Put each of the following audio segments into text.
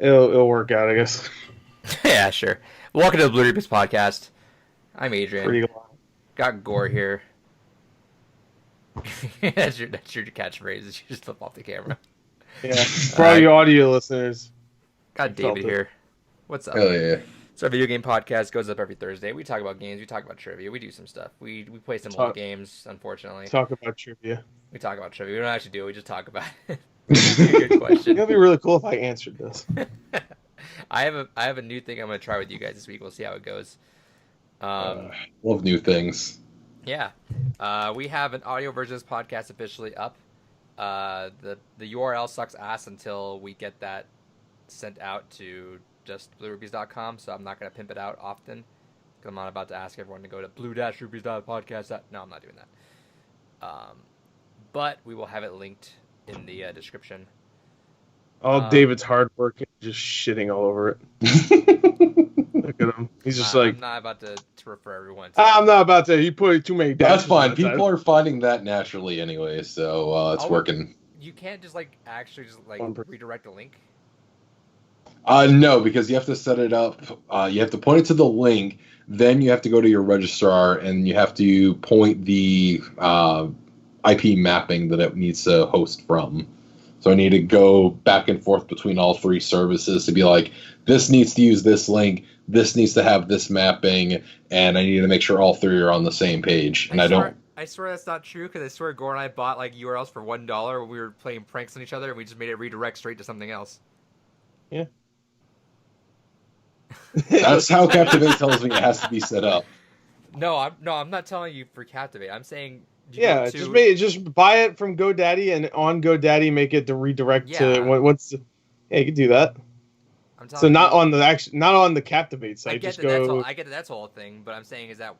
It'll work out, I guess. Yeah, sure. Welcome to the Blue Reapers podcast. I'm Adrian. Pretty long. Got Gore here. that's your catchphrase. You just flip off the camera. Yeah. For all you audio listeners. Got David here. What's up? Hell yeah. So our video game podcast goes up every Thursday. We talk about games. We talk about trivia. We do some stuff. We play some old games. Unfortunately, talk about trivia. We talk about trivia. We don't actually do it. We just talk about it. Good question. It'd be really cool if I answered this. I have a new thing I'm gonna try with you guys this week. We'll see how it goes. Love new things. Yeah, we have an audio version of this podcast officially up. The URL sucks ass until we get that sent out to just bluerupees.com, so I'm not going to pimp it out often, because I'm not about to ask everyone to go to blue-rupees.podcast. No, I'm not doing that. But we will have it linked in the description. David's hard work, just shitting all over it. Look at him. He's just like... I'm not about to refer everyone to I'm not about to. He put too many... That's fine. People are finding that naturally anyway, so it's working. You can't just actually just redirect a link? No, because you have to set it up. You have to point it to the link. Then you have to go to your registrar, and you have to point the IP mapping that it needs to host from. So I need to go back and forth between all three services to be like, this needs to use this link, this needs to have this mapping, and I need to make sure all three are on the same page. And I swear that's not true, because I swear Gore and I bought URLs for $1 when we were playing pranks on each other, and we just made it redirect straight to something else. Yeah. That's how Captivate tells me it has to be set up. No, I'm not telling you for Captivate. I'm saying just buy it from GoDaddy, and on GoDaddy make it to redirect to what's. Yeah, you can do that. So not on the Captivate site. I get that that's the whole thing, but I'm saying is that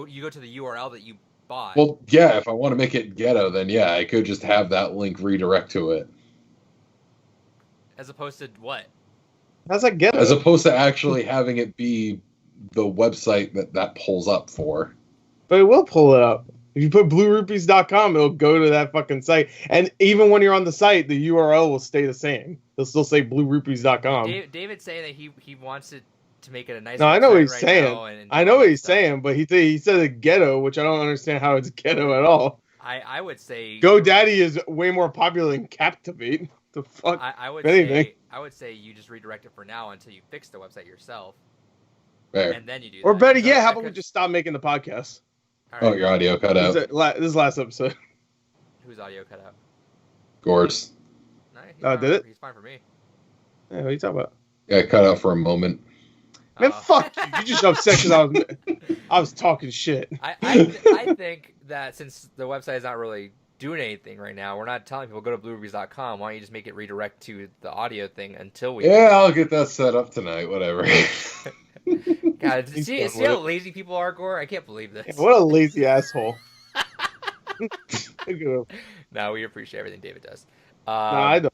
you go to the URL that you bought. Well, yeah, if I want to make it ghetto, then yeah, I could just have that link redirect to it. As opposed to what? How's that ghetto? As opposed to actually having it be the website that pulls up for. But it will pull it up. If you put bluerupees.com, it'll go to that fucking site. And even when you're on the site, the URL will stay the same. It'll still say bluerupees.com. David's saying that he wants it to make it a nice. No, I know what he's saying. I know what he's saying, but he said a ghetto, which I don't understand how it's ghetto at all. I would say GoDaddy is way more popular than Captivate. The fuck? I would say you just redirect it for now until you fix the website yourself. Fair. And then you do or that. better yet, how about we just stop making the podcast? Right. Oh, your audio cut out. This is last episode. Whose audio cut out? Gore's. No, did it? He's fine for me. Yeah, what are you talking about? Yeah, it cut out for a moment. Man, fuck you. You just upset because I was talking shit. I think that since the website is not really doing anything right now, we're not telling people go to bluerupees.com. Why don't you just make it redirect to the audio thing until we... Yeah, I'll get that set up tonight, whatever. God, see how lazy people are, Gore? I can't believe this. Yeah, what a lazy asshole. No, we appreciate everything David does. No, I don't.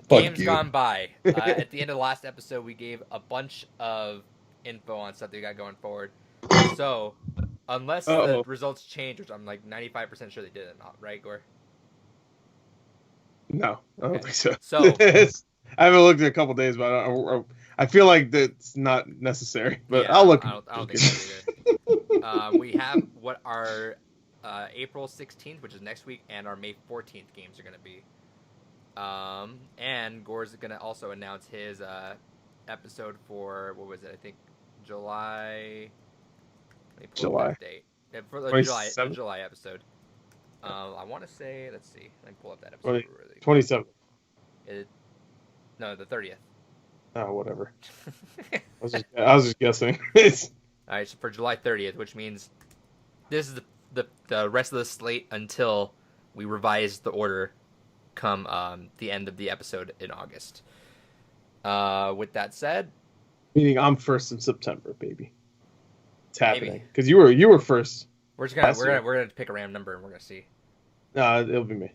Games gone by. At the end of the last episode, we gave a bunch of info on stuff that we got going forward. So, unless the results change, which I'm 95% sure they didn't, right, Gore? No, I don't think so. So I haven't looked in a couple days, but I feel like that's not necessary. But yeah, I'll look. I don't think so either. We have what our April 16th, which is next week, and our May 14th games are going to be. And Gore's going to also announce his episode for, what was it? I think July. Date. For the July episode. I want to say, let's see. Let me pull up that episode. 27th. No, the 30th. Oh, whatever. I was just guessing. All right, so for July 30th, which means this is the rest of the slate until we revise the order come the end of the episode in August. With that said, meaning I'm first in September, baby. It's happening because you were first. We're gonna pick a random number and we're gonna see. No, it'll be me.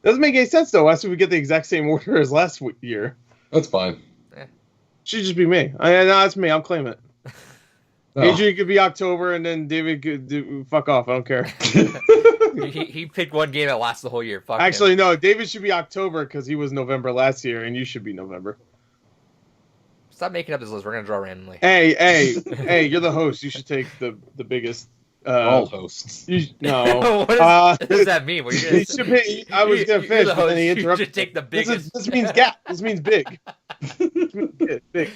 Doesn't make any sense though. Why should we get the exact same order as last year? That's fine. Should just be me. No, that's me. I'll claim it. No. Adrian could be October, and then David could fuck off. I don't care. He picked one game that lasts the whole year. Fuck Actually, him. no. David should be October because he was November last year, and you should be November. Stop making up this list. We're gonna draw randomly. Hey! You're the host. You should take the biggest. All hosts. No. What does that mean? What I was gonna finish, but then he interrupted. You should take the biggest. This means gap. This means big. Big.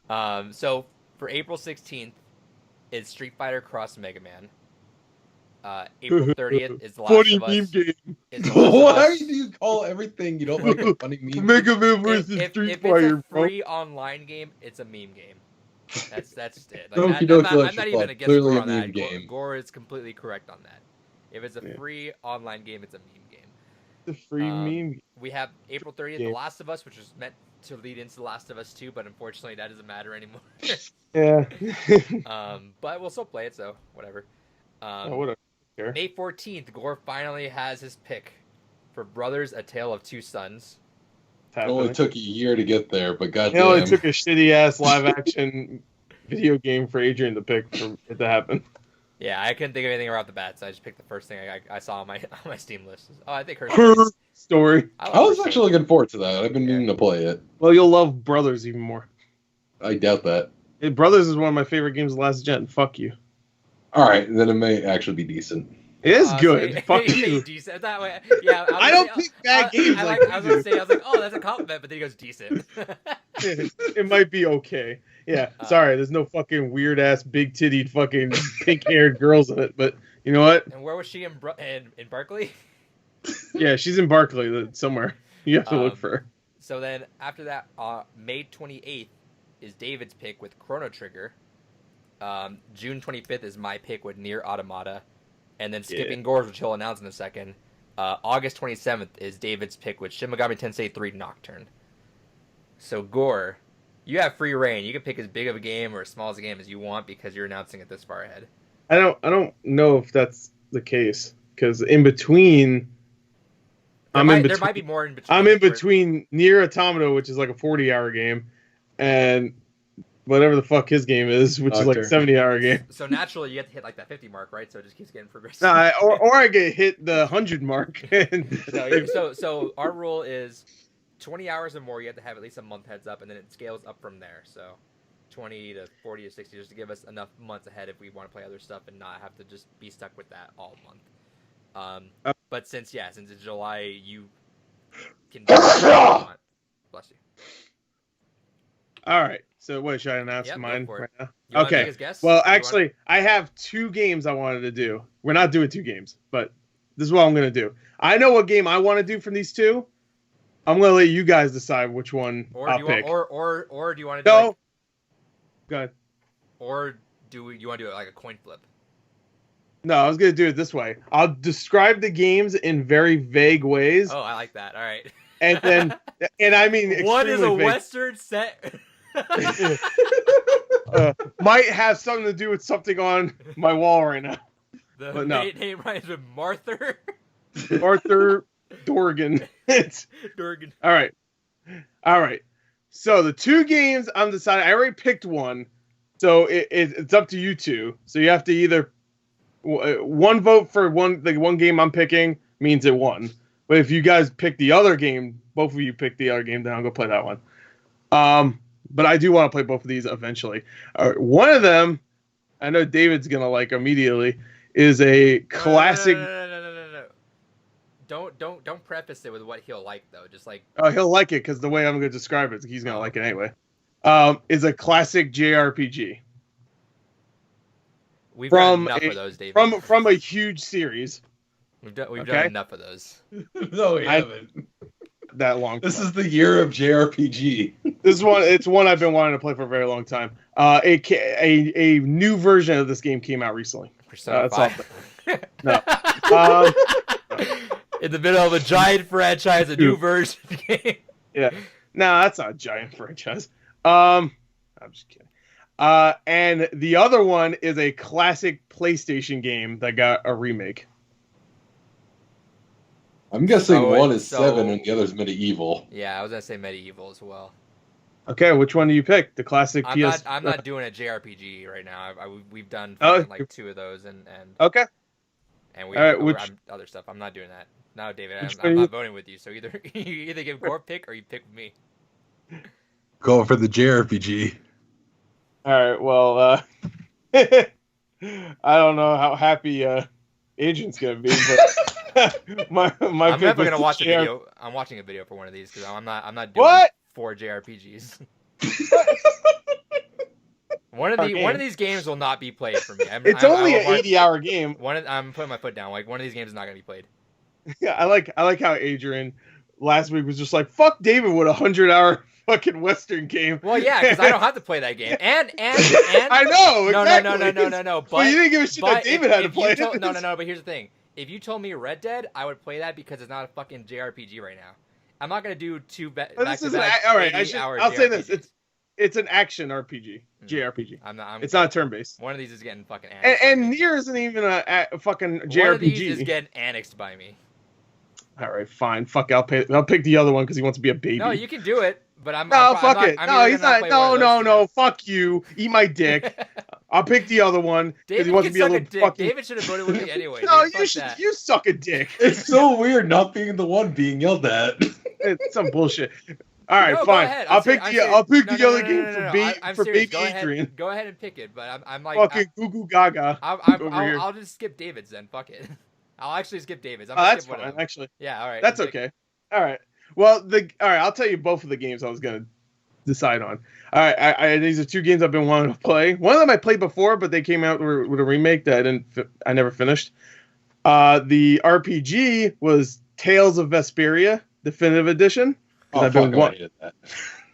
So for April 16th is Street Fighter Cross Mega Man. April 30th is The Last Funny of Us. meme game. Why do you call everything you don't like a funny meme? Mega Man versus Street Fighter, it's a free online game, it's a meme game. That's it. Like, I'm not even against clearly Gore a on meme that. game. Gore is completely correct on that. If it's a free online game, it's a meme game. The free meme. We have April 30th, game. The Last of Us, which was meant to lead into The Last of Us 2, but unfortunately that doesn't matter anymore. Yeah. But we'll still play it, so whatever. Whatever. May 14th, Gore finally has his pick for Brothers: A Tale of Two Sons. It only took a year to get there, but goddamn. It only took a shitty ass live action video game for Adrian to pick for it to happen. Yeah, I couldn't think of anything right off the bat, so I just picked the first thing I saw on my Steam list. Oh, I think her story. I was actually looking forward to that. I've been meaning to play it. Well, you'll love Brothers even more. I doubt that. Brothers is one of my favorite games of the last gen. Fuck you. All right, then it may actually be decent. It is good. So Fuck you. Decent. That way, yeah. I don't pick bad games. I was gonna say, oh, that's a compliment, but then he goes decent. It might be okay. Yeah, sorry. There's no fucking weird ass, big tittied, fucking pink haired girls in it. But you know what? And where was she in Berkeley? Yeah, she's in Berkeley somewhere. You have to look for her. So then after that, May 28th is David's pick with Chrono Trigger. June 25th is my pick with Nier Automata. And then skipping Gore's, which he'll announce in a second. August 27th is David's pick with Shin Megami Tensei 3 Nocturne. So Gore, you have free reign. You can pick as big of a game or as small as a game as you want because you're announcing it this far ahead. I don't know if that's the case because in between, there might be more in between. I'm in between Nier Automata, which is like a 40-hour game, and whatever the fuck his game is, which is like a 70-hour game. So naturally, you have to hit like that 50 mark, right? So it just keeps getting progressive. Nah, or I get hit the 100 mark. So our rule is 20 hours or more. You have to have at least a month heads up, and then it scales up from there. So 20 to 40 to 60, just to give us enough months ahead if we want to play other stuff and not have to just be stuck with that all month. But since it's July, you can do what you want. Bless you. All right. So what, should I announce mine right now? Okay. Well, actually, I have 2 games I wanted to do. We're not doing 2 games, but this is what I'm going to do. I know what game I want to do from these 2. I'm going to let you guys decide which one I'll pick. Or do you want to do No. Go ahead. Or you want to do it like a coin flip? No, I was going to do it this way. I'll describe the games in very vague ways. Oh, I like that. All right. And then, and I mean, what is a vague. Western set? Might have something to do with something on my wall right now. The name rhymes with Martha. Arthur Dorgan. Dorgan. All right. So the 2 games I'm deciding. I already picked one, so it's up to you 2. So you have to either one vote for one. The one game I'm picking means it won. But if you guys pick the other game, both of you pick the other game, then I'll go play that one. But I do want to play both of these eventually. One of them, I know David's gonna like immediately, is a classic. No. Don't preface it with what he'll like though. Just like he'll like it because the way I'm gonna describe it, he's gonna like it anyway. Is a classic JRPG. We've done enough of those, David. From a huge series. We've done enough of those. No, we haven't. That long. This is the year of JRPG. It's one I've been wanting to play for a very long time. A new version of this game came out recently. Persona 5. No. In the middle of a giant franchise, a new version game. Yeah. No, that's not a giant franchise. I'm just kidding. And the other one is a classic PlayStation game that got a remake. I'm guessing one is 7 and the other is Medieval. Yeah, I was gonna say Medieval as well. Okay, which one do you pick? The classic PS. I'm not doing a JRPG right now. We've done like 2 of those and okay. And All right, other stuff. I'm not doing that. No, David, which I'm one not voting with you. So either you either give Gore pick or you pick me. Going for the JRPG. All right, well, I don't know how happy Adrian's gonna be, but my I'm pick never was gonna watch a JR video. I'm watching a video for one of these because I'm not doing What? 4 JRPGs. Our One of game. these games will not be played for me. It's only an 80-hour game. I'm putting my foot down. Like one of these games is not gonna be played. Yeah, I like how Adrian last week was just like, "Fuck David with a 100-hour fucking Western game." Well, yeah, because I don't have to play that game. And I know. Exactly. No. But you didn't give a shit that David had to play it. No. But here's the thing: if you told me Red Dead, I would play that because it's not a fucking JRPG right now. I'm not gonna do two back to back. All right, I'll say this: it's an action RPG, JRPG. It's not turn based. One of these is getting fucking annexed. And Nier isn't even a fucking JRPG. One of these is getting annexed by me. All right, fine. Fuck, I'll pick the other one because he wants to be a baby. No, you can do it, but fuck it. No, he's not. No. Fuck you. Eat my dick. I'll pick the other one because he wants to be a little fucking. David should have voted with me anyway. No, dude, you should. You suck a dick. It's so weird not being the one being yelled at. It's some bullshit. All right, No, fine. I'll pick the other game for baby Adrian. Go ahead and pick it, but I'm like fucking goo goo gaga. I'll just skip David's then. Fuck it. I'll actually skip David's. That's fine, actually. Yeah, all right. That's okay. All right. Well, all right. I'll tell you both of the games I was gonna decide on. All right. These are 2 games I've been wanting to play. One of them I played before, but they came out with a remake that I never finished. The RPG was Tales of Vesperia Definitive Edition. Oh, I hated that.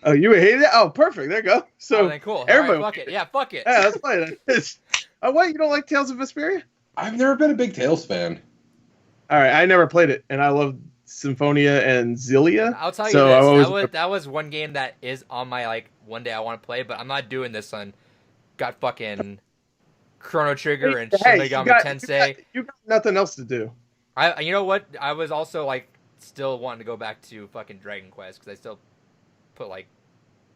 Oh, you hated it? Oh, perfect. There you go. So then cool. Everybody, right, fuck it. Yeah, fuck it. Yeah, let's play it. What? You don't like Tales of Vesperia? I've never been a big Tales fan. All right, I never played it, and I love Symphonia and Xillia. I'll tell you this. That was one game that is on my one day I want to play, but I'm not doing this one. Got fucking Chrono Trigger and Shin Megami Tensei. You got nothing else to do. You know what? I was also still wanting to go back to fucking Dragon Quest because I still put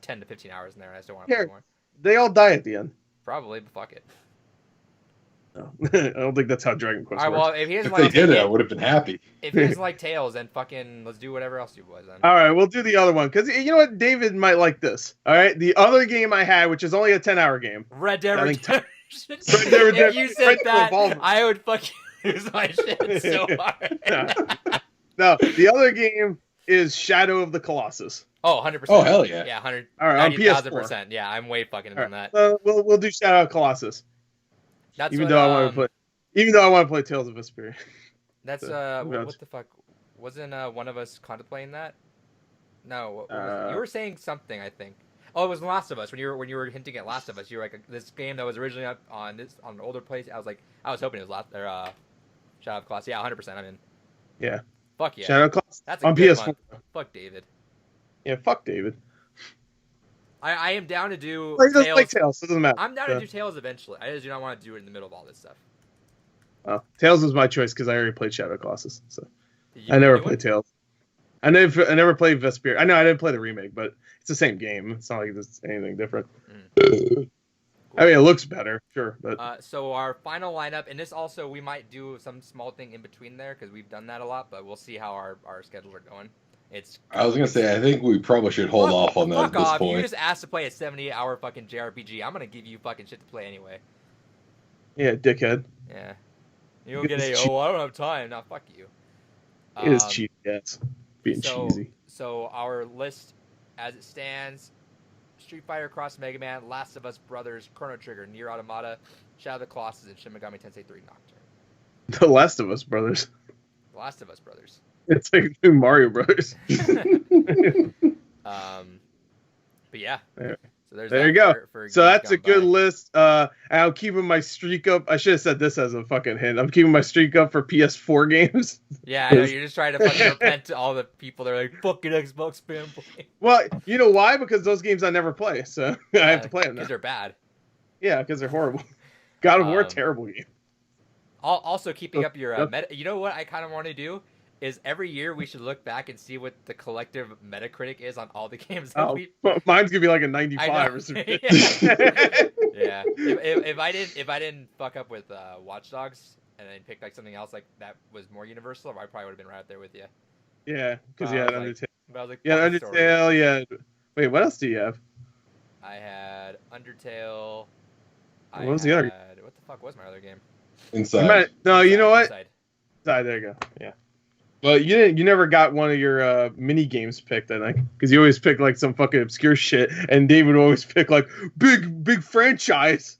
10 to 15 hours in there, and I still want to play more. They all die at the end. Probably, but fuck it. No. I don't think that's how Dragon Quest works. Well, if they did it, I would have been happy. If he doesn't like Tales, then fucking let's do whatever else you boys then. All right, we'll do the other one because you know what, David might like this. All right, the other game I had, which is only a 10-hour game, Red Dead Redemption. If you said that, I would fucking lose my shit so hard. No, the other game is Shadow of the Colossus. Oh, 100%. Oh, hell yeah. Yeah, 100. All right, on PS4. Yeah, I'm way fucking on that. We'll do Shadow of Colossus. That's even though I want to play Tales of Vesperia. That's what the fuck? Wasn't one of us contemplating that? No, you were saying something, I think. Oh, it was Last of Us. When you were hinting at Last of Us, you were like, this game that was originally up on an older place. I was hoping it was Shadow of Colossus. Yeah, 100%. I'm in. Yeah. Fuck yeah. Shadow of Colossus. That's a on good PS4. One. Fuck David. Yeah, fuck David. I am down to do He doesn't play Tales, so it doesn't matter. I'm down to do Tales eventually. I just do not want to do it in the middle of all this stuff. Oh, Tales was my choice because I already played Shadow of Colossus. So I never played Tales. I never played Vesperia. I know I didn't play the remake, but it's the same game. It's not like there's anything different. Cool. I mean, it looks better, sure, but so our final lineup, and this also we might do some small thing in between there because we've done that a lot, but we'll see how our schedules are going. I was gonna say I think we probably should hold off on that at this point. You just asked to play a 78-hour fucking JRPG. I'm gonna give you fucking shit to play anyway. Yeah, dickhead. Yeah. You don't get I don't have time. Nah, fuck you. It is cheesy, yes. Being cheesy. So our list as it stands: Street Fighter Cross Mega Man, Last of Us Brothers, Chrono Trigger, Nier Automata, Shadow of the Colossus, and Shin Megami Tensei 3 Nocturne. The Last of Us Brothers. The Last of Us Brothers. It's like new Mario Brothers. But yeah. So there you go. So that's a good list. I'm keeping my streak up. I should have said this as a fucking hint. I'm keeping my streak up for PS4 games. Yeah, I know. You're just trying to fucking repent to all the people that are like, fucking Xbox fanboy. Well, you know why? Because those games I never play. So I have to play them now. Because they're bad. Yeah, because they're horrible. God of War, terrible game. Also, keeping up your meta. You know what I kind of want to do? Is every year we should look back and see what the collective Metacritic is on all the games that mine's gonna be like a 95 or something. Yeah. If I didn't fuck up with Watch Dogs, and then picked like something else like that was more universal, I probably would have been right up there with you. Yeah, because you had Undertale. But I was like, Yeah, fucking Undertale. story. Yeah. Wait, what else do you have? I had Undertale. What was the other? What the fuck was my other game? Inside. No, you know what? Inside. There you go. Yeah. But you never got one of your mini games picked, I think, because you always pick like some fucking obscure shit, and David would always pick like big franchise.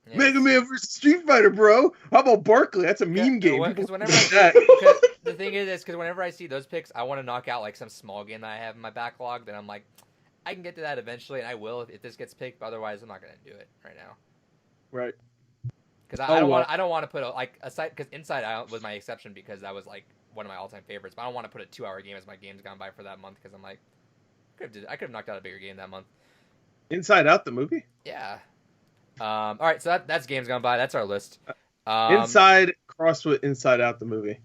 Yes. Mega Man vs. Street Fighter, bro. How about Barkley? That's a meme game. Because whenever the thing is because whenever I see those picks, I want to knock out like some small game that I have in my backlog. Then I'm like, I can get to that eventually, and I will if this gets picked. But otherwise, I'm not gonna do it right now. Right. Because I don't want to put aside because Inside Out was my exception because that was like one of my all-time favorites. But I don't want to put a 2-hour game as my game's gone by for that month because I'm like, I could have knocked out a bigger game that month. Inside Out the movie? Yeah. All right, so that's games gone by. That's our list. Inside crossed with Inside Out the movie.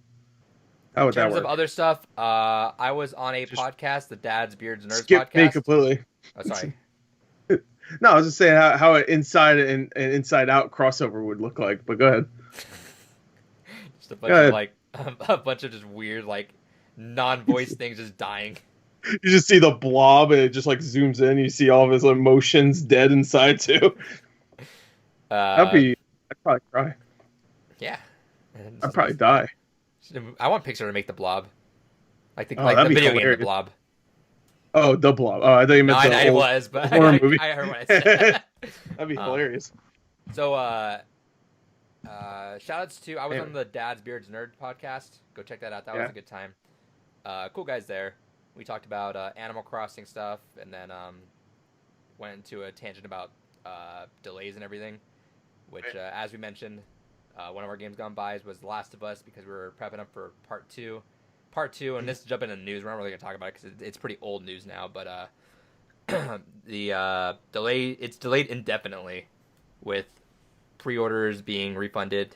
How would that work? In terms of other stuff, I was on a podcast, the Dads, Beards, Nerds skip podcast. Me completely. Oh, sorry. No, I was just saying how an Inside and Inside Out crossover would look like. But go ahead. Just a bunch of like a bunch of just weird like non-voice things just dying. You just see the blob and it just like zooms in. You see all of his emotions dead inside too. I'd probably cry. Yeah. I'd probably die. I want Pixar to make the Blob. Like the that'd be video hilarious. game, the Blob. Oh, the Blob. Oh, I thought you meant the it was, but horror movie. I heard what I said. That'd be hilarious. So, shout-outs to... I was on the Dad's Beards Nerd podcast. Go check that out. That was a good time. Cool guys there. We talked about Animal Crossing stuff, and then went into a tangent about delays and everything, which, as we mentioned, one of our games gone by was The Last of Us because we were prepping up for part two. And this is jumping into news. We're not really going to talk about it because it's pretty old news now, but the it's delayed indefinitely with pre-orders being refunded,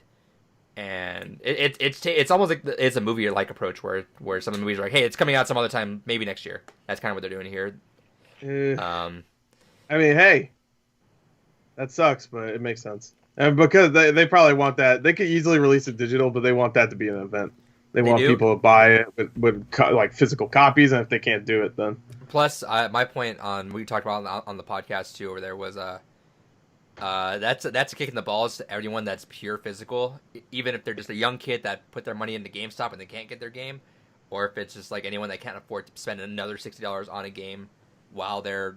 and it's almost like it's a movie-like approach where some of the movies are like, hey, it's coming out some other time, maybe next year. That's kind of what they're doing here. I mean, hey, that sucks, but it makes sense. And because they probably want that. They could easily release it digital, but they want that to be an event. They want people to buy it with like physical copies, and if they can't do it, then. Plus, my point we talked about on the podcast too over there was that's a kick in the balls to everyone that's pure physical, even if they're just a young kid that put their money into GameStop and they can't get their game, or if it's just like anyone that can't afford to spend another $60 on a game while they're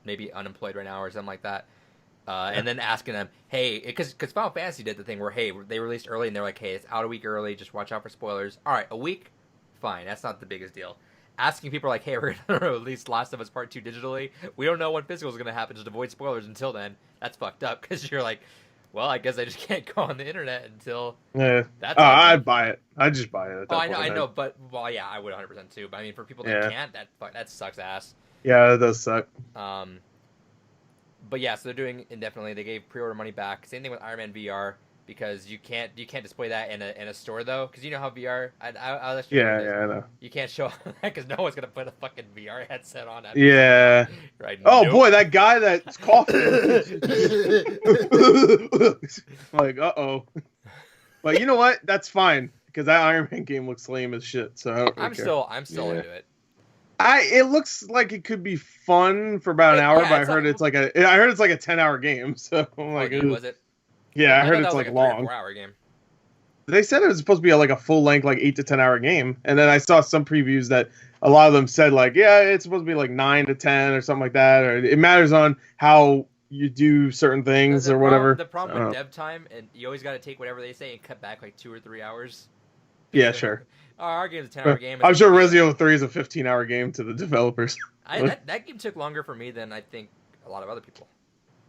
maybe unemployed right now or something like that. And then asking them, hey, because Final Fantasy did the thing where, hey, they released early and they're like, hey, it's out a week early, just watch out for spoilers. All right, a week? Fine, that's not the biggest deal. Asking people like, hey, we're going to release Last of Us Part 2 digitally. We don't know when physical is going to happen, just avoid spoilers until then. That's fucked up because you're like, well, I guess I just can't go on the internet until that's I'd buy it. I'd just buy it. I know, but, well, yeah, I would 100% too. But I mean, for people that can't, that sucks ass. Yeah, it does suck. But yeah, so they're doing indefinitely. They gave pre-order money back. Same thing with Iron Man VR because you can't display that in a store though because you know how VR. I'll let you know I know. You can't show that because no one's gonna put a fucking VR headset on. Yeah. Right. Oh boy, that guy that's coughing. Like, uh-oh. But you know what? That's fine because that Iron Man game looks lame as shit. So I don't really care. I'm still into it. It looks like it could be fun for about an hour, but I heard it's like a 10-hour game. So I'm like, was it? Yeah, I heard it's like long. 4-hour game. They said it was supposed to be like a full length, like 8 to 10 hour game, and then I saw some previews that a lot of them said like, yeah, it's supposed to be like 9 to 10 or something like that, or it matters on how you do certain things or whatever. The problem with dev time, and you always got to take whatever they say and cut back like 2 or 3 hours. Yeah, sure. Our game's a 10-hour game. I'm sure Resident Evil 3 is a 15-hour game to the developers. That game took longer for me than I think a lot of other people,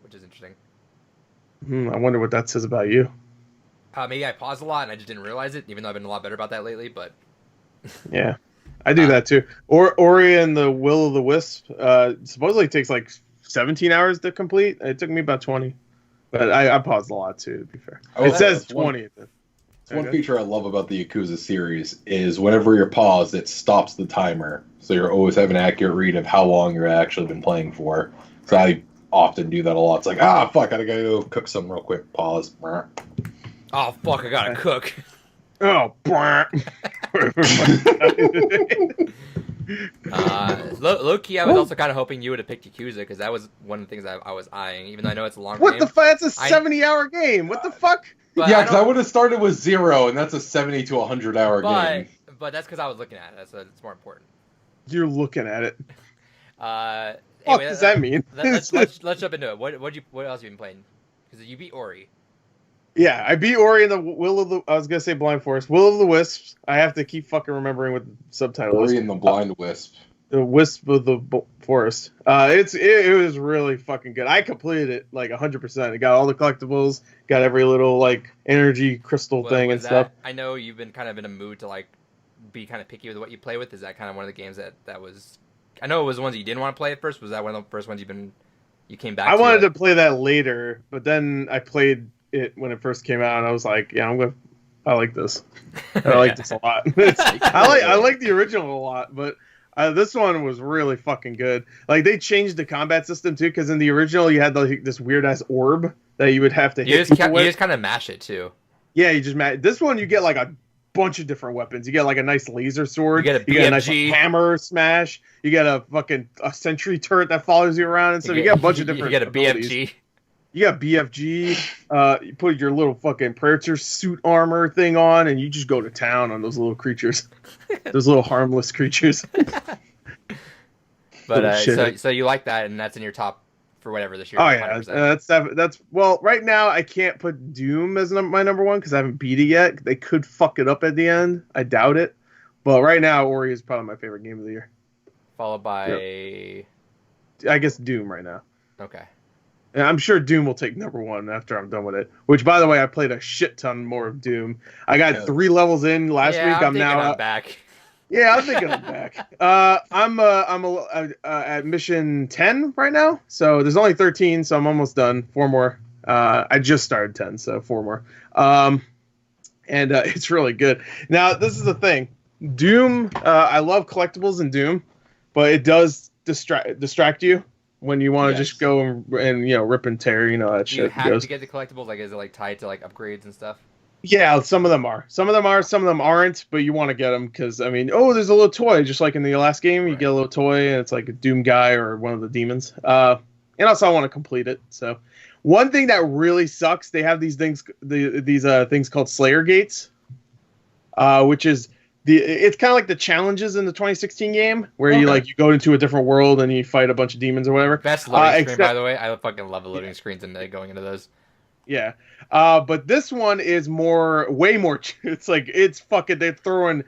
which is interesting. I wonder what that says about you. Maybe I paused a lot and I just didn't realize it, even though I've been a lot better about that lately. But yeah, I do that too. Ori and the Will of the Wisp supposedly takes like 17 hours to complete. It took me about 20, but I paused a lot too. To be fair, it says 20. One feature I love about the Yakuza series is whenever you're paused, it stops the timer, so you're always have an accurate read of how long you're actually been playing for. So I often do that a lot. It's like, fuck, I gotta go cook something real quick. Pause. Oh fuck! I gotta cook. Oh, Low key, I was also kind of hoping you would have picked Yakuza because that was one of the things I was eyeing. Even though I know it's a long what game. the fuck? That's a 70-hour game. What the fuck? But yeah, because I would have started with 0, and that's a 70 to 100-hour game. But that's because I was looking at it, so it's more important. You're looking at it. Anyway, What does that mean? Let's jump into it. What else have you been playing? Because you beat Ori. Yeah, I beat Ori in the I was gonna say Blind Forest. Will of the Wisps. I have to keep fucking remembering what the subtitle is. Ori and the Blind Wisp. The Wisp of the Forest. It was really fucking good. I completed it like 100%. It got all the collectibles, got every little like energy crystal thing and stuff. I know you've been kind of in a mood to like be kind of picky with what you play with. Is that kind of one of the games that was? I know it was the ones that you didn't want to play at first. Was that one of the first ones you came back? I wanted to play that later, but then I played it when it first came out, and I was like, yeah, I like this. I like this a lot. I like the original a lot, but this one was really fucking good. Like they changed the combat system too, because in the original you had this weird ass orb that you would have to hit people with. You just kind of mash it too. Yeah, you just mash. This one you get like a bunch of different weapons. You get like a nice laser sword. You get a nice hammer smash. You get a sentry turret that follows you around, and so you get a bunch of different. You get a abilities. BFG. You got BFG. You put your little fucking Predator suit armor thing on, and you just go to town on those little creatures, those little harmless creatures. But so you like that, and that's in your top for whatever this year. Oh yeah, that's well. Right now, I can't put Doom as my number one because I haven't beat it yet. They could fuck it up at the end. I doubt it. But right now, Ori is probably my favorite game of the year. Followed by, I guess Doom right now. Okay. And I'm sure Doom will take number one after I'm done with it. Which, by the way, I played a shit ton more of Doom. I got 3 levels in last week. I'm now back. Yeah, I'm thinking I'm back. I'm at mission 10 right now. So there's only 13, so I'm almost done. 4 more. I just started 10, so 4 more. And it's really good. Now, this is the thing. Doom, I love collectibles in Doom, but it does distract you. When you want to just go and rip and tear, that shit. You have to get the collectibles. Like, is it like tied to like upgrades and stuff? Yeah, some of them are. Some of them aren't. But you want to get them because there's a little toy, just like in the last game. You get a little toy, and it's like a Doom guy or one of the demons. And also, I want to complete it. So, one thing that really sucks, they have these things, these things called Slayer Gates, which is. It's kind of like the challenges in the 2016 game where you go into a different world and you fight a bunch of demons or whatever. Best loading screen, by the way. I fucking love the loading screens and going into those. Yeah. But this one is way more. It's fucking, they're throwing,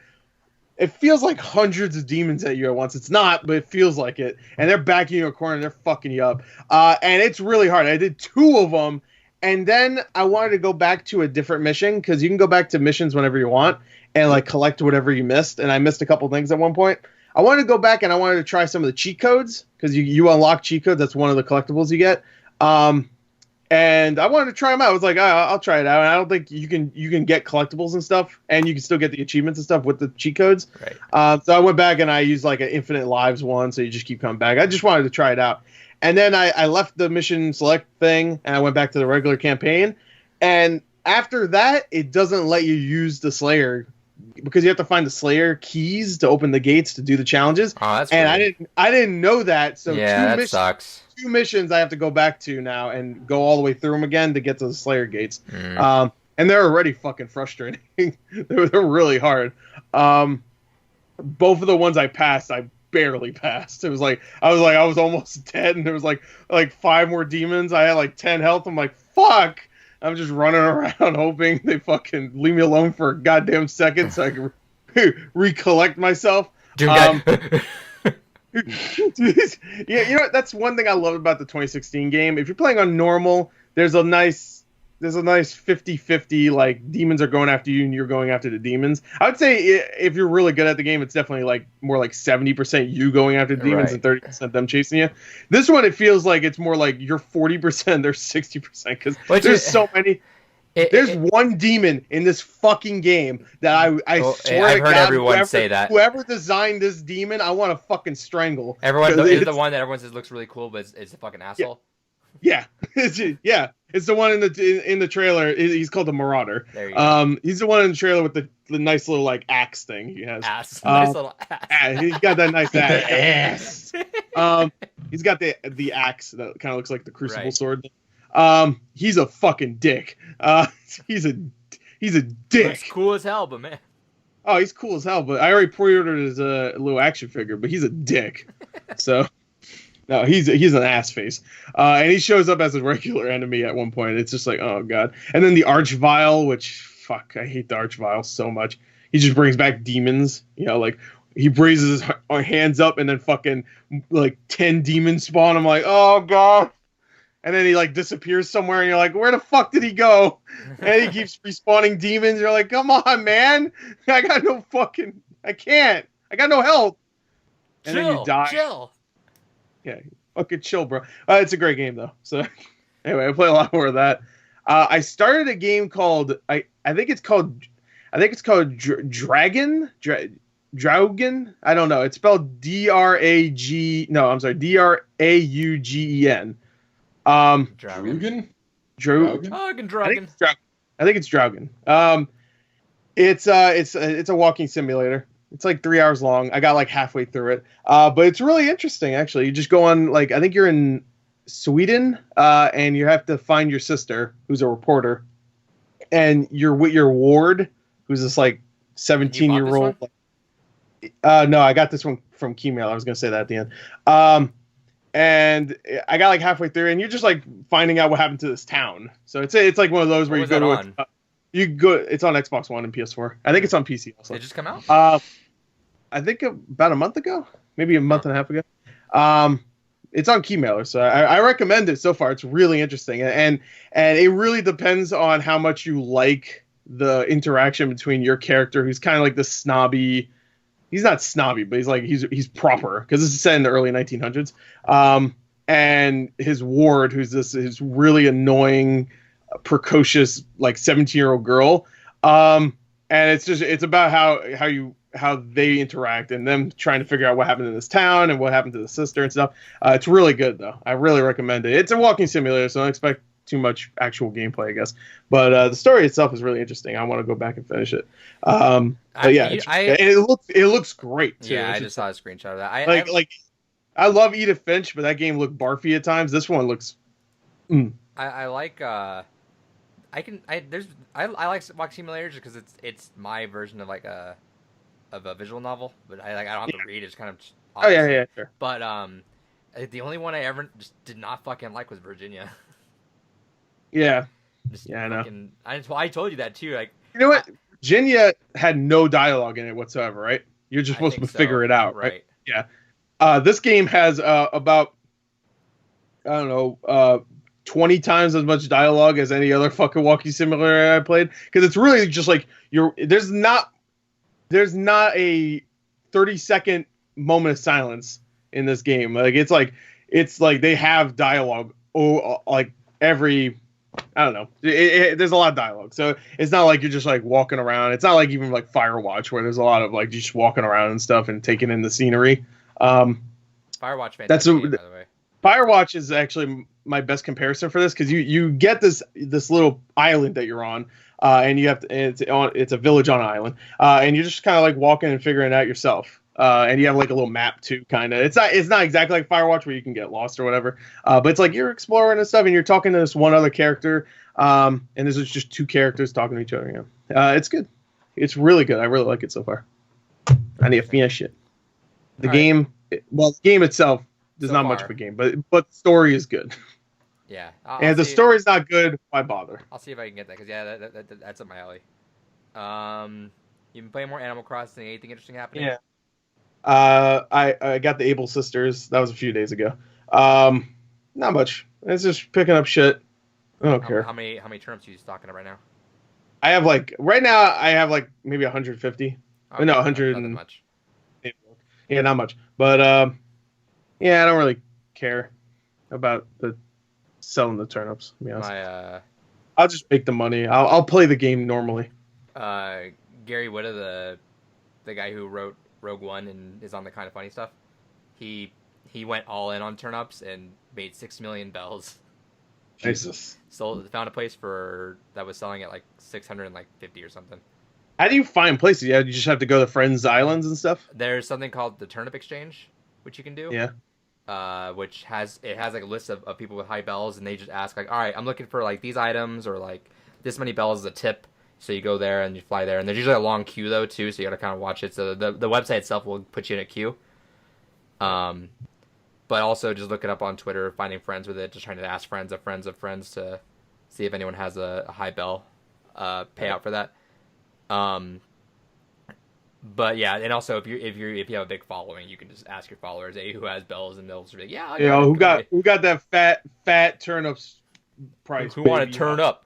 it feels like hundreds of demons at you at once. It's not, but it feels like it. And they're backing you in a corner and they're fucking you up. And it's really hard. I did 2 of them. And then I wanted to go back to a different mission because you can go back to missions whenever you want. And collect whatever you missed, and I missed a couple things at one point. I wanted to go back and I wanted to try some of the cheat codes because you unlock cheat codes. That's one of the collectibles you get. And I wanted to try them out. I was like, I'll try it out. And I don't think you can get collectibles and stuff, and you can still get the achievements and stuff with the cheat codes. Right. So I went back and I used like an infinite lives one, so you just keep coming back. I just wanted to try it out. And then I left the mission select thing and I went back to the regular campaign. And after that, it doesn't let you use the Slayer. Because you have to find the Slayer keys to open the gates to do the challenges. Oh, that's and weird. I didn't know that. So that sucks. 2 missions I have to go back to now and go all the way through them again to get to the Slayer gates. And they're already fucking frustrating. they're really hard. Both of the ones I passed, I barely passed. It was like I was almost dead, and there was like 5 more demons. I had like 10 health. I'm like, fuck. I'm just running around hoping they fucking leave me alone for a goddamn second so I can recollect myself. Yeah, that's one thing I love about the 2016 game. If you're playing on normal, there's a nice 50-50, like demons are going after you and you're going after the demons. I would say if you're really good at the game, it's definitely like more like 70% you going after the demons and 30% them chasing you. This one, it feels like it's more like you're 40%, they're 60% because there's so many. There's one demon in this fucking game that I swear I've to heard God, everyone say that. Whoever designed this demon, I want to fucking strangle. Everyone is the one that everyone says looks really cool, but it's a fucking asshole. Yeah, yeah. It's the one in the trailer. He's called the Marauder. There you go. He's the one in the trailer with the nice little like axe thing he has. Ass. Nice little ass. He's got that nice Ass. He's got the axe that kind of looks like the crucible Right. sword. He's a fucking dick. He's a dick. Looks cool as hell, but man. Oh, he's cool as hell. But I already pre-ordered his little action figure. But he's a dick. So. No, he's an ass face, and he shows up as a regular enemy at one point. It's just like, oh god. And then the Archvile, which fuck, I hate the Archvile so much. He just brings back demons. You know, like he raises his hands up, and then fucking like 10 demons spawn. I'm like, oh god. And then he like disappears somewhere, and you're like, where the fuck did he go? And he keeps respawning demons. You're like, come on, man. I got no health. And then you die. Chill. Yeah, fucking chill, bro. It's a great game though. So anyway, I play a lot more of that. I started a game called I think it's called Dragon. Draugen. I don't know. It's spelled D-R-A-G. No, I'm sorry, D-R-A-U-G-E-N. Dragon. Dragon. I think it's Draugen. It's a walking simulator. It's like 3 hours long. I got like halfway through it. But it's really interesting, actually. You just go on, like, I think you're in Sweden, and you have to find your sister, who's a reporter. And you're with your ward, who's this, like, 17-year-old. No, I got this one from Keymail. I was going to say that at the end. And I got like halfway through, and you're just like finding out what happened to this town. So it's like one of those where you go to it's on Xbox One and PS4. I think it's on PC also. Did it just come out? I think about a month ago, maybe a month and a half ago. It's on Keymailer, so I recommend it so far. It's really interesting, and it really depends on how much you like the interaction between your character, who's kind of like the snobby. He's not snobby, but he's proper, because this is set in the early 1900s. And his ward, who's really annoying, precocious, like 17-year-old girl. And it's about how they interact and them trying to figure out what happened in this town and what happened to the sister and stuff. It's really good though. I really recommend it. It's a walking simulator, so don't expect too much actual gameplay, I guess. But the story itself is really interesting. I want to go back and finish it. But yeah, it looks great too. Yeah, I just saw a screenshot of that. I love Edith Finch, but that game looked barfy at times. This one looks. I like. I like walk simulators because it's my version of a visual novel, but I don't have to read. It's kind of obvious. Oh yeah, sure. But the only one I ever just did not fucking like was Virginia. Yeah. I know. I told you that too. Like, you know what? Virginia had no dialogue in it whatsoever, right? You're just supposed to figure it out, right? Yeah. This game has about, I don't know, 20 times as much dialogue as any other fucking walking simulator I played, because it's really just like there's not a 30-second moment of silence in this game. It's like they have dialogue like every, I don't know. There's a lot of dialogue, so it's not like you're just like walking around. It's not like even like Firewatch, where there's a lot of like just walking around and stuff and taking in the scenery. Firewatch, fantastic game, by the way. Firewatch is actually my best comparison for this, because you get this little island that you're on, and you have to. It's a village on an island, and you're just kind of like walking and figuring it out yourself. And you have like a little map too, kind of. It's not exactly like Firewatch where you can get lost or whatever, but it's like you're exploring and stuff, and you're talking to this one other character, and there's just two characters talking to each other. You know? It's good. It's really good. I really like it so far. I need to finish it. The game itself is not much of a game, but the story is good. Yeah, and the story's not good, why bother? I'll see if I can get that, because that's up my alley. You've been playing more Animal Crossing. Anything interesting happening? Yeah. I got the Able Sisters. That was a few days ago. Not much. It's just picking up shit. I don't care. How many turnips are you stocking up right now? I have like maybe 150. Okay, no, 100. Not that much. Yeah, not much. But yeah, I don't really care about selling the turnips, to be honest. I'll just make the money. I'll play the game normally. Gary Whitta, the guy who wrote Rogue One and is on the Kind of Funny stuff, he went all in on turnips and made 6 million bells. Jesus. Found a place that was selling at like 650 or something. How do you find places? Yeah, you just have to go to friends' islands and stuff. There's something called the Turnip Exchange, which you can do. Yeah. Which has like a list of people with high bells, and they just ask like, all right, I'm looking for like these items or like this many bells as a tip. So you go there and you fly there, and there's usually a long queue though too, so you got to kind of watch it. So the website itself will put you in a queue. But also just look it up on Twitter, finding friends with it, just trying to ask friends of friends of friends to see if anyone has a high bell payout for that. But yeah, and also if you have a big following, you can just ask your followers, hey, who has bells, and they'll just be like, yeah, who got that fat turnips price? Who want to turn up?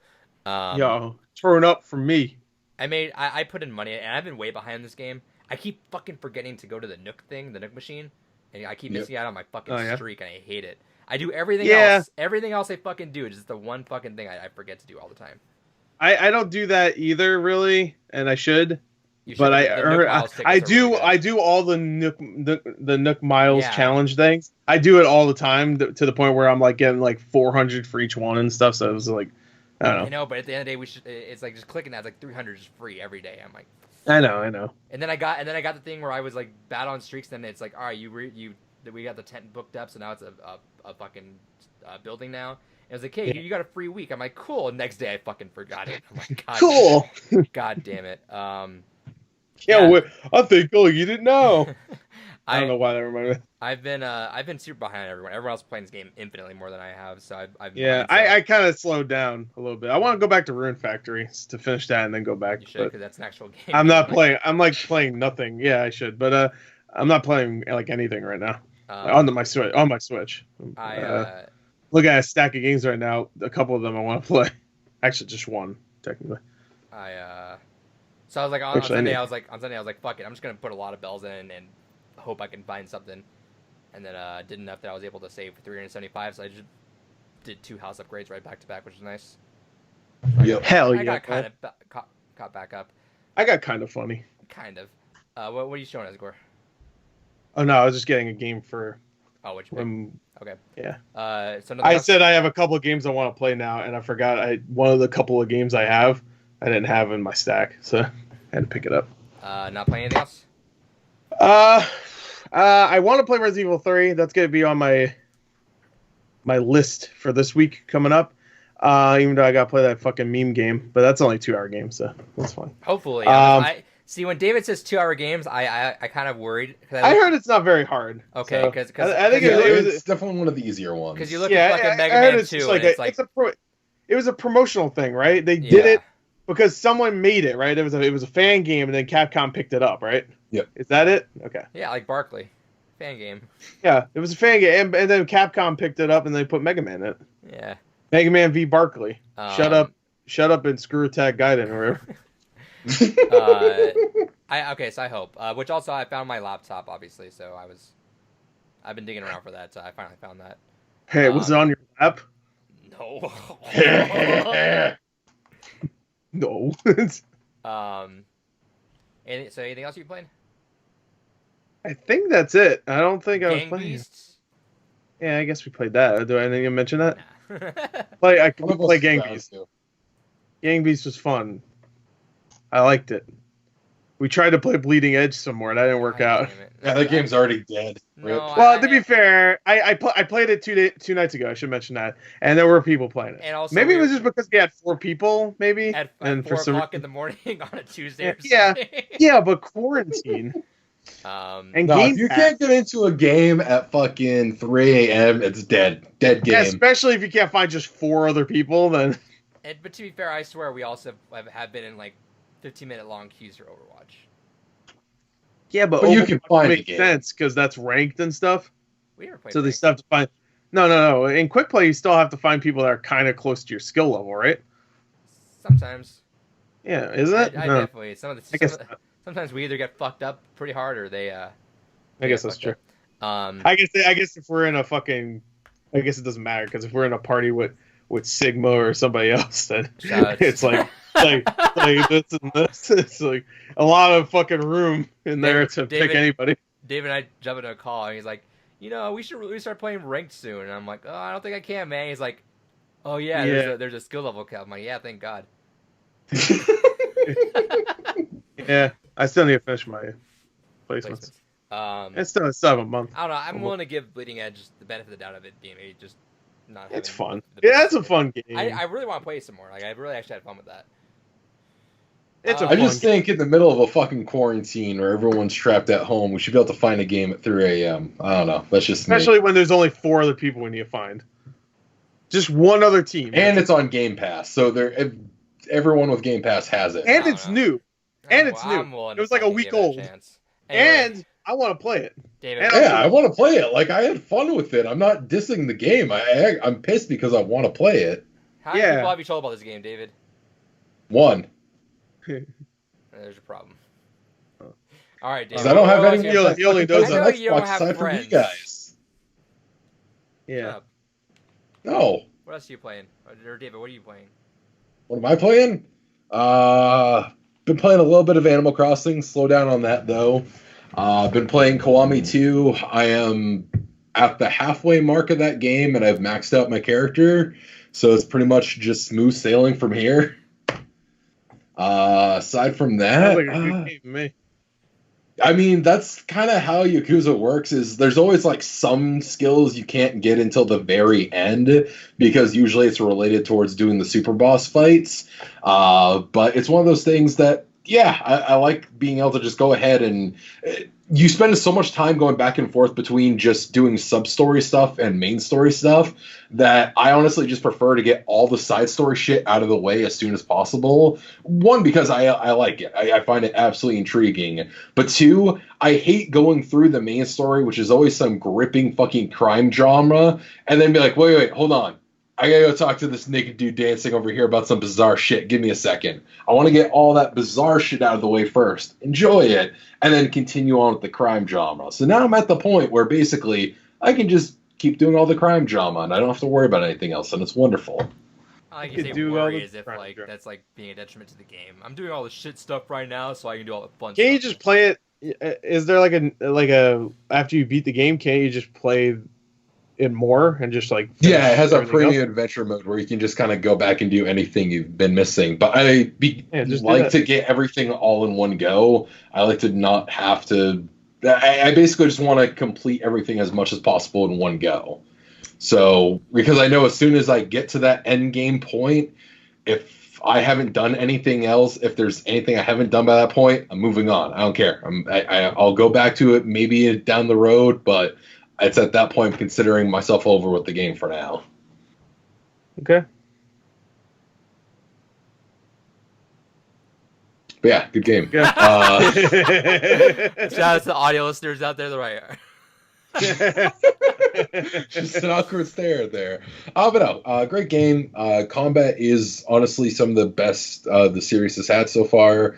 Turn up for me. I put in money, and I've been way behind this game. I keep fucking forgetting to go to the Nook thing, the Nook machine, and I keep missing out on my fucking streak, and I hate it. I do everything else. Everything else I fucking do. It's just the one fucking thing I forget to do all the time. I don't do that either, really, and I should. But I do all the Nook Miles challenge things. I do it all the time to the point where I'm like getting like 400 for each one and stuff. So it was like, I don't know. I know, but at the end of the day, it's like just clicking that. It's like 300 is free every day. I'm like, I know. And then I got the thing where I was like bad on streaks. Then it's like, all right, we got the tent booked up, so now it's a fucking building now. And I was like, hey, you got a free week. I'm like, cool. And next day I fucking forgot it. I'm like, God, cool. God damn it. Wait, I think you didn't know. I don't know why that reminded me. I've been super behind everyone. Everyone else is playing this game infinitely more than I have. So I've I kind of slowed down a little bit. I want to go back to Rune Factory to finish that and then go back. You should, because that's an actual game. I'm not playing. I'm like playing nothing. Yeah, I should, but I'm not playing like anything right now on my Switch. On my Switch. Look at a stack of games right now. A couple of them I want to play. Actually, just one technically. So I was like on Sunday I was like, fuck it, I'm just gonna put a lot of bells in and hope I can find something. And then did enough that I was able to save for 375. So I just did 2 house upgrades right back to back, which is nice. Hell yeah! I got kind of caught back up. I got kind of funny. Kind of. What are you showing us, Gore? Oh no, I was just getting a game for. Oh, which one? Okay. Yeah. So I said I have a couple of games I want to play now, and I forgot one of the couple of games I have I didn't have in my stack, so I had to pick it up. Not playing anything else? I want to play Resident Evil 3. That's going to be on my list for this week coming up. Even though I got to play that fucking meme game, but that's only a 2-hour game, so that's fine. Hopefully. I see when David says 2-hour games, I kind of worried. I heard it's not very hard. Okay, because I think it's definitely one of the easier ones. Because you look at fucking Mega Man 2, and it's like it was a promotional thing, right? They did it because someone made it, right? It was a fan game, and then Capcom picked it up, right? Yep. Is that it? Okay. Yeah, like Barkley. Fan game. Yeah, it was a fan game, and then Capcom picked it up, and they put Mega Man in it. Yeah. Mega Man v. Barkley. Shut up, and screw Attack Gaiden or whatever. So I hope. Which also I found my laptop, obviously, so I've been digging around for that, so I finally found that. Hey, was it on your lap? No. No. So anything else you played? I think that's it. I don't think I was playing. Beasts? Yeah, I guess we played that. Do I need to mention that? Nah. I can play Gang Beasts. Gang Beasts was fun. I liked it. We tried to play Bleeding Edge some more, and that didn't work out. Yeah, that game's already dead. No, well, to be fair, I played it 2 nights ago. I should mention that, and there were people playing it. And also maybe it was just because we had 4 people, maybe. At 4 o'clock in the morning on a Tuesday or something. Yeah, but quarantine. If you can't get into a game at fucking 3 a.m., it's dead. Dead game. Yeah, especially if you can't find just 4 other people, then. But to be fair, I swear we also have been in like 15-minute long queues for Overwatch. Yeah, but you can find makes sense because that's ranked and stuff. We never played. So they still have to find. No. In quick play, you still have to find people that are kind of close to your skill level, right? Sometimes. Yeah, isn't it? I definitely. Sometimes we either get fucked up pretty hard, or they. I guess that's true. I guess if we're in a fucking, I guess it doesn't matter because if we're in a party with Sigma or somebody else, then it's like this and this. It's like a lot of fucking room in there to pick anybody. David and I jump into a call, and he's like, we should really start playing ranked soon. And I'm like, oh, I don't think I can, man. He's like, Oh yeah, Yeah. there's a skill level cap. I'm like, yeah, thank God. Yeah, I still need to finish my placements. Placements. It's still have a month. I don't know. I'm Almost. willing to give Bleeding Edge the benefit of the doubt of it being maybe just not It's having fun. the Yeah, best it's a story. fun game. I really want to play some more. Like I really actually had fun with that. It's a I fun just game. think in the middle of a fucking quarantine where everyone's trapped at home, we should be able to find a game at 3 a.m. I don't know. That's just me. Especially when there's only 4 other people we need to find. Just one other team. And it's on Game Pass, so everyone with Game Pass has it. And I it's don't know. new. And it's new. I'm willing It to was like a fucking week give it a old. chance. Anyway, And I want to play it. David, And Yeah, I want to play it. Like I had fun with it. I'm not dissing the game. I'm pissed because I want to play it. how many Yeah. people have you told about this game, David? One. There's your problem. All right, David. Because I don't have what anyone else that He only fucking knows plays I on know you don't Xbox have aside from you friends. guys. Shut Yeah. up. No. What else are you playing? Or David, what are you playing? What am I playing? Been playing a little bit of Animal Crossing. Slow down on that though. Been playing Kiwami 2. I am at the halfway mark of that game, and I've maxed out my character, so it's pretty much just smooth sailing from here. Aside from that, Sounds like a good game to me. I mean, that's kind of how Yakuza works, is there's always like some skills you can't get until the very end, because usually it's related towards doing the super boss fights. But it's one of those things that, yeah, I like being able to just go ahead and you spend so much time going back and forth between just doing sub-story stuff and main story stuff that I honestly just prefer to get all the side story shit out of the way as soon as possible. One, because I like it. I find it absolutely intriguing. But two, I hate going through the main story, which is always some gripping fucking crime drama, and then be like, wait, hold on. I gotta go talk to this naked dude dancing over here about some bizarre shit. Give me a second. I want to get all that bizarre shit out of the way first, enjoy it, and then continue on with the crime drama. So now I'm at the point where basically I can just keep doing all the crime drama and I don't have to worry about anything else, and it's wonderful. I like You you could say do all worry the as if crime like drama. that's like being a detriment to the game. I'm doing all the shit stuff right now, so I can do all the fun Can't you stuff. just play it? Is there like a after you beat the game? Can't you just play it more and just like Yeah, it has a everything else? premium adventure mode where you can just kind of go back and do anything you've been missing. But I Just do like that. to get everything all in one go. I like to not have to. I basically just want to complete everything as much as possible in one go. So, because I know as soon as I get to that end game point, if I haven't done anything else, if there's anything I haven't done by that point, I'm moving on. I don't care. I'll go back to it maybe down the road, but it's at that point considering myself over with the game for now. Okay. But yeah, good game. Yeah. Shout out to the audio listeners out there. They're right. Just an awkward stare there. But no, great game. Combat is honestly some of the best the series has had so far.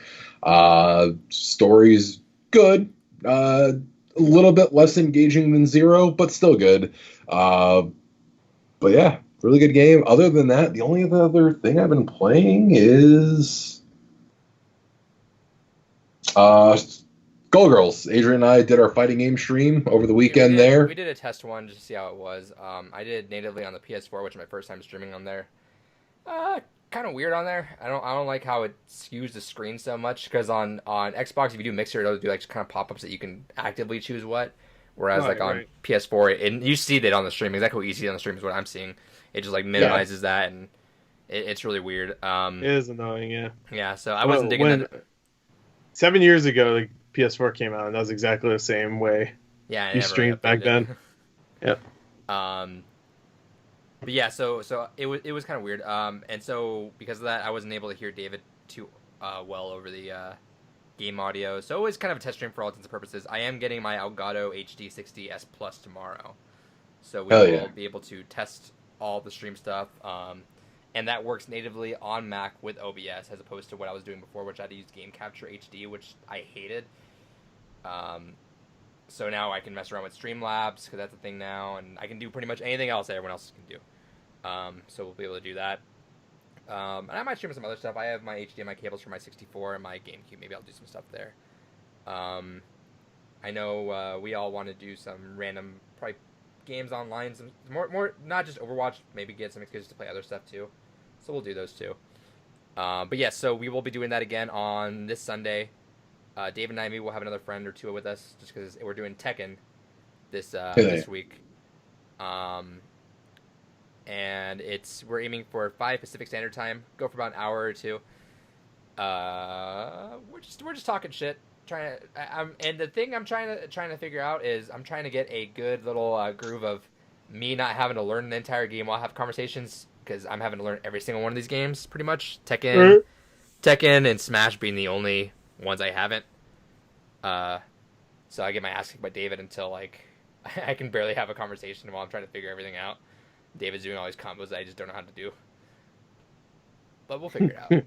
Story's good. A little bit less engaging than Zero, but still good. But yeah, really good game. Other than that, the only other thing I've been playing is Skullgirls. Adrian and I did our fighting game stream over the weekend there. We did a test one just to see how it was. I did it natively on the PS4, which is my first time streaming on there. Kind of weird on there. I don't like how it skews the screen so much, because on Xbox, if you do mixer, it'll do like kind of pop-ups that you can actively choose what. Whereas like on PS4, and you see that on the stream, exactly what you see on the stream is what I'm seeing. It just like minimizes that, and it's really weird. It is annoying, yeah. Yeah, so I wasn't digging that. 7 years ago, the PS4 came out, and that was exactly the same way. Yeah, you streamed back then. Yep. But yeah, so it was kind of weird. And so because of that, I wasn't able to hear David too well over the game audio. So it was kind of a test stream for all intents and purposes. I am getting my Elgato HD 60S Plus tomorrow, so we will be able to test all the stream stuff. And that works natively on Mac with OBS, as opposed to what I was doing before, which I had to use Game Capture HD, which I hated. So now I can mess around with Streamlabs, because that's a thing now, and I can do pretty much anything else that everyone else can do. So we'll be able to do that. And I might stream some other stuff. I have my HDMI cables for my 64 and my GameCube. Maybe I'll do some stuff there. I know we all want to do some random, probably games online, some more not just Overwatch. Maybe get some excuses to play other stuff too. So we'll do those too. But yeah, so we will be doing that again on this Sunday. Dave and I maybe will have another friend or two with us just because we're doing Tekken this week. And we're aiming for 5 Pacific Standard Time. Go for about an hour or two. We're just talking shit. And the thing I'm trying to figure out is I'm trying to get a good little groove of me not having to learn the entire game while I have conversations, because I'm having to learn every single one of these games pretty much. Tekken and Smash being the only ones I haven't. So I get my ass kicked by David until like I can barely have a conversation while I'm trying to figure everything out. David's doing all these combos that I just don't know how to do. But we'll figure it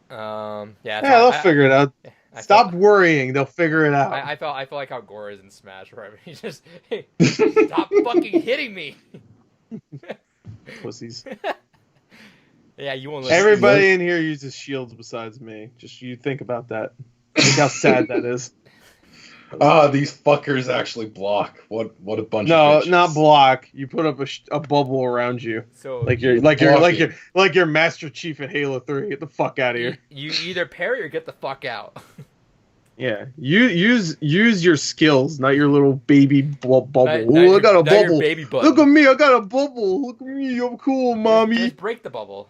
out. They'll figure it out. Stop worrying. They'll figure it out. I feel like how Gore is in Smash, where he's just, hey, stop fucking hitting me. Pussies. Yeah, you won't. Everybody in here uses shields besides me. Just you think about that. Think how sad that is. These fuckers actually block. What a bunch of bitches. No, not block. You put up a bubble around you. So like you're Master Chief in Halo 3. Get the fuck out of here. You either parry or get the fuck out. Yeah, use your skills, not your little baby bubble. I got a bubble. Look at me, I got a bubble. Look at me, I'm cool, mommy. Just break the bubble.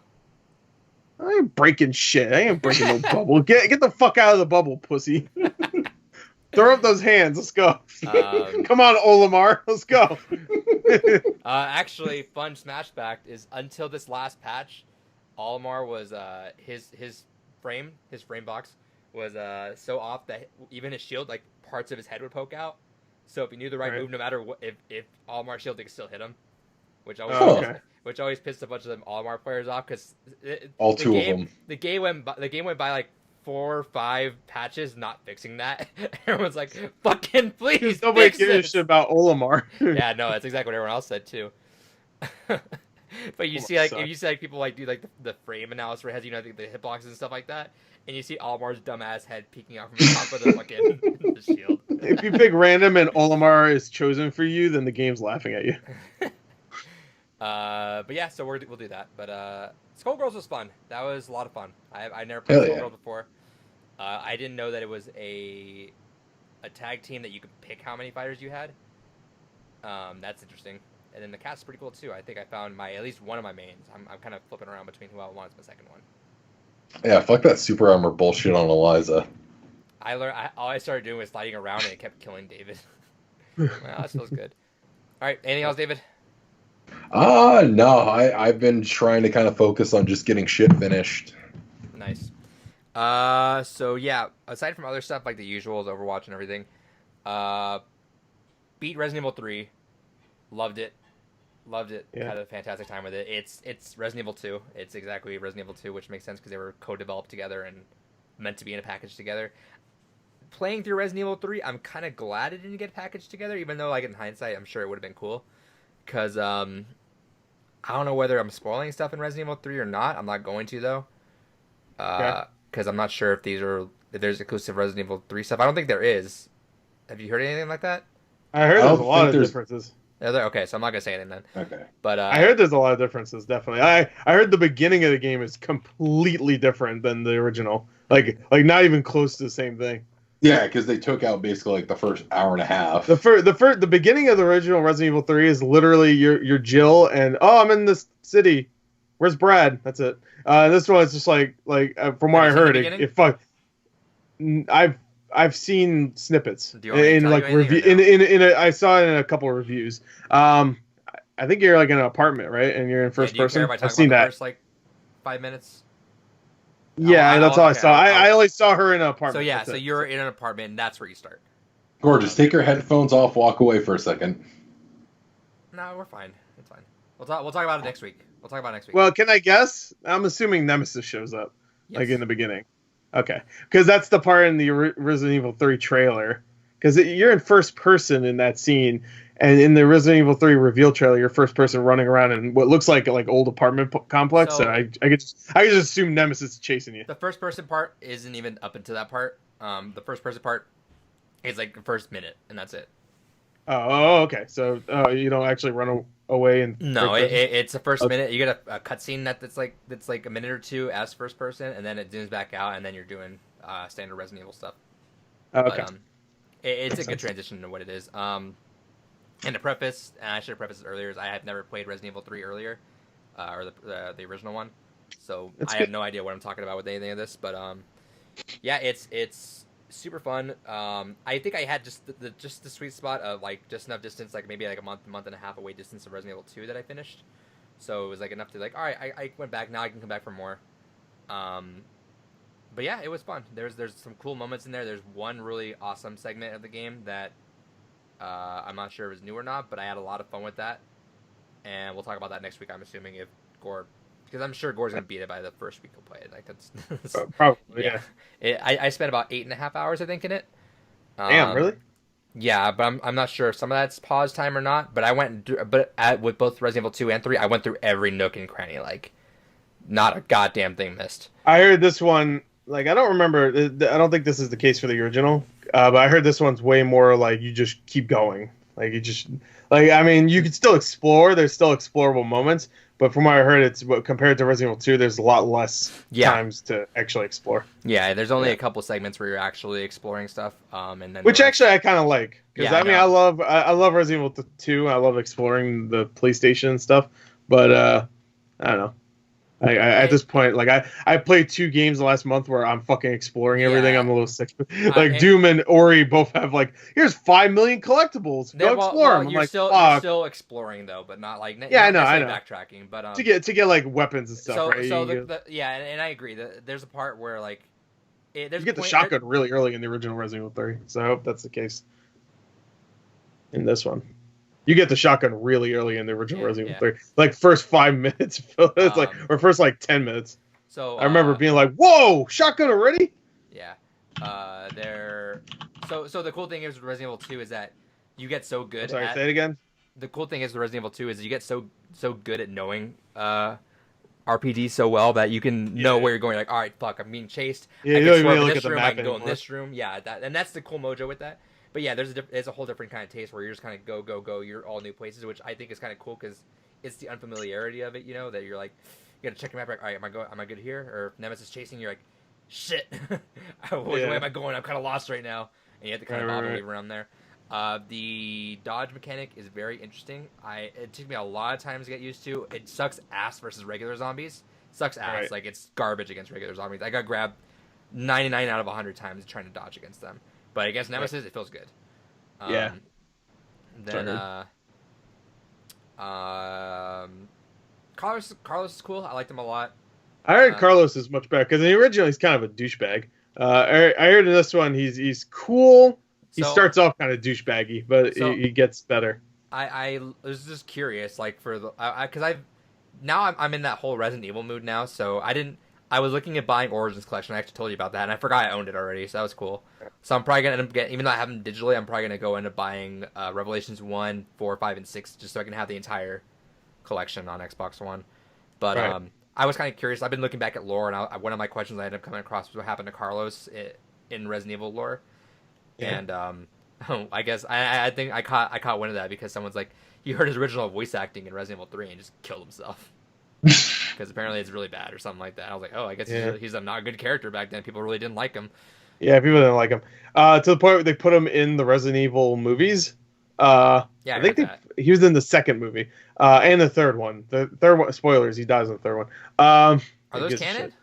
I ain't breaking shit. I ain't breaking no bubble. Get the fuck out of the bubble, pussy. Throw up those hands. Let's go. Come on, Olimar. Let's go. Actually, fun Smash fact is until this last patch, Olimar was his frame box was so off that even his shield, like parts of his head would poke out. So if you knew the right move, no matter what, if Olimar's shield, they could still hit him, which always pissed a bunch of them Olimar players off because all two of them. The game went by like 4 or 5 patches not fixing that. Everyone's like, fucking please. Nobody gives a shit about Olimar. Yeah, no, that's exactly what everyone else said too. But you see, like, if you see like people like do like the frame analysis where it has, you know, the hitboxes and stuff like that, and you see Olimar's dumbass head peeking out from the top of the fucking the shield. If you pick random and Olimar is chosen for you, then the game's laughing at you. But yeah, so we'll do that. But Skullgirls was fun. That was a lot of fun. I never played Skullgirls before. I didn't know that it was a tag team that you could pick how many fighters you had. That's interesting. And then the cast's pretty cool too. I think I found at least one of my mains. I'm kind of flipping around between who I want as my second one. Yeah, fuck that super armor bullshit on Eliza. All I started doing was sliding around and it kept killing David. Well, that feels good. All right, anything else, David? No. I've been trying to kind of focus on just getting shit finished. Nice. So yeah, aside from other stuff like the usuals, Overwatch and everything, beat Resident Evil 3, loved it. Yeah. Had a fantastic time with it. It's Resident Evil 2. It's exactly Resident Evil 2, which makes sense because they were co-developed together and meant to be in a package together. Playing through Resident Evil 3, I'm kind of glad it didn't get packaged together, even though, like, in hindsight, I'm sure it would have been cool. Because, I don't know whether I'm spoiling stuff in Resident Evil 3 or not. I'm not going to, though. Because I'm not sure if there's exclusive Resident Evil 3 stuff. I don't think there is. Have you heard anything like that? I heard there's a lot of differences. Okay, so I'm not gonna say anything then. Okay. But I heard there's a lot of differences, definitely. I heard the beginning of the game is completely different than the original. Like not even close to the same thing. Yeah, because they took out basically like the first hour and a half. The beginning of the original Resident Evil 3 is literally you're Jill and I'm in this city. Where's Brad? That's it. This one is just like from what I heard, it fuck. I've seen snippets in like review I saw it in a couple of reviews. I think you're like in an apartment, right? And you're in first person. I've seen that. First, like 5 minutes. Yeah, that's all I saw. I only saw her in an apartment. So yeah, so you're in an apartment, and that's where you start. Gorgeous. Take your headphones off. Walk away for a second. No, we're fine. It's fine. We'll talk about it next week. Well, can I guess? I'm assuming Nemesis shows up, like in the beginning. Okay, because that's the part in the Resident Evil 3 trailer. Because you're in first person in that scene, and in the Resident Evil 3 reveal trailer, you're first person running around in what looks like old apartment complex. So I could just assume Nemesis is chasing you. The first person part isn't even up into that part. The first person part is like the first minute, and that's it. Oh, okay. So you don't actually run away and No, break it's the first Okay. minute. You get a cutscene that's like a minute or two as first person, and then it zooms back out, and then you're doing standard Resident Evil stuff. But Okay. it's a Makes good sense. transition to what it is. And to preface, and I should have prefaced it earlier, is I have never played Resident Evil 3 earlier, or the original one, so That's I have good. no idea what I'm talking about with anything of this. But yeah, it's super fun. I think I had just the sweet spot of like just enough distance, like maybe like a month and a half away distance of Resident Evil 2 that I finished. So it was like enough to like, all right, I went back. Now I can come back for more. Um, but yeah, it was fun. There's some cool moments in there. There's one really awesome segment of the game that I'm not sure if it's new or not, but I had a lot of fun with that. And we'll talk about that next week. I'm assuming if Gore, because I'm sure Gore's gonna beat it by the first week he'll play it. Like that's Probably, yeah. yeah. I spent about 8.5 hours I think in it. Damn, really? Yeah, but I'm not sure if some of that's pause time or not. But I went, with both Resident Evil 2 and 3, I went through every nook and cranny. Like, not a goddamn thing missed. I heard this one. Like, I don't remember. I don't think this is the case for the original. But I heard this one's way more like you just keep going. Like you just like I mean you can still explore. There's still explorable moments. But from what I heard, it's compared to Resident Evil 2, there's a lot less Yeah, times to actually explore. yeah. There's only Yeah. a couple segments where you're actually exploring stuff. And then the Which rest. actually I kind of like because Yeah, I I mean know. I love Resident Evil 2. I love exploring the PlayStation and stuff. But I don't know. At this point, like I played 2 games the last month where I'm fucking exploring everything. Yeah. I'm a little sick. I, Like Doom and Ori both have like here's 5 million collectibles. Go explore them. I'm you're like you're fuck. still exploring though, but not like Yeah, I not know, I necessarily know. backtracking. But To get like weapons and stuff, so right? so You, yeah, and I agree. There's a part where like there's you a get the point. shotgun really early in the original Resident Evil 3, so I hope that's the case in this one. You get the shotgun really early in the original Yeah, Resident yeah. Evil 3, like first 5 minutes. It's like Um, or first like 10 minutes. so I remember being like, "Whoa, shotgun already!" yeah, there. So the cool thing is with Resident Evil 2 is that you get so I'm good sorry, at say it again. the cool thing is with Resident Evil 2 is you get so good at knowing RPG so well that you can know Yeah. where you're going. Like, all right, fuck, I'm being chased. Yeah, I you can don't even swerve need to in look this at the room. I map can go in anymore. this room. Yeah, and that's the cool mojo with that. But yeah, there's a whole different kind of taste where you're just kind of go. You're all new places, which I think is kind of cool because it's the unfamiliarity of it. You know that you're like, you gotta check your map. Like, all right, am I good here? Or if Nemesis chasing you, you're like, shit, which way am I going? I'm kind of lost right now, and you have to kind of bob and weave around there. The dodge mechanic is very interesting. It took me a lot of time to get used to. It sucks ass versus regular zombies. Sucks ass. Right. Like it's garbage against regular zombies. I got grabbed 99 out of 100 times trying to dodge against them. But against Nemesis, it feels good. Yeah. Then Carlos is cool. I liked him a lot. I heard Carlos is much better because originally he's kind of a douchebag. I heard in this one he's cool. He So- starts off kind of douchebaggy, but So- he gets better. I was just curious, like for the because I'm in that whole Resident Evil mood now. So I was looking at buying Origins Collection. I actually told you about that, and I forgot I owned it already. So that was cool. So I'm probably gonna end up getting, even though I have them digitally, I'm probably gonna go into buying Revelations 1, 4, 5, and 6 just so I can have the entire collection on Xbox One. But Right. I was kind of curious. I've been looking back at lore, and one of my questions I ended up coming across was what happened to Carlos in Resident Evil lore. Yeah. And I guess I think I caught wind of that because someone's like, he heard his original voice acting in Resident Evil 3 and just killed himself because apparently it's really bad or something like that. I was like, oh, I guess Yeah. he's a not good character back then. People really didn't like him. Yeah, people didn't like him. To the point where they put him in the Resident Evil movies. Yeah, I think heard that. he was in the second movie, and the third one. The third one, spoilers, he dies in the third one. Are who those gives a canon? shit?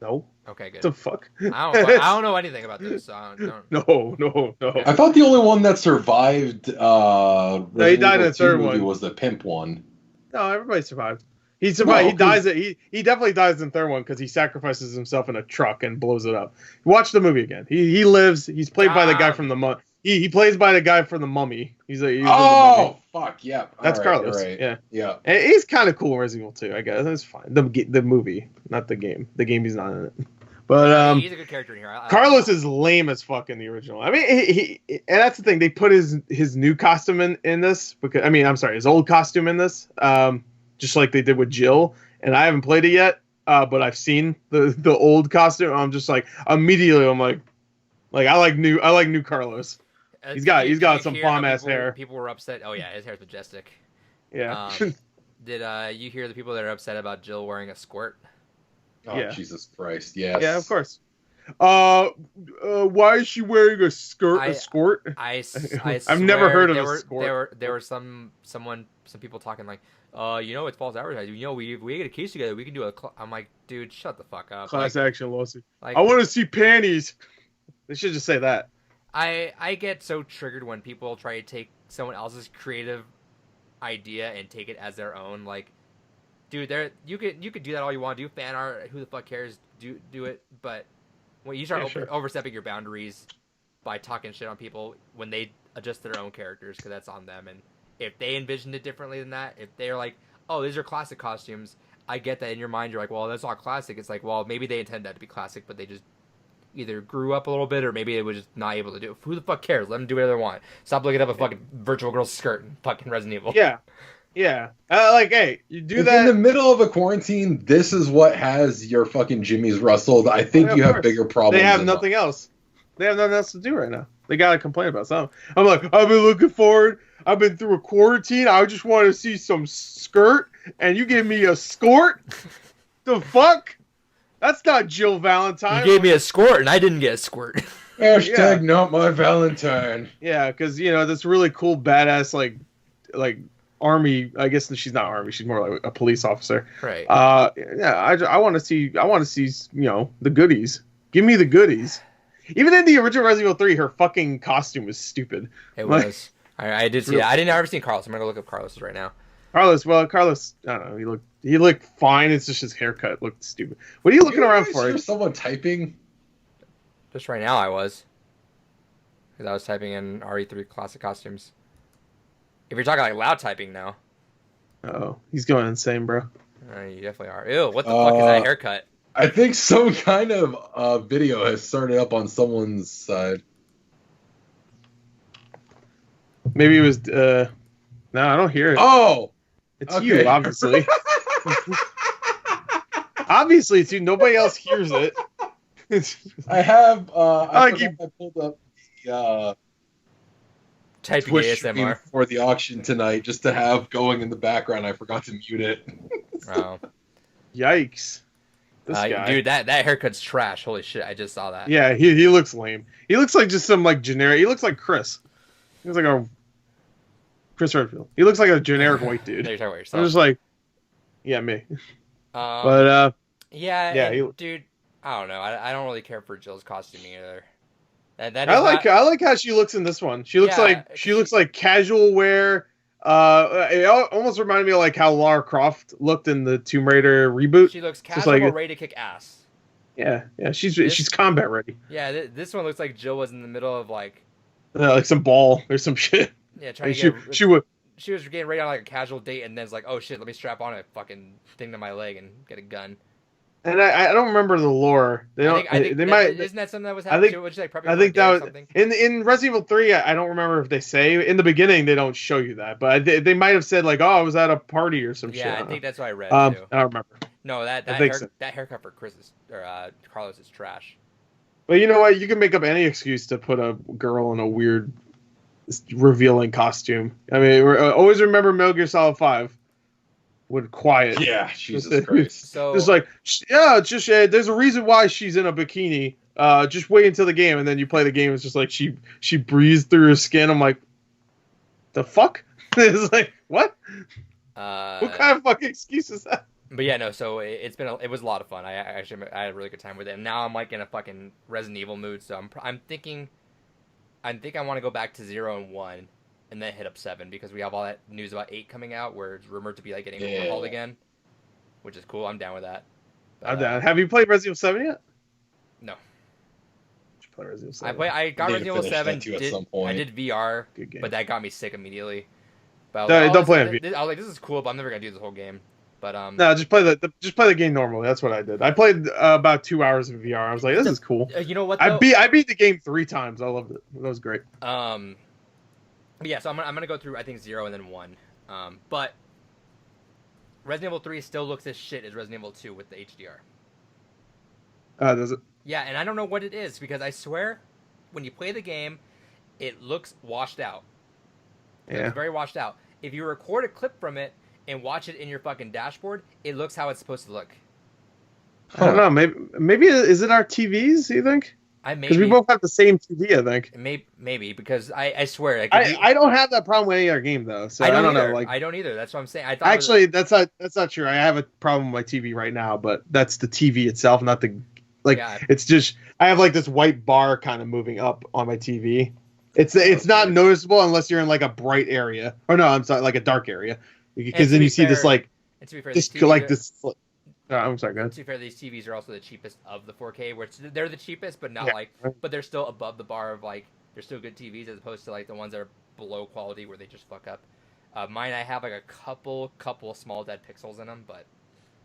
No. Okay, What good. the fuck? I don't know anything about those, so I don't. No. I thought the only one that survived he died in the third movie one. was the pimp one. No, everybody survived. He survived. No, he dies. He definitely dies in the third one because he sacrifices himself in a truck and blows it up. Watch the movie again. He lives. He's played by the guy from the he plays by the guy from the Mummy. He's in the Mummy. Oh fuck, yeah. That's All right, Carlos. you're right. Yeah. Yeah. And he's kind of cool in Resident Evil 2, I guess. That's fine. The movie, not the game. The game he's not in it. But He's a good character in here. I Carlos is lame as fuck in the original. I mean, he and that's the thing. They put his new costume in this because I'm sorry, his old costume in this. Just like they did with Jill. And I haven't played it yet, but I've seen the old costume. I'm just like immediately. I'm like I like new Carlos. He's got Did you some hear how bomb ass hair. People were upset. Oh yeah, his hair's majestic. Yeah. Did you hear the people that are upset about Jill wearing a skirt? Oh, Yeah. Jesus Christ! Yes. Yeah, of course. Why is she wearing a skirt? A skirt? I I've never heard of there a were skirt. there were some people talking like, it's false advertising. We get a case together. We can do a. I'm like, dude, shut the fuck up. Class action lawsuit. Like, I want to see panties. They should just say that. I get so triggered when people try to take someone else's creative idea and take it as their own. Like, dude, you could do that all you want. Do fan art. Who the fuck cares? Do it. But when you start overstepping your boundaries by talking shit on people when they adjust their own characters, because that's on them. And if they envisioned it differently than that, if they're like, oh, these are classic costumes, I get that in your mind. You're like, well, that's not classic. It's like, well, maybe they intend that to be classic, but they just either grew up a little bit or maybe they were just not able to do it. Who the fuck cares? Let them do whatever they want. Stop looking up a fucking virtual girl's skirt in fucking Resident Evil. Yeah. Yeah. Hey, you do that in the middle of a quarantine. This is what has your fucking jimmies rustled. I think you have bigger problems. They have nothing else. They have nothing else to do right now. They gotta complain about something. I'm like, I've been looking forward. I've been through a quarantine. I just want to see some skirt, and you give me a skort? The fuck? That's not Jill Valentine. You gave me a squirt, and I didn't get a squirt. Hashtag not my Valentine. Yeah, because this really cool badass like army. I guess she's not army. She's more like a police officer. Right. Yeah. I want to see. The goodies. Give me the goodies. Even in the original Resident Evil 3, her fucking costume was stupid. It was. I did see that. I didn't ever seen Carlos. I'm gonna look up Carlos's right now. Carlos, I don't know. He looked fine. It's just his haircut looked stupid. What are you looking around for? Is someone typing? Just right now, I was. Because I was typing in RE3 classic costumes. If you're talking like loud typing now. Oh, he's going insane, bro. You definitely are. Ew, what the fuck is that haircut? I think some kind of video has started up on someone's side. Maybe it was. No, I don't hear it. Oh, it's you, obviously. Obviously, it's you. Nobody else hears it. I have. I pulled up the typing Twitch ASMR for the auction tonight, just to have going in the background. I forgot to mute it. Oh, yikes! This guy, dude, that haircut's trash. Holy shit! I just saw that. Yeah, he looks lame. He looks like just some generic. He looks like Chris. He looks like a Chris Redfield. He looks like a generic white dude. You're talking about yourself. I'm just like, yeah, me. But yeah, dude, I don't know. I don't really care for Jill's costuming either. I like how she looks in this one. She looks like casual wear. It almost reminded me of like how Lara Croft looked in the Tomb Raider reboot. She looks casual, ready to kick ass. Yeah, she's combat ready. Yeah, this one looks like Jill was in the middle of like some ball or some shit. Yeah, trying to get. She was getting ready on like a casual date, and then it's like, oh shit, let me strap on a fucking thing to my leg and get a gun. And I don't remember the lore. Isn't that something that was happening? I think that was in Resident Evil 3. I don't remember if they say in the beginning. They don't show you that, but they might have said like, "Oh, I was at a party or some shit." Yeah, I think that's what I read too. I don't remember. No, that haircut for Carlos is trash. But you know what? You can make up any excuse to put a girl in a weird, revealing costume. I mean, always remember Metal Gear Solid 5. With quiet. Yeah, Jesus Christ. So it's like, yeah, it's just there's a reason why she's in a bikini. Just wait until the game, and then you play the game. It's just like she breathes through her skin. I'm like, the fuck? It's like, what? What kind of fucking excuse is that? But yeah, no. So it was a lot of fun. I had a really good time with it. And now I'm like in a fucking Resident Evil mood. So I'm thinking, I want to go back to 0 and 1. And then hit up 7 because we have all that news about 8 coming out where it's rumored to be like getting overhauled again, which is cool. I'm down with that. But, I'm down. Have you played Resident Evil 7 yet? No. Play Resident Evil 7. I got Resident Evil 7. I did VR, but that got me sick immediately. But don't play it. I was like, this is cool, but I'm never gonna do this whole game. But no, just play the game normally. That's what I did. I played about 2 hours of VR. I was like, this is cool. You know what? Though? I beat the game 3 times. I loved it. That was great. Yeah, so I'm gonna go through I think 0 and then 1. But Resident Evil 3 still looks as shit as Resident Evil 2 with the HDR. Does it? Yeah, and I don't know what it is because I swear, when you play the game, it looks washed out. Yeah. It's very washed out. If you record a clip from it and watch it in your fucking dashboard, it looks how it's supposed to look. I don't know. Maybe is it our TVs? You think? Because we both have the same TV, I think. Maybe because I swear, like, I don't have that problem with any other game though, so I don't know. Like, I don't either. That's what I'm saying. Actually, that's not true. I have a problem with my TV right now, but that's the TV itself, not the It's just I have like this white bar kind of moving up on my TV. It's not noticeable unless you're in like a bright area, or no, I'm sorry, like a dark area, because then you see this like I'm sorry, go ahead. To be fair, these TVs are also the cheapest of the 4K, which they're the cheapest, but not but they're still above the bar of like, they're still good TVs as opposed to like the ones that are below quality where they just fuck up. Mine, I have like a couple small dead pixels in them, but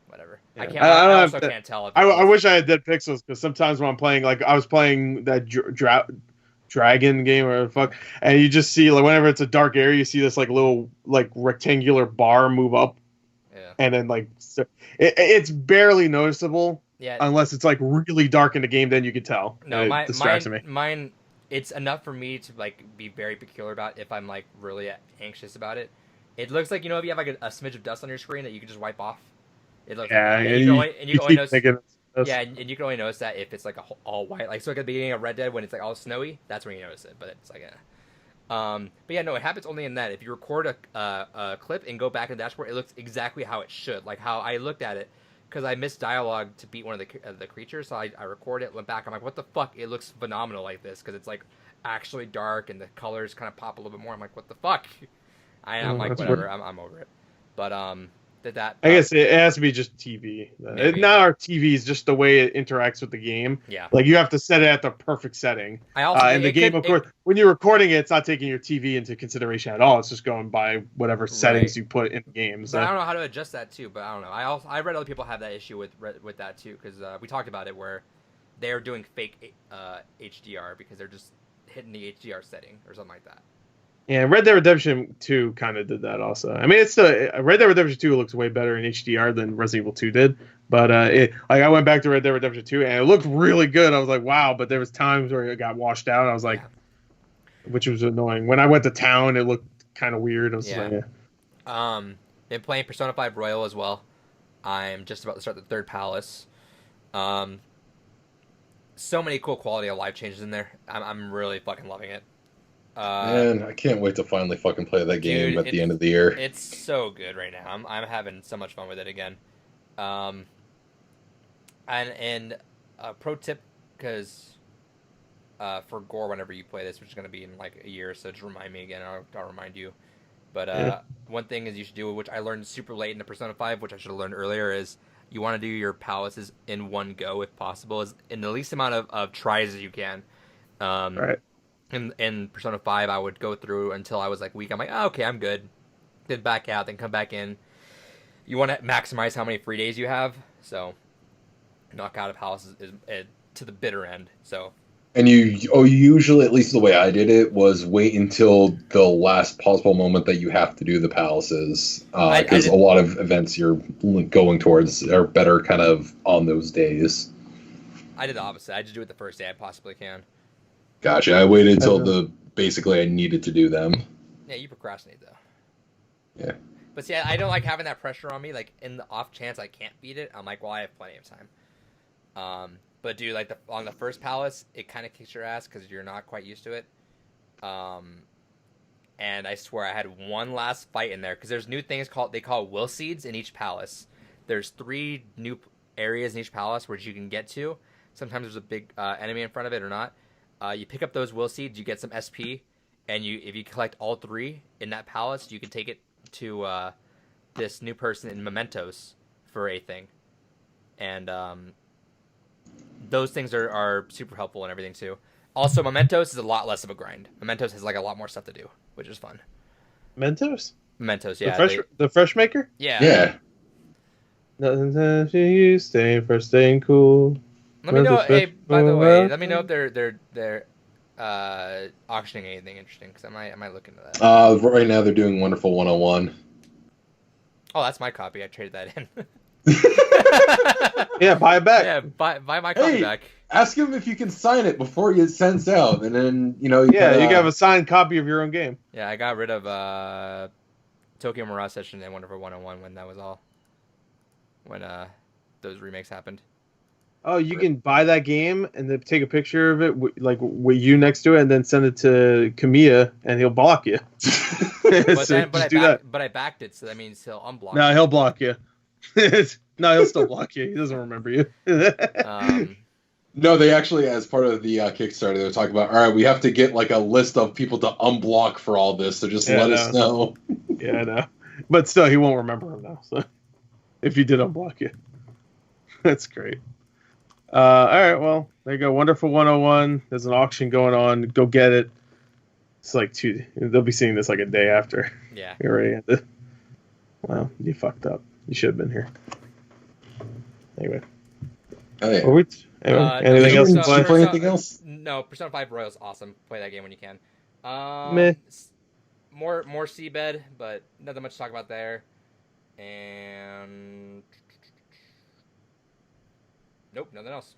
whatever. Yeah. I also can't tell. I wish I had dead pixels, because sometimes when I'm playing, like I was playing that dragon game or the fuck, and you just see like whenever it's a dark area, you see this like little like rectangular bar move up. And then like it's barely noticeable, unless it's like really dark in the game. Then you can tell. No, mine, it's enough for me to like be very peculiar about if I'm like really anxious about it. It looks like, you know, if you have like a smidge of dust on your screen that you can just wipe off. It looks and you can only notice that if it's like all white. Like, so at the beginning of Red Dead when it's like all snowy, that's when you notice it. But it's like but yeah, no, it happens only in that. If you record a clip and go back in the dashboard, it looks exactly how it should, like how I looked at it, because I missed dialogue to beat one of the creatures, so I recorded it, went back, I'm like, what the fuck, it looks phenomenal like this, because it's like actually dark and the colors kind of pop a little bit more. I'm like, what the fuck? I'm like, whatever, I'm over it. But I guess it has to be just TV. Not our TVs, just the way it interacts with the game. Yeah. Like, you have to set it at the perfect setting. And the game, of course, when you're recording it, it's not taking your TV into consideration at all. It's just going by whatever settings you put in the game. So. But I don't know how to adjust that too. But I don't know. I read other people have that issue with that too, because we talked about it where they're doing fake HDR because they're just hitting the HDR setting or something like that. Yeah, Red Dead Redemption 2 kind of did that also. I mean, it's Red Dead Redemption 2 looks way better in HDR than Resident Evil 2 did. But I went back to Red Dead Redemption 2 and it looked really good. I was like, wow. But there was times where it got washed out. I was like, which was annoying. When I went to town, it looked kind of weird. I was like, been playing Persona 5 Royal as well. I'm just about to start the third palace. So many cool quality of life changes in there. I'm really fucking loving it. Man, I can't wait to finally fucking play that game at the end of the year. It's so good right now. I'm having so much fun with it again. And a pro tip, because for Gore, whenever you play this, which is going to be in like a year, so just remind me again. I'll remind you. But one thing is you should do, which I learned super late in the Persona 5, which I should have learned earlier, is you want to do your palaces in one go if possible, is in the least amount of tries as you can. Right. In Persona 5, I would go through until I was like weak. I'm like, oh, okay, I'm good. Then back out, then come back in. You want to maximize how many free days you have, so knock out of houses is to the bitter end. So, and you usually, at least the way I did it, was wait until the last possible moment that you have to do the palaces, because a lot of events you're going towards are better kind of on those days. I did the opposite. I just do it the first day I possibly can. Gotcha. I waited until basically I needed to do them. Yeah, you procrastinate though. Yeah. But see, I don't like having that pressure on me. Like, in the off chance I can't beat it, I'm like, well, I have plenty of time. But dude, like on the first palace, it kind of kicks your ass because you're not quite used to it. And I swear I had one last fight in there because there's new things they call will seeds in each palace. There's 3 new areas in each palace which you can get to. Sometimes there's a big enemy in front of it or not. You pick up those will seeds, you get some SP, and if you collect all 3 in that palace, you can take it to this new person in Mementos for a thing. And those things are super helpful and everything too. Also, Mementos is a lot less of a grind. Mementos has like a lot more stuff to do, which is fun. Mementos, yeah. The fresh maker? Yeah. Yeah. Nothing tells you staying fresh, staying cool. Let me know. Hey, by the way, let me know if they're auctioning anything interesting, because I might look into that. Right now they're doing Wonderful 101. Oh, that's my copy. I traded that in. Yeah, buy it back. Yeah, buy my copy back. Ask him if you can sign it before it sends out, and then you you can have a signed copy of your own game. Yeah, I got rid of Tokyo Mirage Session and Wonderful 101 when that was all. When those remakes happened. Oh, you can buy that game and then take a picture of it, with you next to it, and then send it to Kamiya, and he'll block you. But I backed it, so that means he'll unblock. No, he'll block you. No, he'll still block you. He doesn't remember you. No, they actually, as part of the Kickstarter, they were talking about, all right, we have to get like a list of people to unblock for all this, so just let us know. Yeah, I know. But still, he won't remember him now. So if you did unblock you, that's great. All right, well, there you go. Wonderful 101. There's an auction going on. Go get it. It's like they'll be seeing this like a day after. Yeah. You're already at the. Well, you fucked up. You should have been here. Anyway. Oh, yeah. Anything else? Anything else? No, Persona 5 Royal's awesome. Play that game when you can. Meh. More Seabed, but nothing much to talk about there. And nope, nothing else.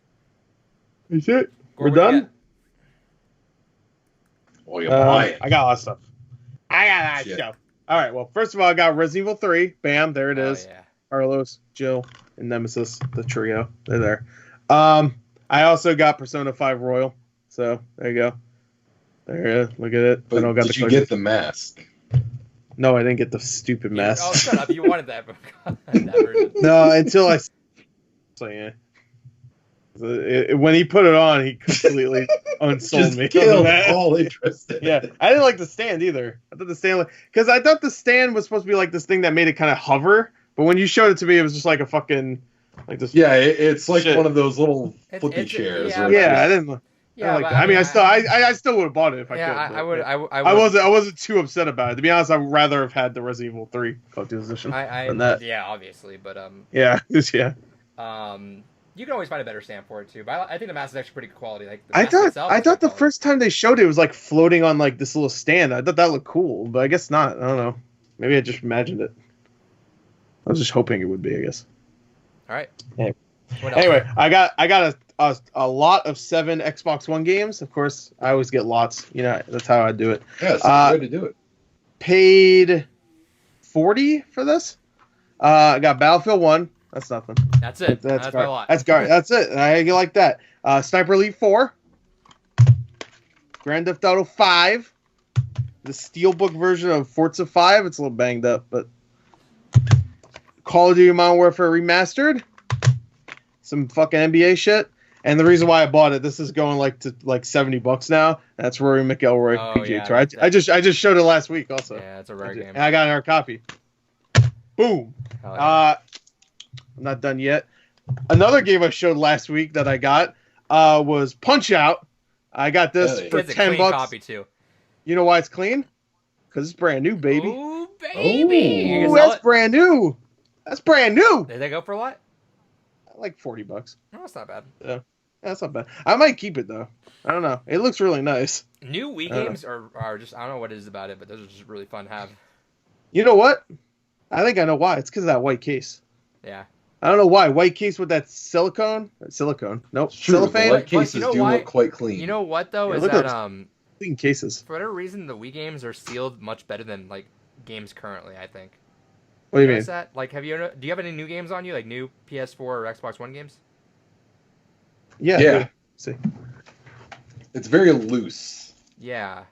That's it. Gore, We're done. Oh, you're lying. I got a lot of stuff. All right. Well, first of all, I got Resident Evil 3. Bam, there it is. Yeah. Carlos, Jill, and Nemesis, the trio. They're there. I also got Persona 5 Royal. So there you go. There, look at it. But did you get the mask? No, I didn't get the stupid mask. Oh, shut up! You wanted that version. No, until I. So yeah. When he put it on, he completely unsold me. Killed all interest. Yeah, I didn't like the stand either. I thought the stand, because I thought the stand was supposed to be like this thing that made it kind of hover. But when you showed it to me, it was just like a fucking like this. Yeah, it's like shit. One of those little flippy chairs. Yeah, I didn't. Yeah, like I mean, I still would have bought it if I could. I wasn't too upset about it. To be honest, I'd rather have had the Resident Evil 3 collector's edition than that. Yeah, obviously, but yeah. You can always find a better stand for it too. But I think the mask is actually pretty good quality. Like I thought the first time they showed it was like floating on like this little stand. I thought that looked cool, but I guess not. I don't know. Maybe I just imagined it. I was just hoping it would be, I guess. All right. Anyway, I got a lot of 7 Xbox One games. Of course, I always get lots. You know, that's how I do it. Yeah, it's a good way to do it. Paid $40 for this. I got Battlefield 1. That's nothing. That's it. That's a lot. That's it. I like that. Sniper Elite 4. Grand Theft Auto 5. The Steelbook version of Forza 5. It's a little banged up, but Call of Duty Modern Warfare Remastered. Some fucking NBA shit. And the reason why I bought it, this is going to $70 now. That's Rory McIlroy PGA Tour. I just showed it last week also. Yeah, it's a rare game. And I got another copy. Boom. Yeah. I'm not done yet. Another game I showed last week that I got was Punch Out. I got this for $10. Clean copy too. You know why it's clean? Because it's brand new, baby. Ooh, baby! Ooh, that's brand new. That's brand new. Did they go for what? Like $40. No, that's not bad. Yeah, that's not bad. I might keep it though. I don't know. It looks really nice. New Wii games are just, I don't know what it is about it, but those are just really fun to have. You know what? I think I know why. It's because of that white case. Yeah. I don't know why. White case with that silicone? Nope. Cellophane? White cases do look quite clean. You know what, though? Yeah, is that, clean cases. For whatever reason, the Wii games are sealed much better than, games currently, I think. What do you mean? That? Do you have any new games on you? Like, new PS4 or Xbox One games? Yeah. See. It's very loose. Yeah.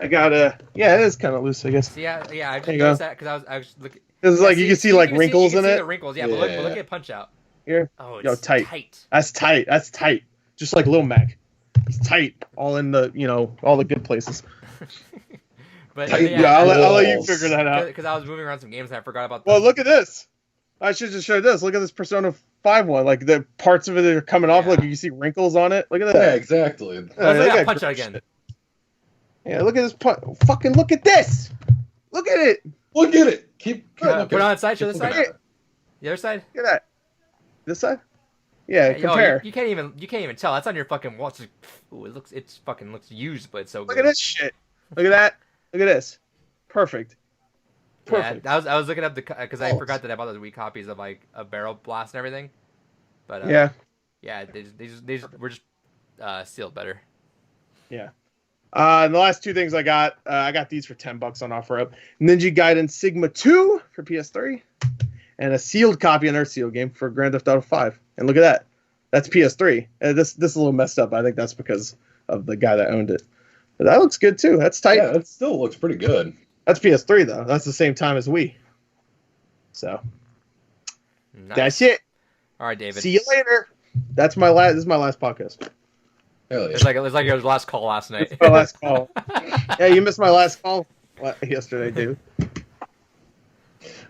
I got it is kind of loose, I guess. See, yeah, I just noticed that because I was looking. It's you can see wrinkles in it. The wrinkles, yeah. But look at Punch Out. Here. Oh, it's tight. That's tight. Just like Lil Mac. He's tight. All in the, all the good places. But I'll let you figure that out. Because I was moving around some games and I forgot about. Well, look at this. I should just show this. Look at this Persona 5 one. Like the parts of it are coming off. Like you can see wrinkles on it. Look at that. Yeah, exactly. Look at Punch Out again. Shit. Yeah, look at this. Fucking look at this. Look at it. Look at it. Put on the side. Show the side. The other side. Look at that. This side. Yeah, compare. You can't even tell. That's on your fucking wall. It fucking looks used, but it's so good. Look at this shit. Look at that. Look at this. Perfect. Yeah, I was looking up because I forgot that I bought those Wii copies of a Barrel Blast and everything. But yeah, Yeah, we're just sealed better. Yeah. And the last two things I got these for $10 on OfferUp. Ninja Gaiden Sigma 2 for PS3, and a sealed copy of an Earthseal game for Grand Theft Auto 5. And look at that. That's PS3. This is a little messed up. I think that's because of the guy that owned it. But that looks good too. That's tight. Yeah, it still looks pretty good. That's PS3 though. That's the same time as Wii. So Nice. that's it. All right, David. See you later. That's my last. This is my last podcast. Hell yeah. It's like your last call last night. It's my last call. Yeah, you missed my last call yesterday, dude.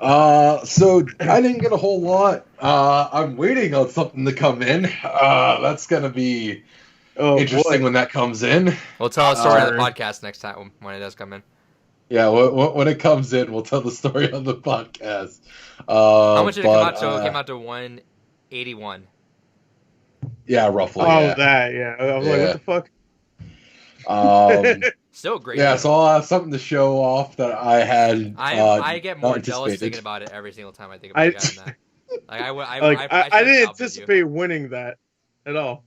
So I didn't get a whole lot. I'm waiting on something to come in. That's gonna be interesting when that comes in. We'll tell a story on the podcast next time when it does come in. Yeah, when it comes in, we'll tell the story on the podcast. How much did it come out to? It came out to 181. Yeah, roughly. Oh, yeah. that, yeah. I was like, what the fuck? Still great. Yeah, so I'll have something to show off that I had. I get more jealous thinking about it every single time I think about getting that. I didn't anticipate winning that at all.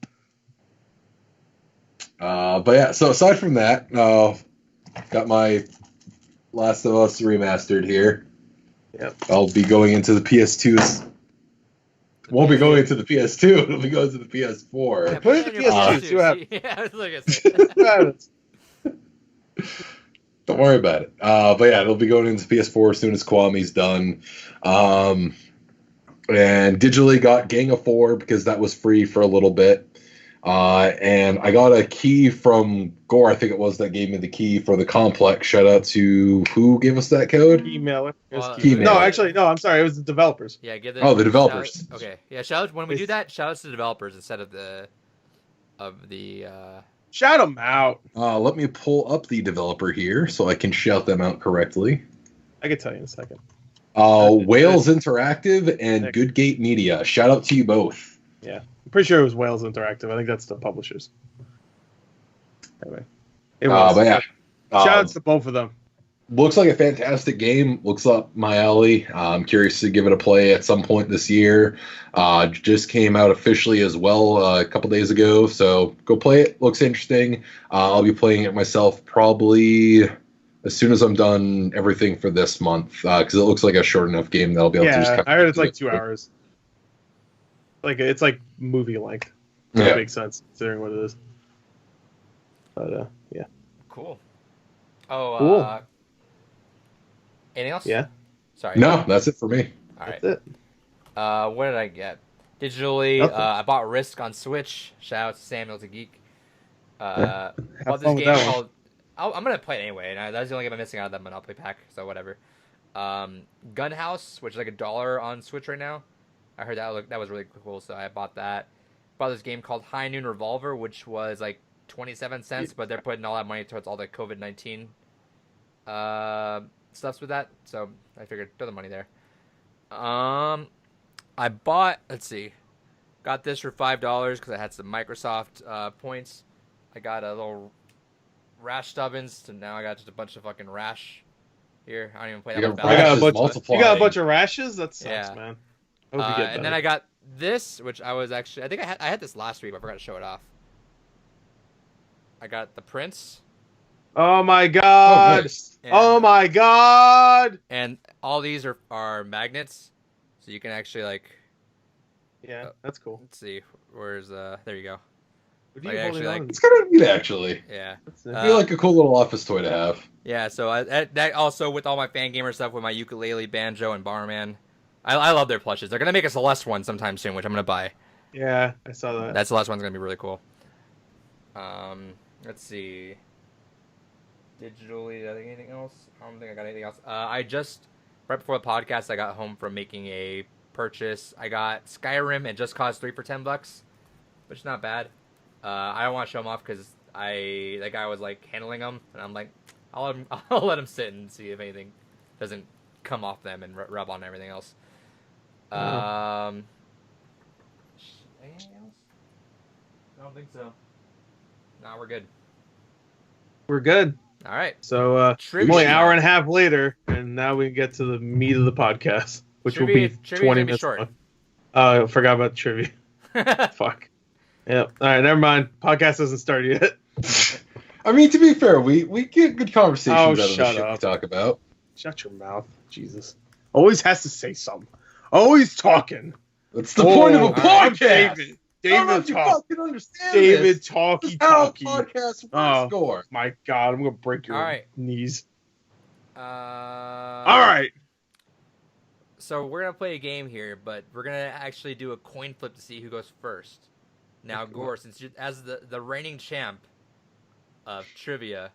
But yeah, so aside from that, got my Last of Us remastered here. Yep. I'll be going into the PS2's. Won't be going into the PS2. It'll be going to the PS4. Yeah, Put it in the PS2. See what happens. Yeah, I was like, What happens? Don't worry about it. But yeah, it'll be going into PS4 as soon as Kwame's done. And digitally got Gang of 4 because that was free for a little bit. And I got a key from Gore, I think it was, that gave me the key for the complex. Shout out to who gave us that code? Emailer. Keymailer. No, actually, no, I'm sorry. It was the developers. yeah, give the developers. Okay, yeah. Shout out when we do that. Shout outs to the developers instead of the Shout them out. Let me pull up the developer here so I can shout them out correctly. I can tell you in a second. Wales Interactive and Good Gate Media. Shout out to you both. Yeah. I'm pretty sure it was Wales Interactive. I think that's the publishers. Anyway. It was. But yeah. Shout outs to both of them. Looks like a fantastic game. Looks up my alley. I'm curious to give it a play at some point this year. Just came out officially as well a couple days ago, so go play it. Looks interesting. I'll be playing it myself probably as soon as I'm done everything for this month, because it looks like a short enough game that I'll be able to just kind of I heard it's like 2 hours. It's like movie length. That makes sense considering what it is. But yeah. Cool. Oh, cool. Anything else? Yeah. Sorry. No, that's it for me. All right. That's it. What did I get? Digitally, I bought Risk on Switch. Shout out to Samuel the Geek. Bought this game called. I'm gonna play it anyway, and that's the only game I'm missing out of that Monopoly pack. So whatever. Gunhouse, which is like $1 on Switch right now. I heard that was really cool, so I bought that. Bought this game called High Noon Revolver, which was like 27 cents, but they're putting all that money towards all the COVID-19 stuffs with that, so I figured throw the money there. I bought, got this for $5 because I had some Microsoft points. I got a little Rash Stubbins, so now I got just a bunch of fucking Rash here. I don't even play that one. You got a bunch of rashes? That sucks, man. I hope you get better. And then I got this, which I was actually, I think I had this last week, but I forgot to show it off. I got the Prince. Oh my god! Oh, nice. Oh my god! And all these are magnets, so you can actually Yeah, that's cool. Let's see, where's there you go. What are you holding on? It's kind of neat, actually. Yeah. I feel like a cool little office toy to have. Yeah, so that also with all my fan gamer stuff with my ukulele, banjo, and barman. I love their plushes. They're gonna make a Celeste one sometime soon, which I'm gonna buy. Yeah, I saw that. That Celeste one's gonna be really cool. Let's see. Digitally, did I think anything else? I don't think I got anything else. I just right before the podcast, I got home from making a purchase. I got Skyrim and Just Cause 3 for $10, which is not bad. I don't want to show them off because that guy was handling them, and I'm like, I'll let him sit and see if anything doesn't come off them and rub on everything else. Anything else? I don't think so. No, we're good. We're good. All right. So only an hour and a half later, and now we get to the meat of the podcast, which will be 20 minutes long. I forgot about trivia. Fuck. Yeah. All right, never mind. Podcast doesn't start yet. I mean, to be fair, we get good conversations out of the shut shit we up. talk about. Shut your mouth. Jesus. Always has to say something. Always talking. That's the point of a I'm podcast. David. I don't know David if you talk. fucking understand David this. talkie This is how talkie. podcasts work, Oh. Score. My God, I'm gonna break your All right. knees. All All right. So we're gonna play a game here, but we're gonna actually do a coin flip to see who goes first. Now, Gore, since you, as the reigning champ of trivia,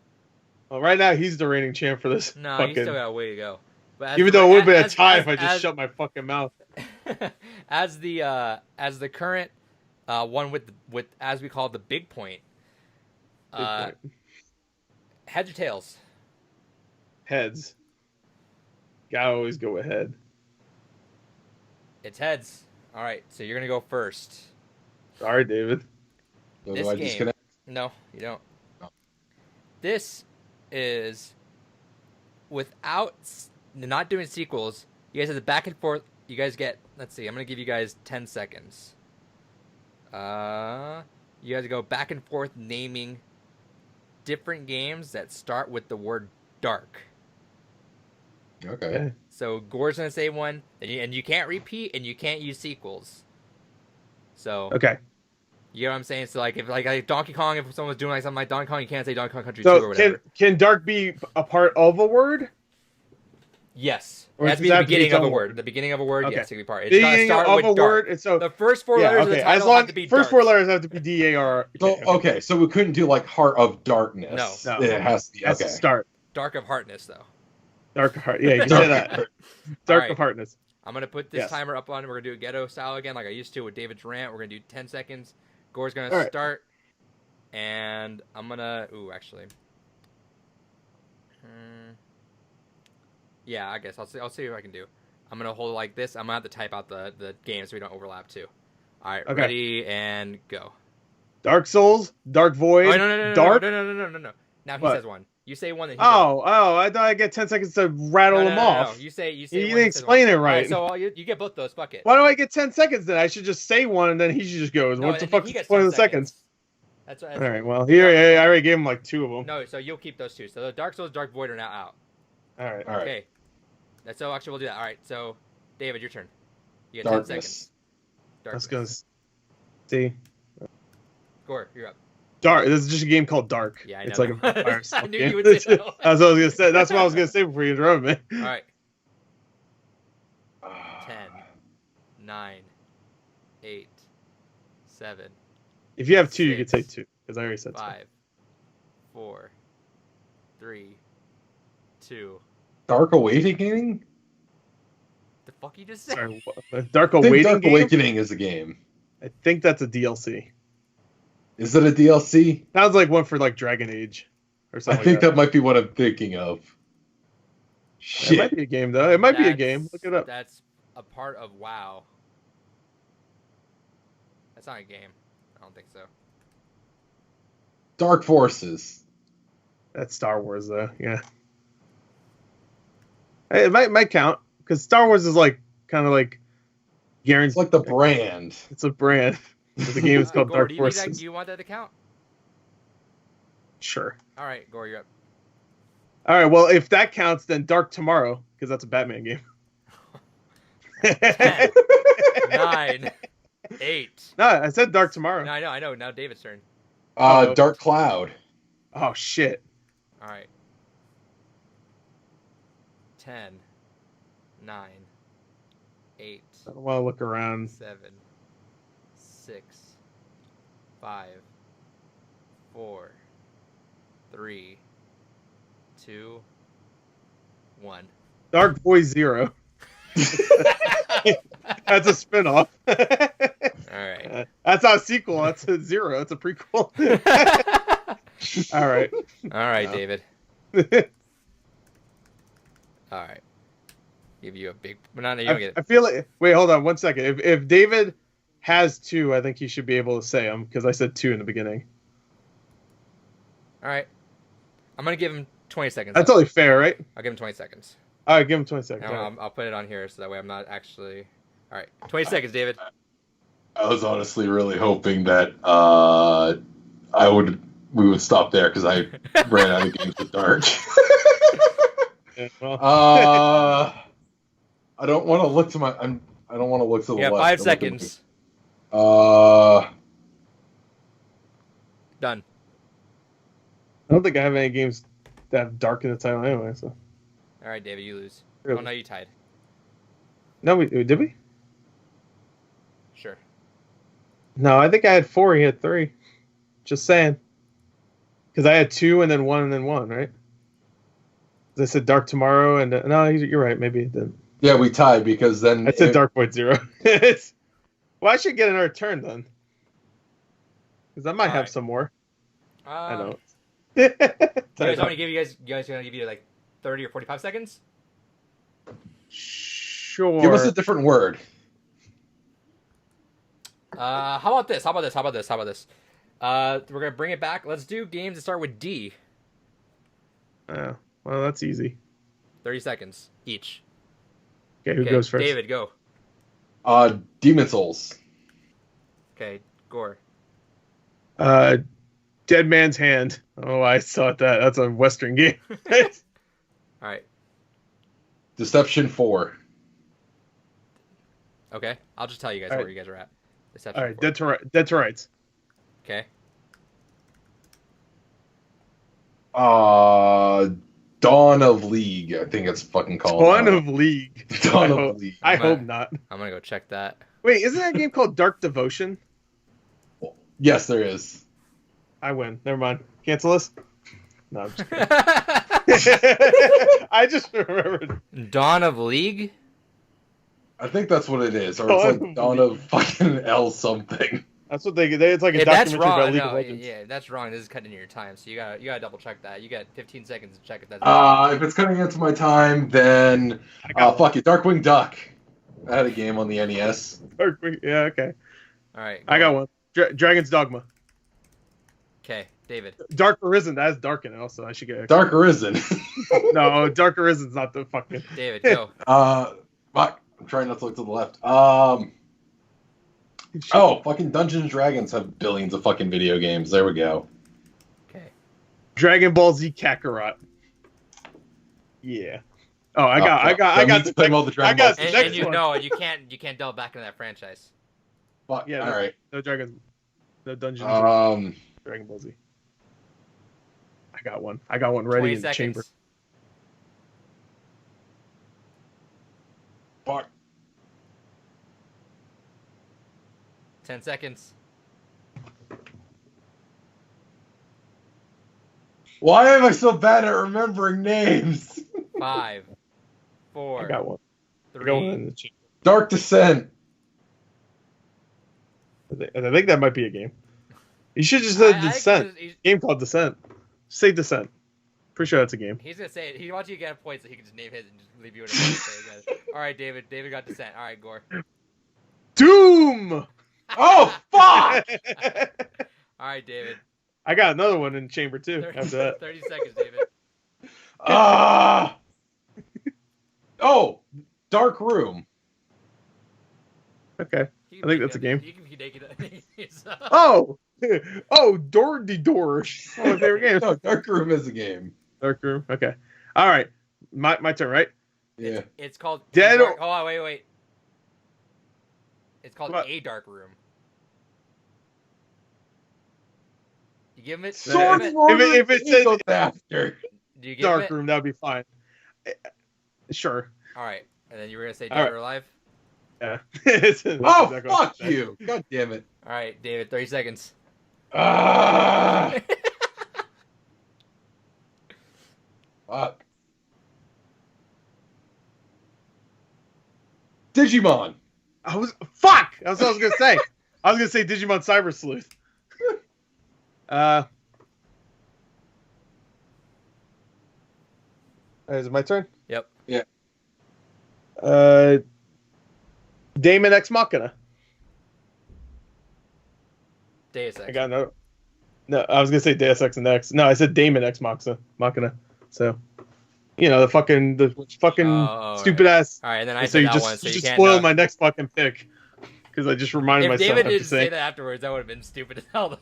Well, right now he's the reigning champ for this. no, fucking... you still got a way to go. But as Even the- though it would be a as- tie as- if I just as- shut my fucking mouth. as the current one with as we call it, the big point. Big point. Heads or tails? Heads. Gotta always go ahead. It's heads. All right, so you're gonna go first. Sorry, David. So This do I game- disconnect? No, you don't. Oh. This is without not doing sequels. You guys have the back and forth. You guys get. Let's see. I'm gonna give you guys 10 seconds. You guys go back and forth naming different games that start with the word dark. Okay. So Gore's gonna say one, and you can't repeat, and you can't use sequels. So Okay. you know what I'm saying? So like if like Donkey Kong, if someone was doing like something like Donkey Kong, you can't say Donkey Kong Country 2 or So whatever. can dark be a part of a word? Yes. Or It has to does be it the have to be beginning its of a own word. word? The beginning of a word, Okay. yes, it can be part. It's gotta Beginning start of with a dark. word. And so The first four yeah, letters of okay. the As title long have to be first dark. four letters have to be D-A-R. So, okay, so we couldn't do like Heart of Darkness. No. It has to be. That's Okay. the start. Dark of Heartness, though. Dark of heart. Yeah, you can say that. Dark Alright. of heartness. I'm going to put this Yes. timer up on. We're going to do a ghetto style again, like I used to with David's rant. We're going to do 10 seconds. Gore's going to Alright. start. And I'm going to... Ooh, actually. Yeah, I guess. I'll see what I can do. I'm going to hold it like this. I'm going to have to type out the game so we don't overlap, too. All right, Okay. ready, and go. Dark Souls. Dark Void. Oh, no, Dark. no. Now he What? says one. You say one. Then he Oh, I thought I get 10 seconds to rattle says them one. off. No. You say You one, didn't he says explain one. it All right, right. so you get both those. Fuck it. Why do I get 10 seconds then? I should just say one and then he should just go. No, What the and then fuck he is the gets point 10 of the seconds? That's All right, well, here, I already gave him like two of them. No, so you'll keep those two. So the Dark Souls, Dark Void are now out. All right. All right. Okay. That's so actually we'll do that. All right. So David, your turn. You get 10 seconds. Darkness. Let's Darkness. go. See. Gore, you're up. Dark. This is just a game called Dark. Yeah, I It's know. like a vampire I stealth knew game. you would say that. That's what I was gonna say. That's what I was gonna say before you interrupted me. All right. Ah. 10, 9, 8, 7, If you have two, you could say 6, two because I already said 5, 4, 3, 2. Dark Awakening? The fuck you just two. said? Sorry, what? Dark I think Awaiting Dark game? Awakening is a game. I think that's a DLC. Is it a DLC? Sounds like one for like Dragon Age or I something. think like that might be what I'm thinking of. It might Shit. be a game though. It might be a That's- game. Look it up. That's a part of WoW. That's not a game. I don't think so. Dark Forces. That's Star Wars though. Yeah. Hey, it might count because Star Wars is like kind of like guaranteed. It's like the brand. It's a brand. But the game is called Gore, Dark do you, need that, Forces. do you want that to count? Sure. All right, Gore, you're up. All right. Well, if that counts, then Dark Tomorrow because that's a Batman game. 10, 9, 8. No, I said Dark Tomorrow. No, I know. Now David's turn. Dark Cloud. Oh shit. All right. 10, 9, 8, I don't want to look around. 7, 6, 5, 4, 3, 2, 1. Dark Boy Zero. That's a spinoff. All right. That's not a sequel. That's a zero. That's a prequel. All right. All right, No. David. All right. Give you a big. But not you don't get I it. feel like. Wait, hold on 1 second. If David has two, I think he should be able to say them because I said two in the beginning. All right. I'm gonna give him 20 seconds. That's though. only fair, right? I'll give him 20 seconds. All right, give him 20 seconds. And All right. I'll put it on here so that way I'm not actually. All right. 20 seconds, David. I was honestly really hoping that we would stop there because I ran out of games with dark. Yeah, well, I don't want to look to I don't want to look to the Yeah, left. 5 seconds. Done. I don't think I have any games that have dark in the title anyway. So All right, David, you lose. Really? Oh no, you tied. no, did we? Sure. No, I think I had 4. He had 3. Just saying. Because I had 2 and then 1 and then 1, right? 'Cause I said Dark Tomorrow and no, you're right. Maybe it didn't. Yeah, we tied because then I said Dark Void Zero. Well, I should get another turn then. Because I might have Alright. some more. I don't. You guys want me to give you guys gonna give you like 30 or 45 seconds? Sure. Give us a different word. How about this? We're gonna bring it back. Let's do games that start with D. Oh, well, that's easy. 30 seconds each. Okay, who goes first? David, go. Demon Souls. Okay, Gore. Dead Man's Hand. Oh, I thought that. That's a Western game. All right. Deception 4. Okay, I'll just tell you guys All where right. you guys are at. Deception All right, 4. Dead to Rights. Okay. Dawn of League. I think it's fucking called. Dawn of League. Dawn of League. I hope not. I'm gonna go check that. Wait, isn't that a game called Dark Devotion? Yes, there is. I win. Never mind. Cancel this. No, I'm just kidding. I just remembered. Dawn of League? I think that's what it is, or Dawn it's of like Dawn of fucking L something. That's what they. It's like a If that's documentary wrong, about League no, of Legends. yeah, that's wrong. This is cutting into your time, so you gotta double check that. You got 15 seconds to check if that's wrong. If it's cutting into my time, then fuck it. Darkwing Duck. I had a game on the NES. Yeah, okay. All right. I got one. Dragon's Dogma. Okay, David. Dark Arisen. That has dark in it also. I should get. Dark Arisen. No, Dark Arisen's not the fucking. David, go. Fuck. I'm trying not to look to the left. Fucking Dungeons and Dragons have billions of fucking video games. There we go. Okay. Dragon Ball Z Kakarot. Yeah. Oh, I got the claim all the Dragon Balls. And you know you can't delve back into that franchise. Fuck. Yeah. All right. No Dragon. No Dungeons. Dragon Ball Z. I got one ready in the chamber. Fuck. 10 seconds. Why am I so bad at remembering names? 5, 4. I got one. 3. I got one in the chamber. Dark Descent. I think that might be a game. You should just say Descent. Game called Descent. Say Descent. Pretty sure that's a game. He's gonna say it. He wants you to get a point so he can just name his and just leave you with a say again. All right, David. David got Descent. All right, Gore. Doom. Oh fuck! All right, David. I got another one in chamber too. After that. 30 seconds, David. Dark Room. Okay. I think that's a game. You can be naked. Oh, Door de Door. One of my favorite games. No, Dark Room is a game. Dark Room. Okay. All right. My turn, right? Yeah. It's called Dead. Oh wait. It's called What? A Dark Room. You give him it. Sword if it says after. Do you give Dark him it? Room, that'd be fine. Sure. All right, and then you were gonna say All Dead right. or Alive. Yeah. Oh fuck you! God damn it! All right, David. 30 seconds. Fuck. Digimon. Fuck. That's what I was gonna say. I was gonna say Digimon Cyber Sleuth. Is it my turn? Yep. Yeah. Daemon Ex Machina. Deus Ex. I got no. No, I was gonna say Deus Ex and X. No, I said Daemon Ex Machina. So, the fucking stupid ass. All right, and then I So said you that just one, so you you just can't. spoiled my next fucking pick. because I just reminded If myself. David after didn't say saying, that afterwards, that would have been stupid as hell.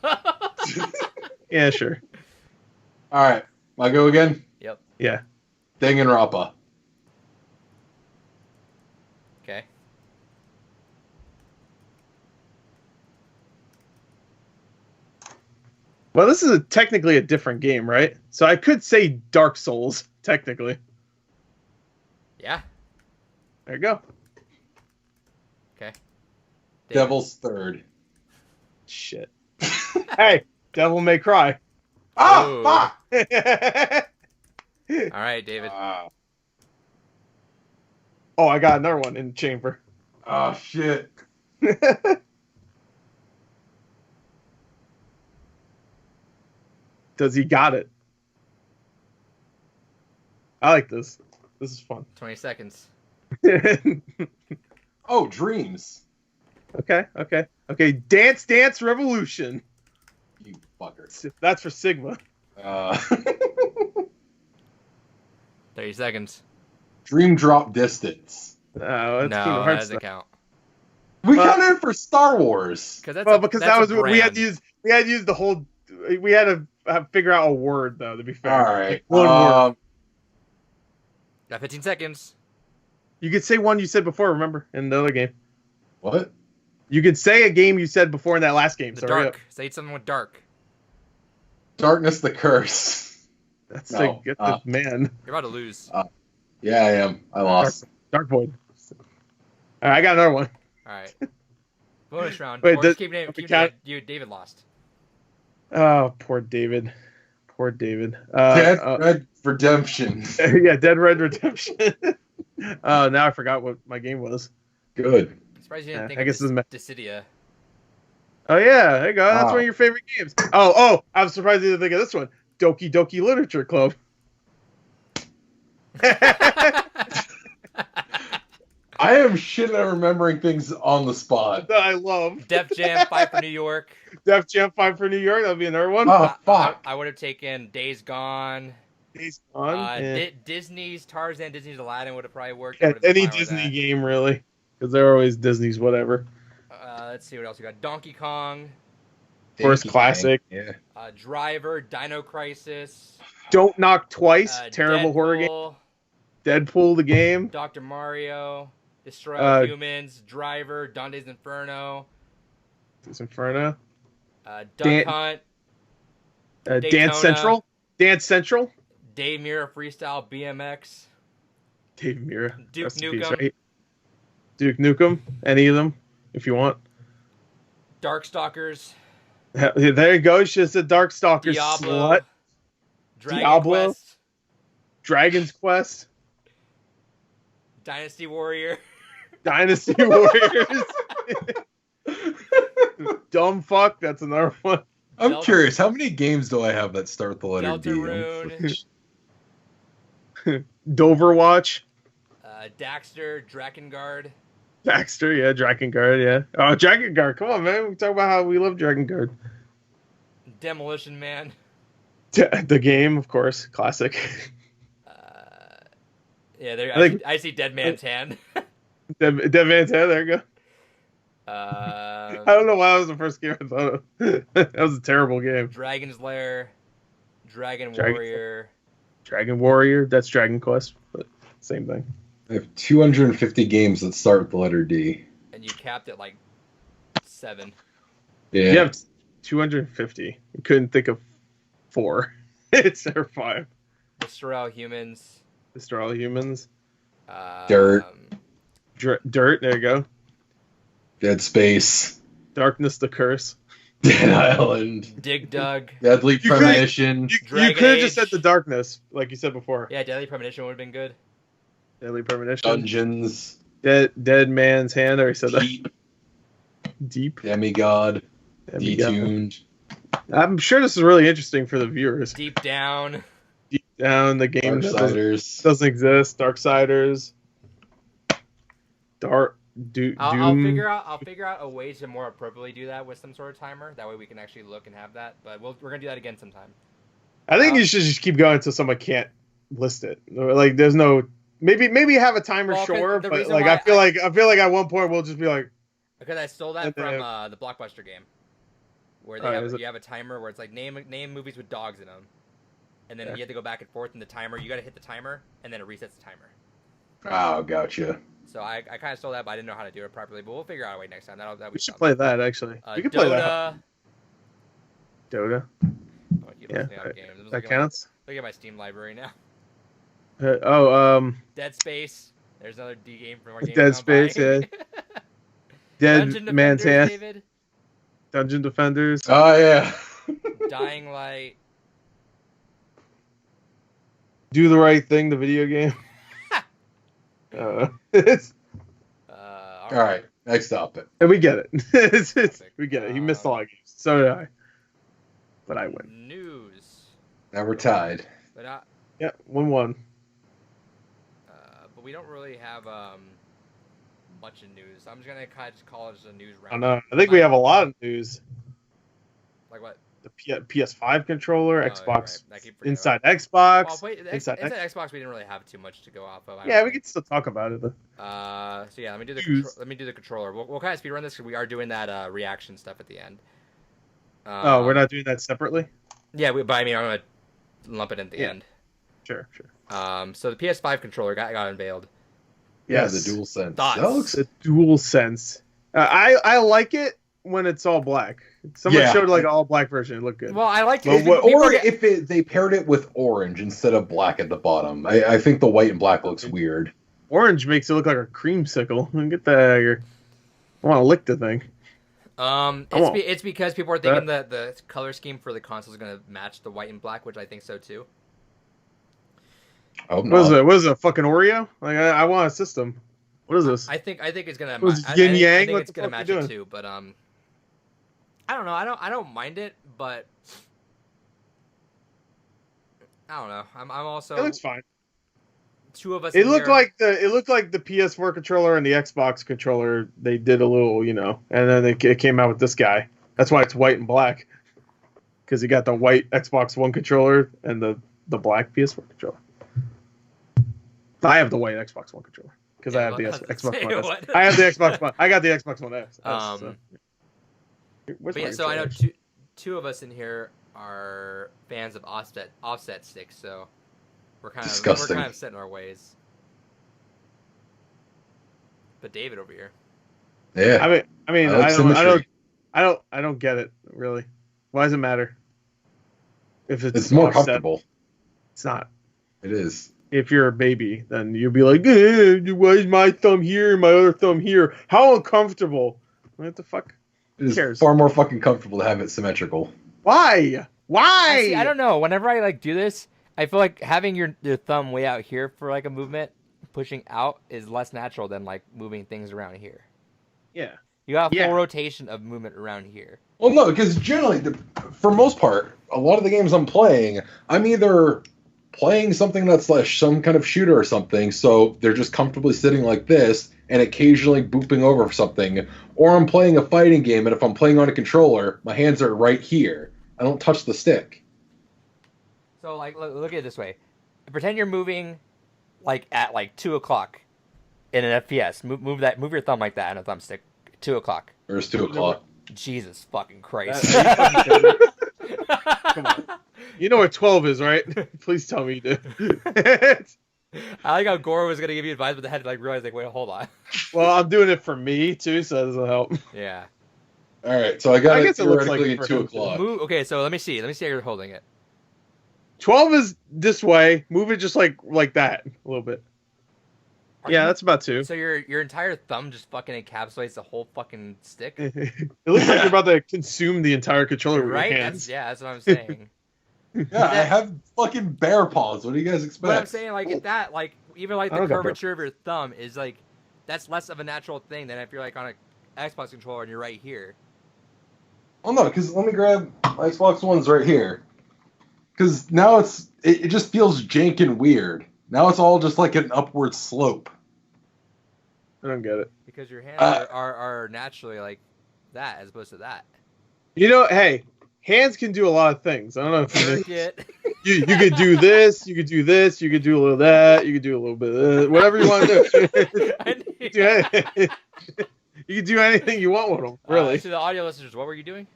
yeah, sure. All right, I go again. Yep. Yeah. Danganronpa. Okay. Well, this is technically a different game, right? So I could say Dark Souls, technically. Yeah. There you go. Okay. David. Devil's Third. Shit. Hey, Devil May Cry. Ah, Ooh. fuck! All right, David. Oh, I got another one in the chamber. Oh, shit. Does he got it? I like this. This is fun. 20 seconds. Oh, Dreams. Okay. Dance Dance Revolution. You fucker. That's for Sigma. 30 seconds. Dream Drop Distance. Oh, that's No, Kingdom that Hearts doesn't stuff. count. We got it for Star Wars. Because Well, because that was we had brand. to use the whole. We had to figure out a word though. To be fair, All right. Like, one word. Got 15 seconds. You could say one you said before. Remember in the other game, What? you could say a game you said before in that last game. The So dark. Say something with dark. Darkness the Curse. That's No, like get the man. You're about to lose. Yeah, I am. I lost. Dark Void. All right, I got another one. All right. Bonus round. Wait, Or just keep name. David lost. Oh, poor David. Poor David. Dead Red Redemption. Yeah, Dead Red Redemption. Now I forgot what my game was. Good. I'm surprised you didn't Yeah, think I of guess this is Dissidia. Oh yeah, there you go. That's Wow. one of your favorite games. Oh, I'm surprised you didn't think of this one. Doki Doki Literature Club. I am shit at remembering things on the spot. That I love. Def Jam 5 for New York. Def Jam 5 for New York. That'll be another one. Oh, fuck. I would have taken Days Gone. Days Gone. Disney's Tarzan, Disney's Aladdin would have probably worked. Yeah, I would've been any fine with Disney that. game really, because they're always Disney's whatever. Let's see what else we got. Donkey Kong, First classic. Yeah. Driver, Dino Crisis, Don't Knock Twice. Terrible horror game. Deadpool, Deadpool the game. Dr. Mario, Destroy All Humans, Driver, Dante's Inferno, It's Inferno. Duck Dan- Hunt, Dance Daytona. Central. Dance Central. Dave Mirra Freestyle BMX, Dave Mirra. Duke Rest in peace, Nukem. right? Duke Nukem. Any of them, if you want. Darkstalkers, There you go. She's a Darkstalker Diablo, slut. Dragon Diablo. Quest, Dragon's Quest. Dynasty Warrior, Dynasty Warriors. Dumb fuck. That's another one. I'm Delta- curious, how many games do I have that start the letter D? Deltarune, Doverwatch. Daxter, Drakengard, Baxter. Yeah. Drakengard. Yeah. Oh, Drakengard. Come on, man. We talk about how we love Drakengard. Demolition Man, The game, of course. Classic. yeah, there. I think- I see Dead Man's Hand. Dead Man's Head. There you go. I don't know why that was the first game I thought of. That was a terrible game. Dragon's Lair, Dragon Dragon- Warrior, Dragon Warrior. That's Dragon Quest, but same thing. I have 250 games that start with the letter D. and you capped at like 7. Yeah. You have 250. You couldn't think of 4. It's or 5. Destroy All Humans. Destroy All Humans. Dirt. Dirt. There you go. Dead Space. Darkness the Curse. Dead Island. Dig Dug. Deadly You could've- Premonition. You Dragon could have just Age. said the Darkness, like you said before. Yeah, Deadly Premonition would have been good. Deadly Premonition. Dungeons. Dead Man's Hand. I already said that. Deep. Deep. Demigod. Demigod. Detuned. I'm sure this is really interesting for the viewers. Deep Down. Deep down, the game that Darksiders. doesn't exist. Darksiders. Doom. I'll figure out a way to more appropriately do that with some sort of timer. That way we can actually look and have that. But we're gonna do that again sometime. I think you should just keep going until someone can't list it. Like, there's no maybe have a timer, Well, 'cause sure, the but reason like why I feel like at one point we'll just be like, Because I stole that And from then- the Blockbuster game, where Oh, is you it? have a timer where it's like name movies with dogs in them, and then Yeah. you have to go back and forth in the timer. You got to hit the timer, and then it resets the timer. Oh, gotcha. So I kind of stole that, but I didn't know how to do it properly. But we'll figure out a way next time. That'll be We should fun. play that actually. We could play that. Dota. Dota. Oh, I keep Yeah, listing out games. I'm just That looking at counts. look at my Steam library now. Oh, Dead Space. There's another D game from our game. Dead Space, yeah. Dead Man's Hand, David. Dungeon Defenders. Oh yeah. Dying Light. Do the Right Thing, the video game. It's, All All right. Next topic. and we get it. We get it. He missed a lot of games. So did I. But I win. News. Now we're tied. But not. Yeah, 1-1. But we don't really have much of news. I'm just gonna kind of just call it a news I round. don't know. I think we have a lot of news. Like what? The PS5 controller, Oh, Xbox, right. I keep forgetting inside about Xbox. Well, wait, inside Xbox, we didn't really have too much to go off of. I Yeah, don't we think. can still talk about it. Though. So yeah, let me do the News. let me do the controller. We'll kind of speedrun this because we are doing that reaction stuff at the end. Oh, we're not doing that separately? Yeah, but I mean, I'm gonna lump it in at the Yeah. end. Sure. So the PS5 controller got unveiled. Yeah, Yes. the dual sense. Thoughts? That looks. The dual sense. I like it when it's all black. Someone Yeah. showed like all black version. It looked good. Well, I like But it. or if they paired it with orange instead of black at the bottom. I think the white and black looks weird. Orange makes it look like a creamsicle. Get the out of here. I want to lick the thing. It's because people are thinking that the color scheme for the console is gonna match the white and black, which I think so too. I hope What is not. it? What is it? A fucking Oreo? Like I want a system. What is this? I think it's gonna. Was it I yin think yang? What it's the gonna fuck match you it doing? too, but I don't know. I don't mind it, but I don't know. I'm also It looks fine. two of us. It in looked here- like the PS4 controller and the Xbox controller. They did a little, and then it came out with this guy. That's why it's white and black, because you got the white Xbox One controller and the black PS4 controller. I have the white Xbox One controller because I have the Xbox One S. what? I have the Xbox One. I got the Xbox One S. Where's But my yeah, so I know controllers? two of us in here are fans of offset sticks, so we're kind Disgusting. of set in our ways. But David over here, Yeah. I mean, I like symmetry. I don't get it really. Why does it matter? If It's more offset? comfortable. It's not. It is. If you're a baby, then you'll be like, why is my thumb here and my other thumb here? How uncomfortable. What the fuck? It is cares? far more fucking comfortable to have it symmetrical. Why? Why? See, I don't know. Whenever I do this, I feel like having your thumb way out here for a movement, pushing out is less natural than moving things around here. Yeah. You got a full Yeah. rotation of movement around here. Well, no, because generally, for most part, a lot of the games I'm playing, I'm either playing something that's like some kind of shooter or something, so they're just comfortably sitting like this and occasionally booping over something, or I'm playing a fighting game, and if I'm playing on a controller, my hands are right here. I don't touch the stick. So look at it this way: pretend you're moving at 2 o'clock in an FPS. Move your thumb like that on a thumbstick. 2 o'clock. Or it's 2 o'clock. Jesus fucking Christ! Come on. You know what 12 is, right? Please tell me you do. I like how Gore was gonna give you advice, but they had to realize wait, hold on. Well, I'm doing it for me too, so that doesn't help. Yeah. All right, so I got I it guess it looks like theoretically it at for 2 him. o'clock. Okay, so let me see how you're holding it. 12 is this way. Move it just like that a little bit. Yeah, that's about 2. So your entire thumb just fucking encapsulates the whole fucking stick, It looks like you're about to consume the entire controller with right? your hands. That's what I'm saying. Yeah, I have fucking bear paws. What do you guys expect? But I'm saying if that even I the don't got curvature of your thumb is that's less of a natural thing than if you're on a Xbox controller and you're right here. Well, no, because let me grab my Xbox One's right here. Because now it just feels jank and weird. Now it's all just like an upward slope. I don't get it. Because your hands are naturally like that as opposed to that. Hey, hands can do a lot of things. I don't know if you know. Circuit. You could do this, you could do this, you could do a little of that, you could do a little bit of this, whatever you want to do. You can do anything you want with them. Really. To the audio listeners, what were you doing?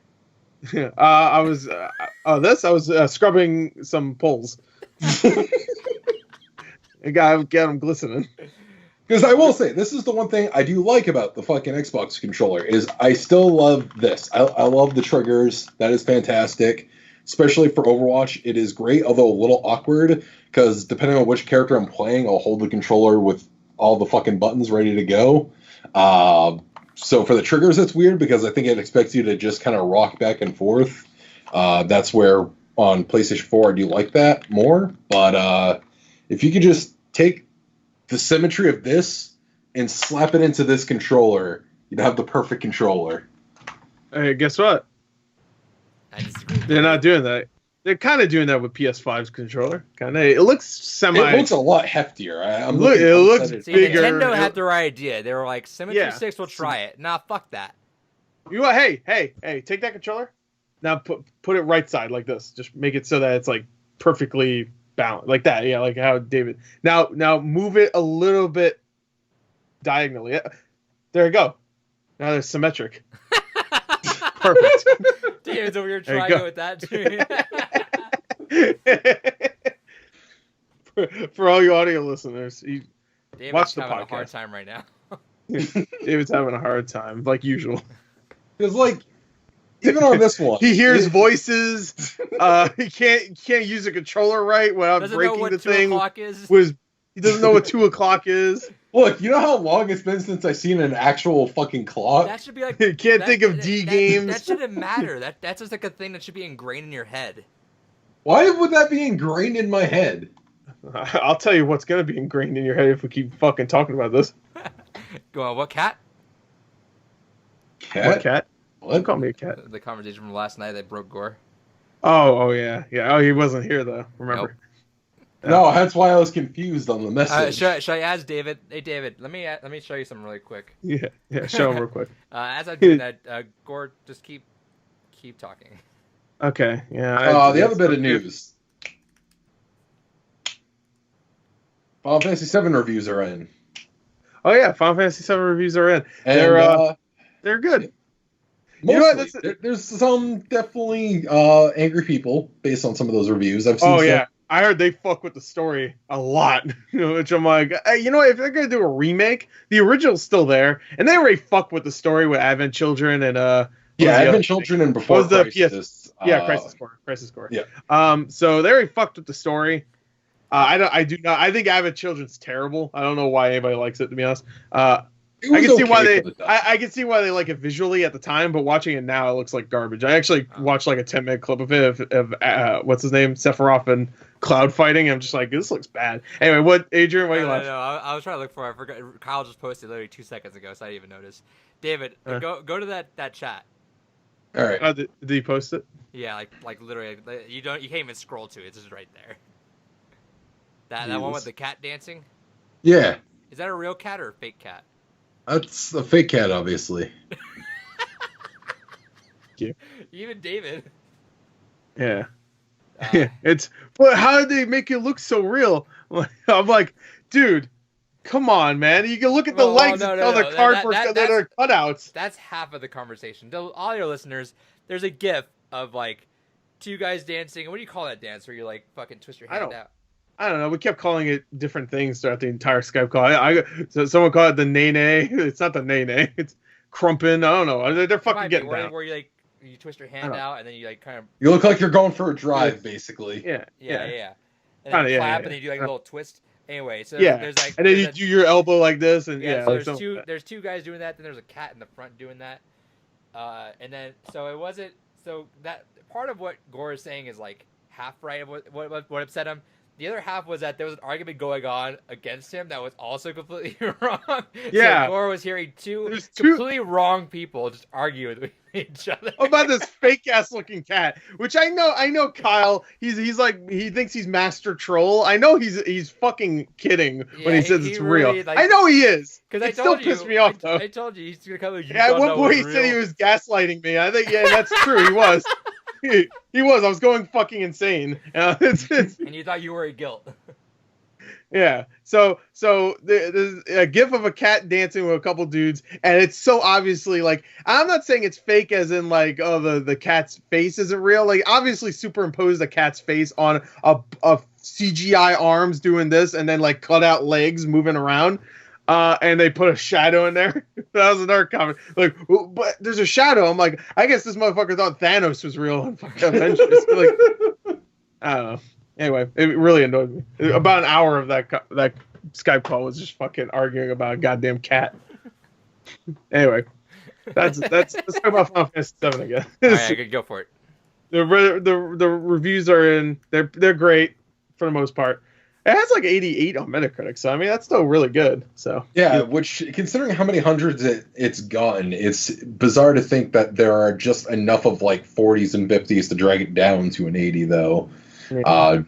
I was scrubbing some poles. I got them glistening. Because I will say, this is the one thing I do like about the fucking Xbox controller, is I still love this. I love the triggers. That is fantastic. Especially for Overwatch, it is great, although a little awkward, because depending on which character I'm playing, I'll hold the controller with all the fucking buttons ready to go. So for the triggers, it's weird, because I think it expects you to just kind of rock back and forth. That's where on PlayStation 4 I do like that more. But if you could just take the symmetry of this and slap it into this controller, you'd have the perfect controller. Hey, guess what? I disagree. They're not doing that. They're kind of doing that with PS5's controller. Kind of. It looks semi. It looks a lot heftier. It looks See, bigger. Nintendo had the right idea. They were like, Symmetry 6, we'll try it. Nah, fuck that. You want? Hey! Take that controller. Now put it right side like this. Just make it so that it's like perfectly balanced, like that. Yeah, like how David. Now move it a little bit diagonally. Yeah. There you go. Now they're symmetric. Perfect. David's over here trying it with that too. for all you audio listeners, David's watch the having podcast. a hard time right now. David's having a hard time, like usual. Because like, even on this one, he hears voices. He can't use a controller right without Doesn't breaking know what the 2 thing. o'clock is. He doesn't know what 2 o'clock is. Look, you know how long it's been since I've seen an actual fucking clock? That should be like. He can't think of games. That shouldn't matter. That's just like a thing that should be ingrained in your head. Why would that be ingrained in my head? I'll tell you what's gonna be ingrained in your head if we keep fucking talking about this. Go on, what cat? Cat? What cat? What? Don't call me a cat. The conversation from last night that broke Gore. Oh yeah. Oh, he wasn't here though. Remember? Nope. No, that's why I was confused on the message. Should I ask David? Hey, David, let me show you something really quick. Yeah. Show him real quick. As I'm doing that, Gore, just keep talking. Okay. Yeah. The other bit of news. Final Fantasy VII reviews are in. Oh yeah, Final Fantasy VII reviews are in. And, They're good. Mostly, You know what, there's some definitely angry people based on some of those reviews. I've seen. Yeah, I heard they fuck with the story a lot. Which I'm like, hey, you know what? If they're gonna do a remake, the original's still there, and they already fuck with the story with Advent Children and Advent Children and Before what was the Crisis. Crisis Core. Yeah. So they already fucked with the story. I do not. I think Advent Children's terrible. I don't know why anybody likes it, to be honest. I can see why they. I can see why they like it visually at the time, but watching it now, it looks like garbage. I actually watched like a 10-minute clip of it of what's his name, Sephiroth and Cloud fighting. I'm just like, this looks bad. Anyway, Adrian? What do you like? No, I was trying to look for it. I forgot. Kyle just posted literally 2 seconds ago, so I didn't even notice. David, go to that chat. All right. Did he post it? Yeah, like literally, you can't even scroll to it. It's just right there. That one with the cat dancing. Yeah. Is that a real cat or a fake cat? That's a fake cat, obviously. Even David. Yeah. But how did they make it look so real? I'm like, dude, come on, man. You can look at the legs and tell they're cardboard that are cutouts. That's half of the conversation. All your listeners, there's a GIF of like 2 guys dancing. What do you call that dance where you like fucking twist your hand out? I don't know. We kept calling it different things throughout the entire Skype call. So someone called it the nay-nay. It's not the nay-nay. It's crumpin'. I don't know. They're fucking getting down. Where you like you twist your hand out and then you like kind of. You look like you're going for a drive, basically. Yeah. And then you clap and then you do like a little twist. Anyway, so there's like. And then you do your elbow like this and So there's 2 guys doing that. Then there's a cat in the front doing that. And then so it wasn't that part of what Gore is saying is like half right of what upset him. The other half was that there was an argument going on against him that was also completely wrong. Yeah. So Gore was hearing two completely wrong people just argue with each other. About this fake ass looking cat, which I know Kyle, he's like, he thinks he's master troll. I know he's fucking kidding when he says it's real. Really, like, I know he is. Because it still pissed me off though. I told you he's gonna come. Yeah, at one point he said he was gaslighting me. I think that's true. He was. He was. I was going fucking insane. And you thought you were a guilt. Yeah. So there's a gif of a cat dancing with a couple dudes, and it's so obviously like, I'm not saying it's fake as in like, oh, the cat's face isn't real. Like, obviously superimposed a cat's face on a CGI arms doing this, and then like cut out legs moving around. And they put a shadow in there. That was another comment. Like, but there's a shadow. I'm like, I guess this motherfucker thought Thanos was real and fucking Avengers. Like, I don't know. Anyway, it really annoyed me. About an hour of that Skype call was just fucking arguing about a goddamn cat. Anyway, let's talk about Final Fantasy VII again. All right, I could go for it. The reviews are in. They're great for the most part. It has like 88 on Metacritic, so I mean that's still really good. So yeah, which considering how many hundreds it's gotten, it's bizarre to think that there are just enough of like 40s and 50s to drag it down to an 80 though. Yeah.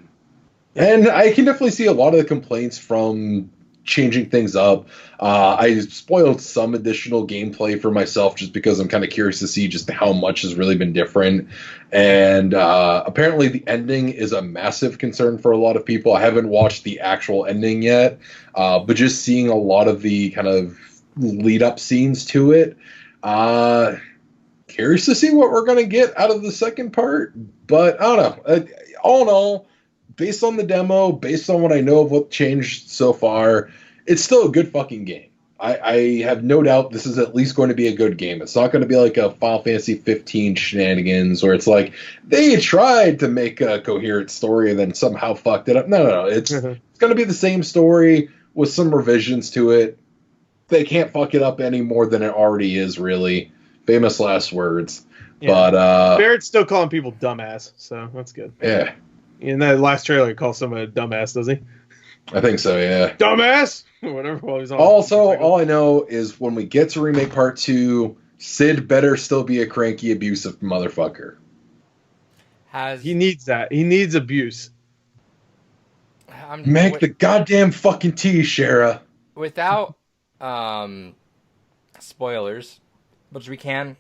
And I can definitely see a lot of the complaints from changing things up. I spoiled some additional gameplay for myself just because I'm kind of curious to see just how much has really been different. And apparently the ending is a massive concern for a lot of people. I haven't watched the actual ending yet, but just seeing a lot of the kind of lead up scenes to it. Curious to see what we're going to get out of the second part. But I don't know. All in all, based on the demo, based on what I know of what changed so far, it's still a good fucking game. I have no doubt this is at least going to be a good game. It's not going to be like a Final Fantasy 15 shenanigans where it's like they tried to make a coherent story and then somehow fucked it up. No. It's going to be the same story with some revisions to it. They can't fuck it up any more than it already is, really. Famous last words. Yeah. But Barrett's still calling people dumbass, so that's good. Yeah. In that last trailer, he calls someone a dumbass, does he? I think so, yeah. Dumbass! Whatever. While he's on also, all I know is when we get to Remake Part 2, Sid better still be a cranky, abusive motherfucker. He needs that. He needs abuse. Make the goddamn fucking tea, Shara. Without spoilers, which we can,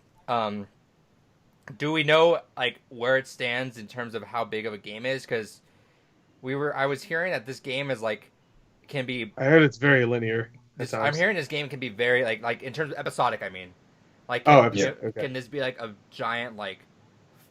do we know like where it stands in terms of how big of a game it is? Because I was hearing that this game is like can be. I heard it's very linear. I'm hearing this game can be very like in terms of episodic. I mean, like can this be like a giant like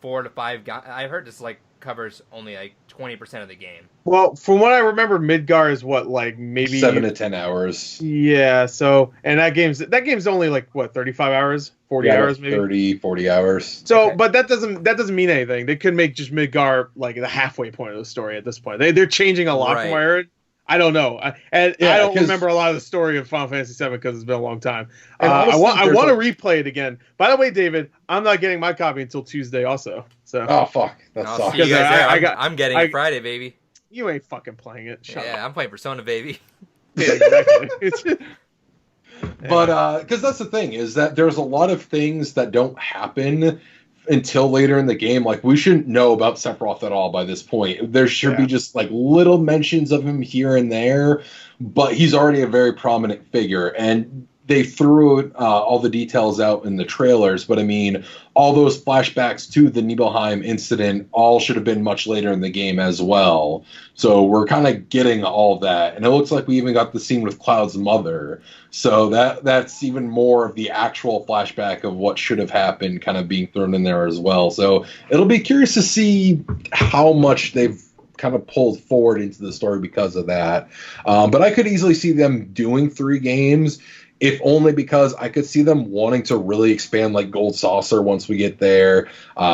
4 to 5 guy? I heard this like covers only like 20% of the game. Well, from what I remember, Midgar is what, like maybe 7 to 10 hours. Yeah. So, and that game's only like what, 35 hours, 40 hours, maybe 30, 40 hours. So, okay. But that doesn't mean anything. They could make just Midgar like the halfway point of the story at this point. They're changing a lot from what I heard. I don't know, I don't remember a lot of the story of Final Fantasy VII because it's been a long time. I want to replay it again. By the way, David, I'm not getting my copy until Tuesday, also. So. Oh fuck, that sucks. I'm getting it Friday, baby. You ain't fucking playing it. Shut up. I'm playing Persona, baby. Yeah, exactly. But because that's the thing is that there's a lot of things that don't happen until later in the game. Like, we shouldn't know about Sephiroth at all by this point. There should be just like little mentions of him here and there, but he's already a very prominent figure, and they threw all the details out in the trailers. But I mean, all those flashbacks to the Nibelheim incident all should have been much later in the game as well. So we're kind of getting all of that, and it looks like we even got the scene with Cloud's mother. So that's even more of the actual flashback of what should have happened kind of being thrown in there as well. So it'll be curious to see how much they've kind of pulled forward into the story because of that. But I could easily see them doing 3 games, if only because I could see them wanting to really expand like Gold Saucer once we get there,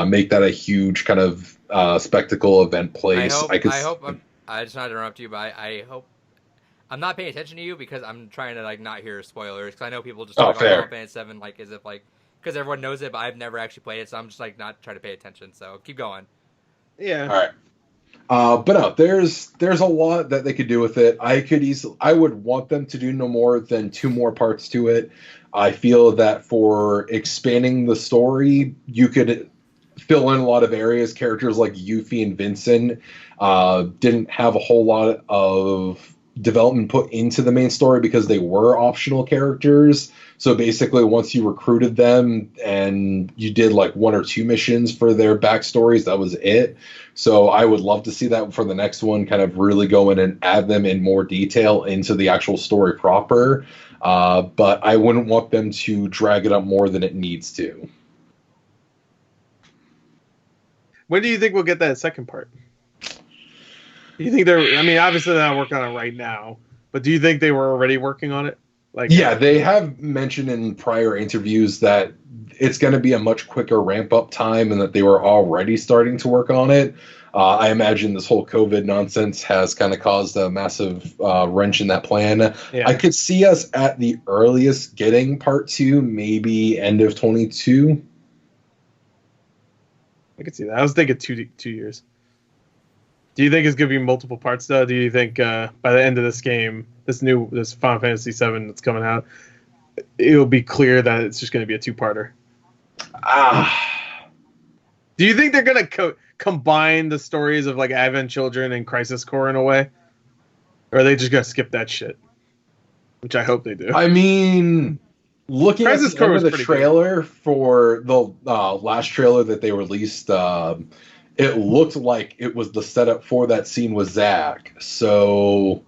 make that a huge kind of spectacle event place. I just not to interrupt you, but I hope I'm not paying attention to you because I'm trying to like not hear spoilers, because I know people just talk about Final Fantasy VII like as if like because everyone knows it, but I've never actually played it, so I'm just like not trying to pay attention. So keep going. Yeah. All right. But no, there's a lot that they could do with it. I would want them to do no more than 2 more parts to it. I feel that for expanding the story, you could fill in a lot of areas. Characters like Yuffie and Vincent didn't have a whole lot of development put into the main story because they were optional characters. So basically, once you recruited them and you did like 1 or 2 missions for their backstories, that was it. So I would love to see that for the next one, kind of really go in and add them in more detail into the actual story proper. But I wouldn't want them to drag it up more than it needs to. When do you think we'll get that second part? Do you think they're? I mean, obviously they're not working on it right now, but do you think they were already working on it? Like, yeah, they have mentioned in prior interviews that it's going to be a much quicker ramp up time, and that they were already starting to work on it. I imagine this whole COVID nonsense has kind of caused a massive wrench in that plan. Yeah. I could see us at the earliest getting part 2, maybe end of 22. I could see that. I was thinking 2 years. Do you think it's going to be multiple parts, though? Do you think by the end of this game, this Final Fantasy VII that's coming out, it'll be clear that it's just going to be a 2-parter? Do you think they're going to combine the stories of like Advent Children and Crisis Core in a way? Or are they just going to skip that shit? Which I hope they do. I mean, looking at the end of the trailer for the last trailer that they released, it looked like it was the setup for that scene with Zack. So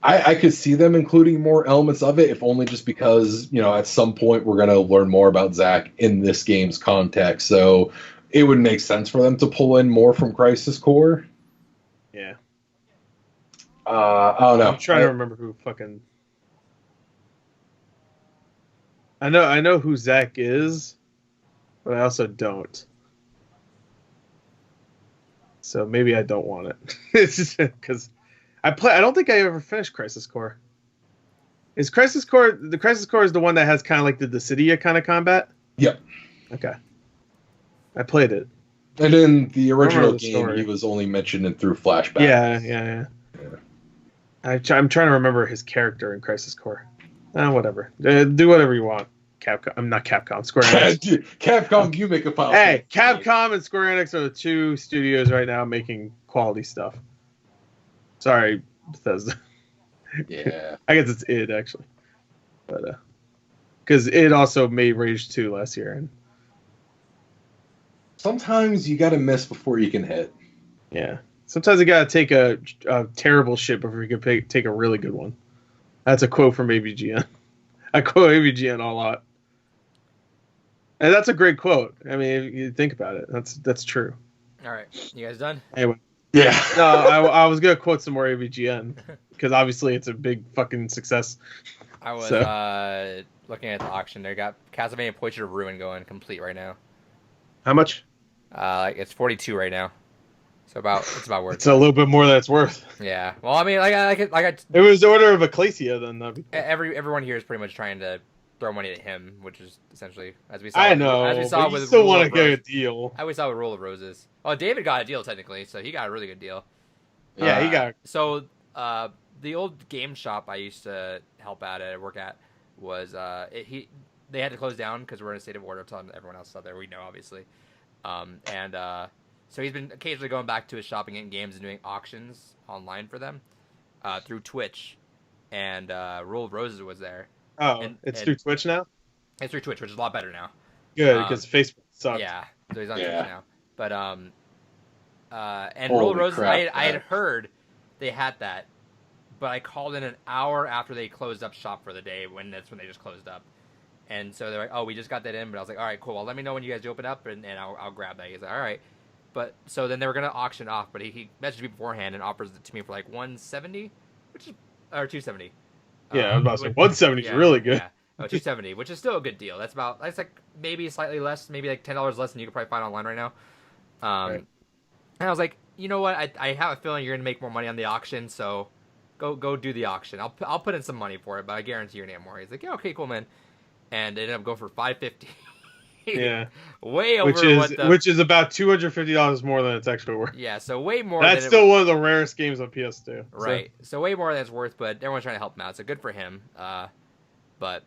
I could see them including more elements of it, if only just because, at some point we're going to learn more about Zack in this game's context. So it would make sense for them to pull in more from Crisis Core. Yeah. I don't know. I'm trying to remember who fucking... I know who Zack is, but I also don't. So maybe I don't want it. It's just because I don't think I ever finished Crisis Core. Is Crisis Core the Crisis Core is the one that has kind of like the Dissidia kind of combat? Yep. Okay. I played it. And in the original game, he was only mentioned through flashbacks. Yeah. I'm trying to remember his character in Crisis Core. Whatever. Do whatever you want. Capcom. I'm not Capcom. Square Enix. Capcom, you make a pile. Hey, Capcom and Square Enix are the 2 studios right now making quality stuff. Sorry, Bethesda. Yeah. I guess it's id actually, but because it also made Rage 2 last year, and sometimes you got to miss before you can hit. Yeah. Sometimes you got to take a terrible shit before you can take a really good one. That's a quote from AVGN. I quote AVGN a lot. And that's a great quote. I mean, if you think about it, that's true. All right. You guys done? Anyway. Yeah. No, I was going to quote some more AVGN because obviously it's a big fucking success. I was looking at the auction. They got Castlevania Portrait of Ruin going complete right now. How much? It's 42 right now. So it's about worth. It's a little bit more than it's worth. Yeah. Well, I mean, it was the Order of Ecclesia then. That'd be cool. Everyone here is pretty much trying to throw money at him, which is essentially as we saw. As we saw with still want to get a deal. As we saw with Rule of Roses. Oh, David got a deal technically, so he got a really good deal. Yeah, he got. So the old game shop I used to help at work at was they had to close down because we're in a state of order. Telling everyone else out there, we know obviously, so he's been occasionally going back to his shop and getting games and doing auctions online for them through Twitch, and Rule of Roses was there. Oh, it's through Twitch now? It's through Twitch, which is a lot better now. Good, because Facebook sucks. Yeah, so he's on Twitch now. But and Rule of Roses, I had heard they had that, but I called in an hour after they closed up shop for the day that's when they just closed up. And so they're like, oh, we just got that in, but I was like, all right, cool. Well, let me know when you guys open up, and I'll grab that. He's like, all right. But so then they were gonna auction off, but he messaged me beforehand and offers it to me for like 170, or 270. Yeah, I was about to say 170 is really good. Yeah, 270, which is still a good deal. That's like maybe slightly less, maybe like $10 less than you could probably find online right now. Right. And I was like, you know what? I have a feeling you're gonna make more money on the auction, so go do the auction. I'll put in some money for it, but I guarantee you're gonna get more. He's like, yeah, okay, cool, man. And it ended up going for $550. Yeah, way over which is about $250 more than it's actually worth. Yeah, so way more. That's still one of the rarest games on PS2. Right, so way more than it's worth, but everyone's trying to help him out, so good for him. But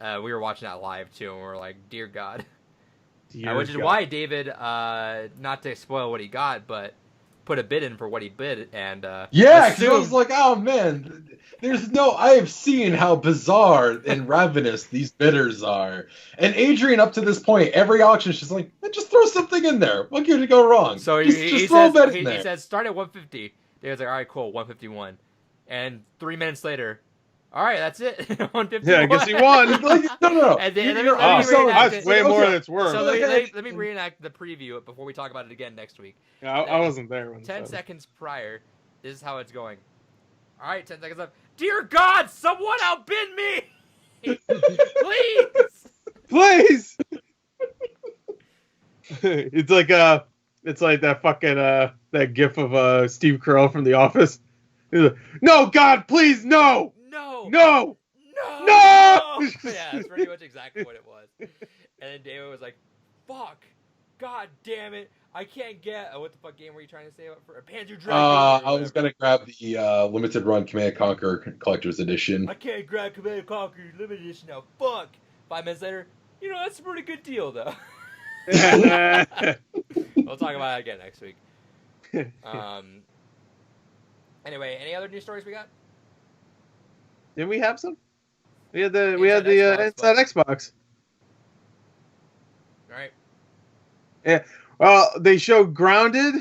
we were watching that live too, and we were like, "Dear God," which is why David, not to spoil what he got, but put a bid in for what he bid, and Yeah, because I was assumed- like, oh man, I have seen how bizarre and ravenous these bidders are. And Adrian, up to this point, every auction, she's like, just throw something in there. What could go wrong? So just throw a bid in he there. says start at 150. They was like, all right, cool, 151. And 3 minutes later, all right, that's it, 151. Yeah, I guess he won. Like, no. And then You're let me reenact That's it. way more Okay. than it's worth. So let me reenact the preview before we talk about it again next week. Yeah, I wasn't there. When 10 it seconds prior, this is how it's going. All right, 10 seconds left. Dear God, someone outbid me! Please! Please. It's like that fucking that gif of Steve Carell from The Office. He's like, no, God, please, no, No! no. No! No! Yeah, that's pretty much exactly what it was. And then David was like, fuck! God damn it! I can't get... what the fuck game were you trying to say about for a Panzer Dragoon? I was gonna grab the limited run Command & Conquer Collector's Edition. I can't grab Command & Conquer Limited Edition now. Fuck! 5 minutes later, that's a pretty good deal, though. We'll talk about that again next week. Anyway, any other news stories we got? Didn't we have some? We had Inside the Xbox, Inside Xbox. All right. Yeah. Well, they showed Grounded,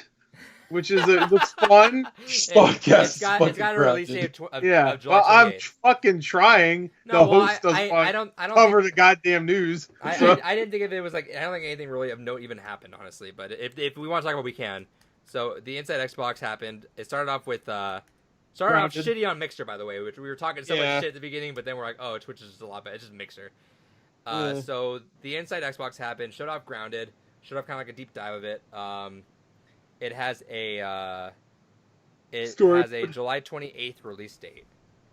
which is it looks fun. Fuck yes, It's got fucking a release Grounded. date of Yeah. of July Well, I'm 28th. fucking trying. No, The well, host doesn't I don't cover think, the goddamn news. I So- didn't think if it was like, I don't think anything really of note even happened, honestly. But if we want to talk about, we can. So the Inside Xbox happened. It started off with Grounded. shitty on Mixer, by the way, which we were talking so Yeah. much shit at the beginning, but then we're like, oh, Twitch is just a lot better. It's just Mixer. Yeah. So the Inside Xbox happened. Showed off Grounded. Showed off kind of like a deep dive of it. It has a Story. has a July 28th release date.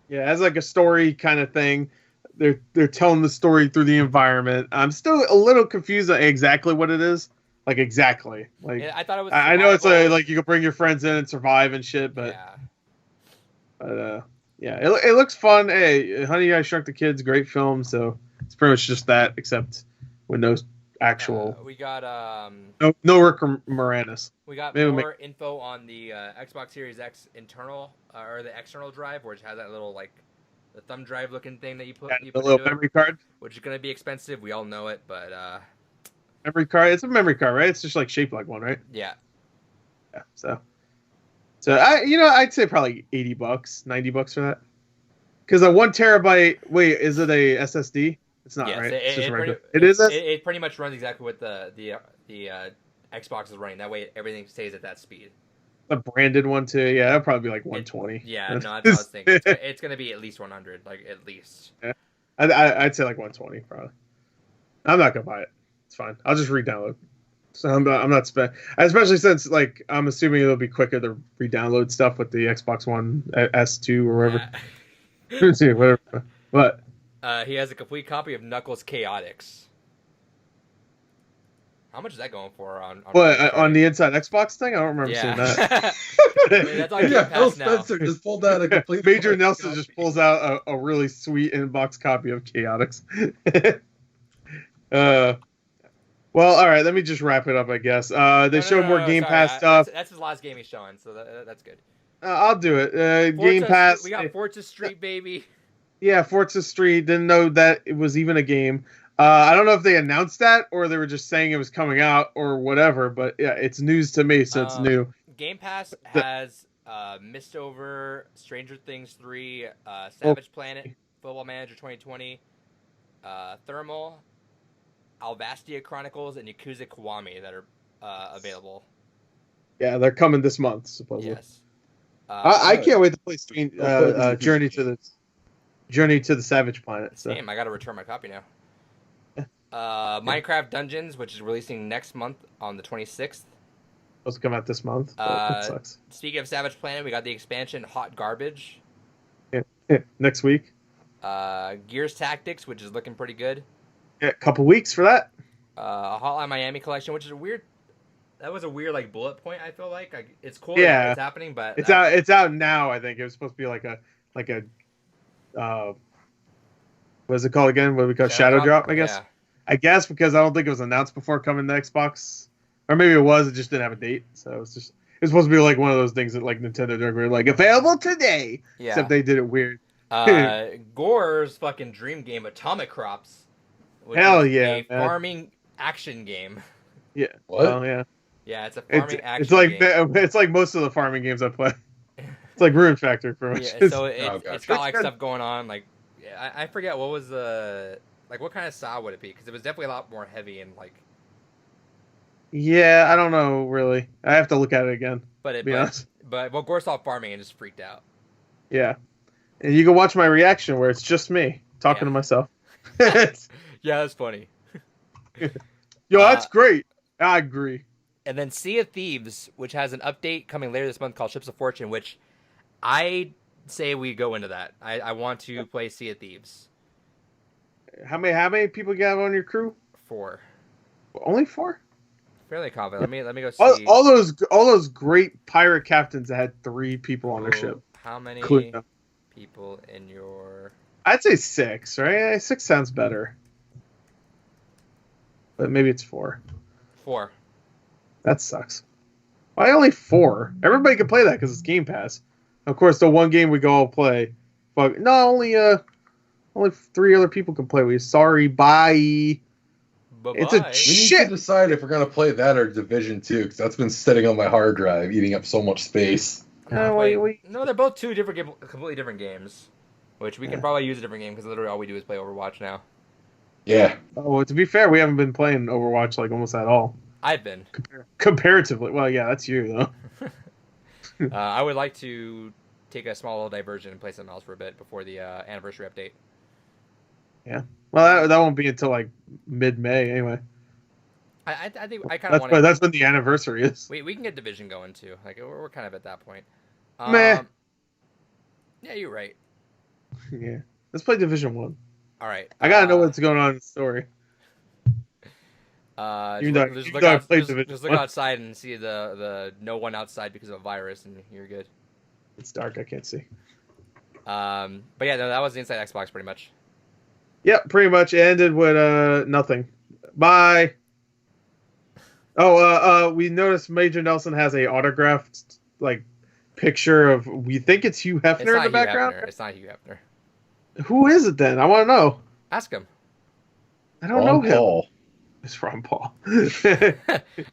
Yeah, it has like a story kind of thing. They're telling the story through the environment. I'm still a little confused on exactly what it is. Like exactly. Like I thought it was. I know it's survival. like you can bring your friends in and survive and shit, but Yeah. yeah, it looks fun. Hey, Honey, I Shrunk the Kids, great film. So it's pretty much just that, except with no actual We got no Rick Moranis. we got Maybe more info on the Xbox Series X internal or the external drive, which has that little like the thumb drive looking thing that you put The little into memory it, card. which is gonna be expensive. We all know it, but Memory card. It's a memory card, right? It's just like shaped like one, right? yeah. Yeah. So I'd say probably $80, $90 for that. Because a 1 terabyte. Wait, is it a SSD? It's not, Yes, right? it- It's just it regular. pretty- It is. It pretty much runs exactly what the Xbox is running. That way, everything stays at that speed. A branded one too. Yeah, that'd probably be like 120. Yeah, no, that's what I was thinking. It's gonna be at least 100, like at least. I'd say like 120 probably. I'm not gonna buy it. It's fine. I'll just re-download. So I'm not especially since like I'm assuming it'll be quicker to re-download stuff with the Xbox One S2 or whatever. Whatever. But He has a complete copy of Knuckles Chaotix. How much is that going for on on the Inside Xbox thing? I don't remember seeing that. Wait, that's on Game Yeah, Phil Pass now. Spencer just pulled out a complete. Major Nelson just pulls out a really sweet inbox copy of Chaotix. Well, all right. Let me just wrap it up, I guess. They showed more Game sorry, Pass stuff. That's his last game he's showing, so that's good. I'll do it. Game Forza, Pass. We got Forza Street, baby. Yeah, Forza Street. Didn't know that it was even a game. I don't know if they announced that or they were just saying it was coming out or whatever. But yeah, it's news to me, so it's new. Game Pass has Mistover, Stranger Things 3, Savage Planet, Football Manager 2020, Thermal, Alvastia Chronicles, and Yakuza Kiwami that are available. Yeah, they're coming this month, supposedly. Yes. I can't wait to play Journey to the Savage Planet. So. Damn, I got to return my copy now. Minecraft Dungeons, which is releasing next month on the 26th. Supposed to come out this month. That sucks. Speaking of Savage Planet, we got the expansion Hot Garbage. Yeah, next week. Gears Tactics, which is looking pretty good. Yeah, a couple weeks for that. Hotline Miami collection, which is a weird. That was a weird like bullet point. I feel like it's cool. Yeah, that it's happening, but it's out. It's out now. I think it was supposed to be like a what is it called again? What do we call Shadow Drop? I guess. Yeah. I guess because I don't think it was announced before coming to Xbox, or maybe it was. It just didn't have a date. So It's supposed to be like one of those things that like Nintendo Direct were like available today. Yeah. Except they did it weird. Gore's fucking dream game, Atomic Crops, which Hell is yeah, a man. farming action game. Yeah. What? Oh yeah. Yeah, it's a farming action it's like game. it's like most of the farming games I play. It's like Ruin Factory for much. Yeah, so gotcha. it's got like stuff going on. Like I forget what was the like what kind of style would it be? Because it was definitely a lot more heavy and like. Yeah, I don't know really. I have to look at it again. But be honest. Well, Gore saw farming and just freaked out. Yeah, and you can watch my reaction where it's just me talking to myself. Yeah, that's funny. Yo, that's great. I agree. And then Sea of Thieves, which has an update coming later this month called Ships of Fortune, which I say we go into that. I want to play Sea of Thieves. How many people you have on your crew? 4. Only 4? Fairly confident. Let me go see. All those great pirate captains that had 3 people on their ship. How many people in your? I'd say 6, right? 6 sounds better. But maybe it's 4. 4. That sucks. Why only 4? Everybody can play that because it's Game Pass. Of course, the one game we go all play. But no, only 3 other people can play with you. Sorry, bye. Bye-bye. It's a We need shit. to decide if we're gonna play that or Division 2, because that's been sitting on my hard drive, eating up so much space. No, they're both completely different games. Which we can probably use a different game because literally all we do is play Overwatch now. Yeah. Oh, to be fair, we haven't been playing Overwatch like almost at all. I've been. Comparatively. Well, yeah, that's you though. I would like to take a small little diversion and play something else for a bit before the anniversary update. Yeah. Well, that won't be until like mid-May anyway. I think I kind of want to. That's when the anniversary is. We can get Division going too. Like we're kind of at that point. Meh. Yeah, you're right. Yeah. Let's play Division 1. All right. I gotta know what's going on in the story. Just look outside and see the no one outside because of a virus, and you're good. It's dark. I can't see. But yeah, no, that was the Inside Xbox pretty much. Yep, pretty much. It ended with nothing. Bye. Oh, we noticed Major Nelson has a autographed like picture of. We think it's Hugh Hefner in the background. It's not Hugh Hefner. Who is it then? I want to know. Ask him. I don't know him. Paul. It's Ron Paul. All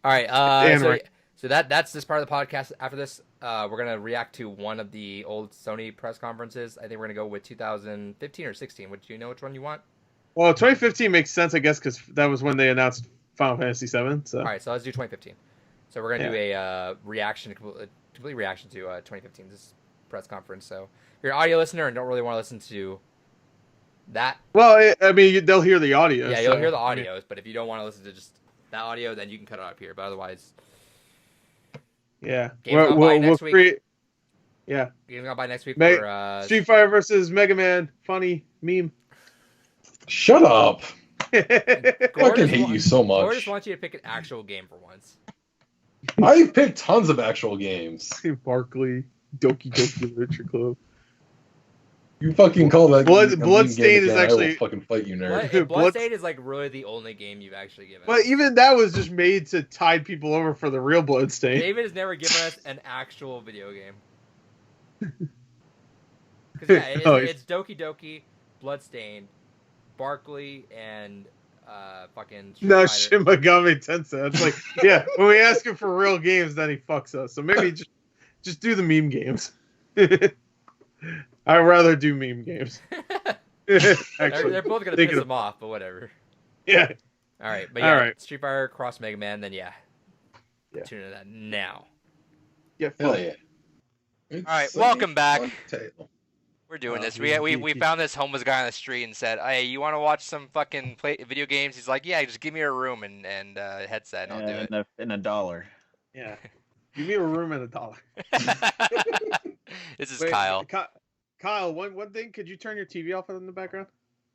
right. So that's this part of the podcast. After this, we're gonna react to one of the old Sony press conferences. I think we're gonna go with 2015 or 16. Do you know which one you want? Well, 2015 makes sense, I guess, because that was when they announced Final Fantasy VII. So. All right, so let's do 2015. So we're gonna do a complete reaction to 2015's press conference. So if you're an audio listener and don't really want to listen to that. Well, I mean, they'll hear the audio. Yeah, you'll hear the audios, but if you don't want to listen to just that audio, then you can cut it up here. But otherwise, yeah, we'll create. Yeah, game's gonna buy next week for Street Fighter versus Mega Man. Funny meme. Shut up! I fucking hate you so much. I just want you to pick an actual game for once. I've picked tons of actual games. Barkley, Doki Doki Literature Club. You fucking call that Bloodstained is actually I will fucking fight you, nerd. Bloodstained is like really the only game you've actually given. But even that was just made to tide people over for the real Bloodstained. David has never given us an actual video game. Because it's Doki Doki, Bloodstained, Barkley, and fucking Street Fighter. Shin Megami Tensei. It's like, yeah, when we ask him for real games, then he fucks us. So maybe just do the meme games. I'd rather do meme games. Actually, they're both gonna piss him off, but whatever. Yeah. All right, but yeah, all right. Street Fighter Cross Mega Man. Then yeah. Tune into that now. Yeah, hell yeah. All right, welcome back. We're doing this. We found this homeless guy on the street and said, "Hey, you want to watch some fucking video games?" He's like, "Yeah, just give me a room and a headset, and I'll do it." And $1. Yeah. Give me a room and $1. This is Kyle. Kyle, one thing, could you turn your TV off in the background?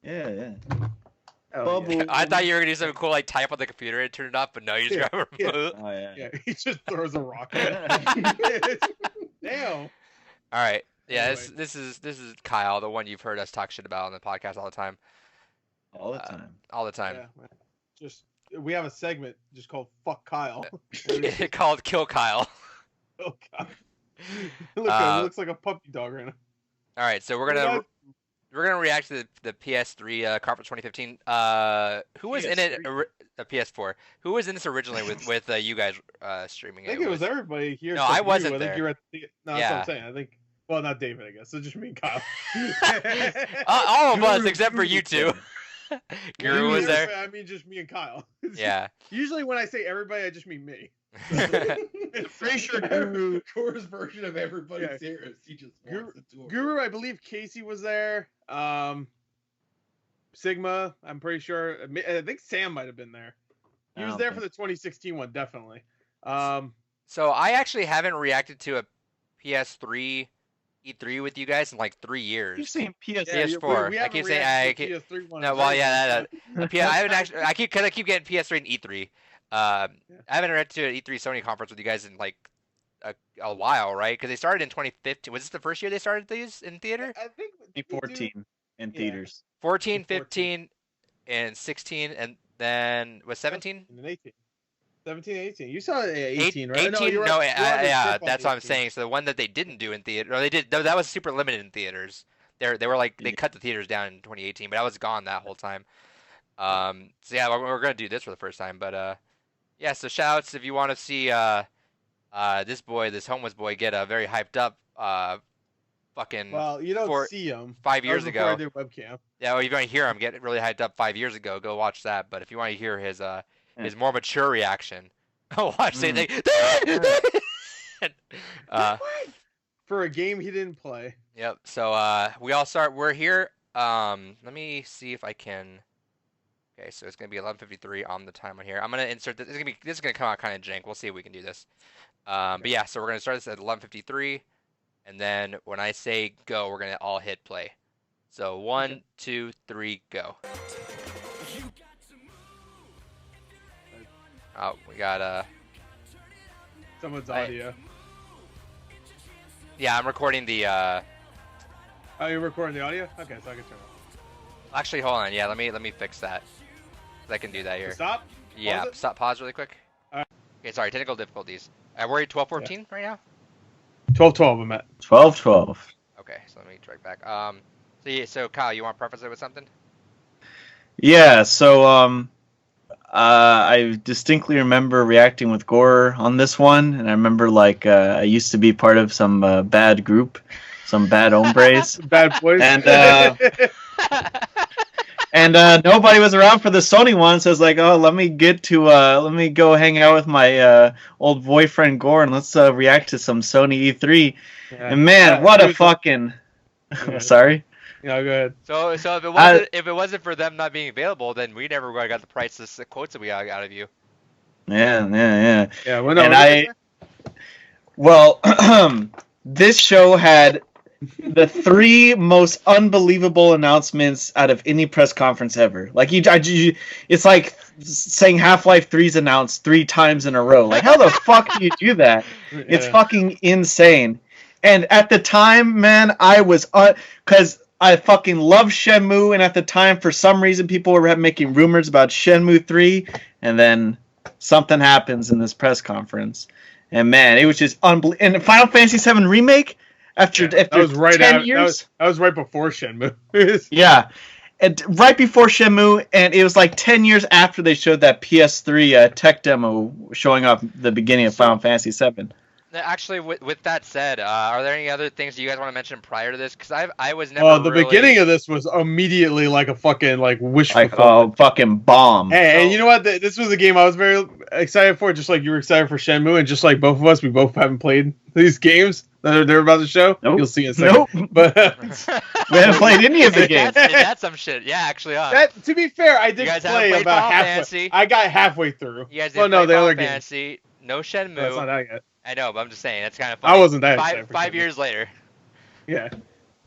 Yeah. Oh, yeah. I thought you were gonna do something cool, like type on the computer and turn it off, but no, you just grab a remote. Oh yeah. Yeah, he just throws a rock. Damn. All right. Yeah, anyway. this is Kyle, the one you've heard us talk shit about on the podcast all the time. All the time. All the time. Yeah, we have a segment just called "Fuck Kyle." Called Kill Kyle. Oh god. Look, it looks like a puppy dog right now. All right, so we're gonna react to the PS3 conference 2015. Who was in it? The PS4. Who was in this originally with you guys streaming it? I think it was everybody here. No, I wasn't there. I think you were at no, that's what I'm saying. I think. Well, not David, I guess. So just me and Kyle. All of us except for you two. Guru was there. I mean, just me and Kyle. Yeah. Usually when I say everybody, I just mean me. Pretty sure Guru's version of everybody's here is he just wants the tour. Guru, I believe Casey was there. Sigma, I'm pretty sure. I think Sam might have been there. He was there for the 2016 one, definitely. So I actually haven't reacted to a PS3 E3 with you guys in like 3 years. You're saying PS4. I keep saying PS3 one. No, well, yeah, I haven't actually. I keep getting PS3 and E3. I haven't reacted to an E3 Sony conference with you guys in like a while, right? Because they started in 2015. Was this the first year they started these in theater? I think 2014 in theaters. 14, 15, and 16, and then was 17? And 18. 17, 18. You saw 18, right? 18, no, yeah, that's what I'm saying. So the one that they didn't do in theater, or they did, that was super limited in theaters. They were like, they cut the theaters down in 2018, but I was gone that whole time. So yeah, we're gonna do this for the first time, but yeah. So shoutouts if you want to see this homeless boy get very hyped up. Fucking. Well, you don't see him. 5 years ago. I did webcam. Yeah, well, if you want to hear him get really hyped up 5 years ago, go watch that. But if you want to hear his more mature reaction, watch anything. For a game he didn't play. Yep. So we all start. We're here. Let me see if I can. Okay, so it's gonna be 11:53 on the time on here. I'm gonna insert this. This is gonna come out kind of jank. We'll see if we can do this. But yeah, so we're gonna start this at 11:53, and then when I say go, we're gonna all hit play. So 1, 2, 3, go. Oh, we got Someone's audio. Yeah, I'm recording the. Oh, you're recording the audio? Okay, so I can turn it off. Actually, hold on. Yeah, let me fix that. I can do that here. Stop? Yeah, pause really quick. Okay, sorry, technical difficulties. We're at 12:14 right now? 12:12 I'm at. 12:12. Okay, so let me track back. So Kyle, you want to preface it with something? Yeah, so I distinctly remember reacting with Gore on this one, and I remember like I used to be part of some bad group, some bad hombres. Bad boys. And nobody was around for the Sony one, so I was like, oh, let me go hang out with my old boyfriend Gore, and let's react to some Sony E3. Yeah. And man, what a fucking... Sorry? Yeah, go ahead. So if it wasn't for them not being available, then we never would have got the priceless quotes that we got out of you. Yeah. Yeah, well, this show had the 3 most unbelievable announcements out of any press conference ever. Like it's like saying Half-Life 3's announced 3 times in a row. Like, how the fuck do you do that? Yeah. It's fucking insane. And at the time, man, I was because I fucking love Shenmue, and at the time, for some reason, people were making rumors about Shenmue 3, and then something happens in this press conference, and man, it was just unbelievable. And Final Fantasy VII Remake. After that was right 10 years, that was right before Shenmue. Yeah, and right before Shenmue, and it was like 10 years after they showed that PS3 tech demo showing off the beginning of Final Fantasy VII. Actually, with that said, are there any other things you guys want to mention prior to this? Because I was never. The beginning of this was immediately like a fucking wish fulfillment. Fucking bomb. Hey, and you know what? This was a game I was very excited for, just like you were excited for Shenmue, and just like both of us, we both haven't played these games that they're about to show. Nope. You'll see in a second. Nope. But we haven't played any of the games. That's some shit. Yeah, actually. To be fair, I did play about halfway. I got halfway through. You guys didn't play Final Fantasy. No Shenmue. No, it's not that yet. I know, but I'm just saying that's kind of funny. I wasn't that excited. 5 years later. Yeah.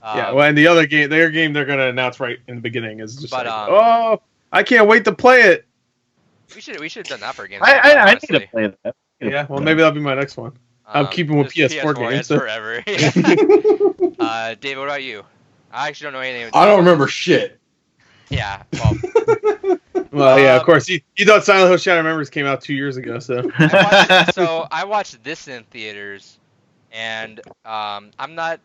Yeah. Well, and the other game, they're gonna announce right in the beginning is just oh, I can't wait to play it. We should have done that for a game. I need to play that. Yeah. Well, maybe that'll be my next one. I'm keeping with PS4 games forever. Dave, what about you? I actually don't know anything. I don't remember shit. Yeah. Well. Well, yeah, of course. You thought Silent Hill Shadow Memories came out 2 years ago, so. I watched this in theaters and I'm not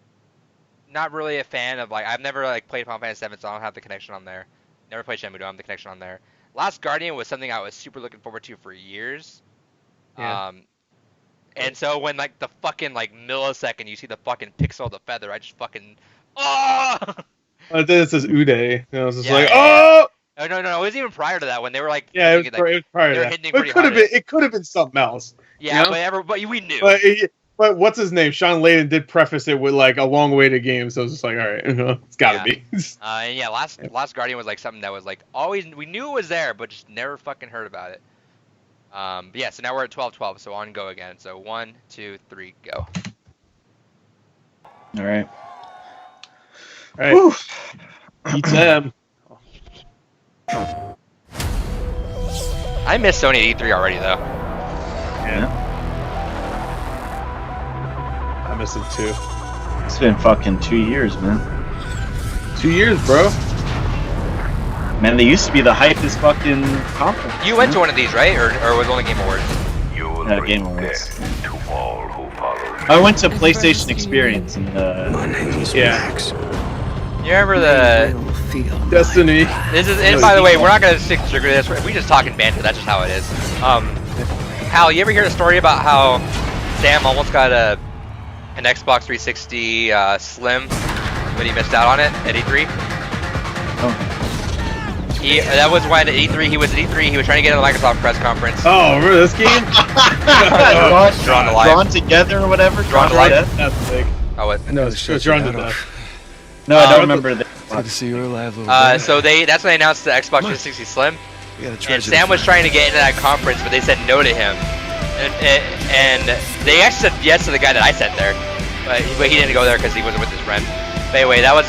really a fan of like I've never like played Final Fantasy VII, so I don't have the connection on there. Never played Shenmue, don't have the connection on there. Last Guardian was something I was super looking forward to for years. Yeah. And so when like the fucking like millisecond you see the fucking pixel of the feather, I just fucking oh. I think it says Uday. I was just like, yeah. oh. Oh no, it was even prior to that when they were like Yeah, it was prior to that. It could have been something else. Yeah, you know? but we knew. But what's his name? Sean Layden did preface it with like a long way to game, so it's just like, all right, it's gotta be. And yeah, last Guardian was like something that was like always we knew it was there, but just never fucking heard about it. But yeah, so now we're at 12-12, so on go again. So 1, 2, 3, go. All right. Eat them. I miss Sony E3 already though. Yeah. I miss it too. It's been fucking 2 years, man. 2 years, bro. Man, they used to be the hypest fucking conference. You went to one of these, right? Or was it only Game Awards? Game Awards. I went to PlayStation Experience and yeah. You remember the Destiny? This is, and by the way, we're not gonna stick to this. We just talking banter. That's just how it is. Hal, you ever hear the story about how Sam almost got an Xbox 360 Slim, but he missed out on it at E3? Oh. That was when at E3 he was at E3. He was trying to get in a Microsoft press conference. Oh, remember this game? Drawn Together or whatever. Drawn to Life. That's big. Oh, what? No, it's Drawn to Death. No, I don't remember that. Good to see you alive, little So that's when they announced the Xbox 360 Slim. And Sam was trying to get into that conference, but they said no to him. And they actually said yes to the guy that I sent there, but he didn't go there because he wasn't with his friend. But anyway, that was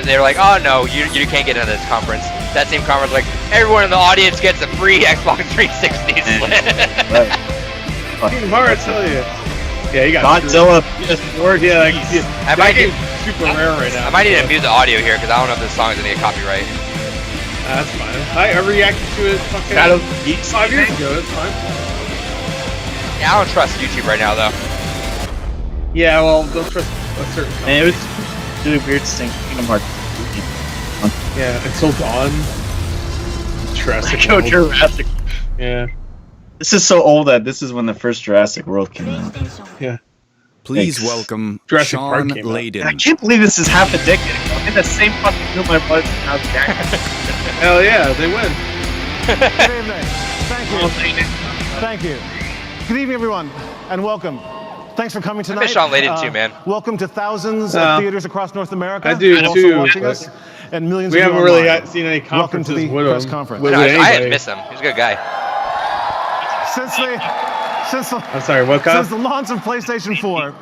they were like, oh no, you can't get into this conference. That same conference, like everyone in the audience gets a free Xbox 360 Slim. Right. Fucking hard, I tell you. Yeah, you got Godzilla PS4. Yeah, like I might need super rare right now. I might need to mute the audio here because I don't know if this song is gonna get copyright. That's fine. I reacted to it fucking 5 years ago. That's fine. Yeah, I don't trust YouTube right now though. Yeah, well, don't trust a certain. Man, it was really weird seeing Kingdom Hearts. Yeah, until dawn. Jurassic. Yeah. This is so old that this is when the first Jurassic World came out. Yeah. Please welcome Jurassic Sean Park came out. Layden. I can't believe this is half a decade ago. I'm in the same fucking room I was when I was back. Hell yeah, they win. Good evening. Thank you. Thank you. Good evening, everyone, and welcome. Thanks for coming tonight. I miss Sean Layden too, man. Welcome to thousands of theaters across North America. I do also too. Watching us, and millions We of you haven't really online. seen any Welcome conferences to the with press him. conference. With No, I anybody. didn't miss him. He's a good guy. I'm sorry, what, Kyle? Since the launch of PlayStation 4,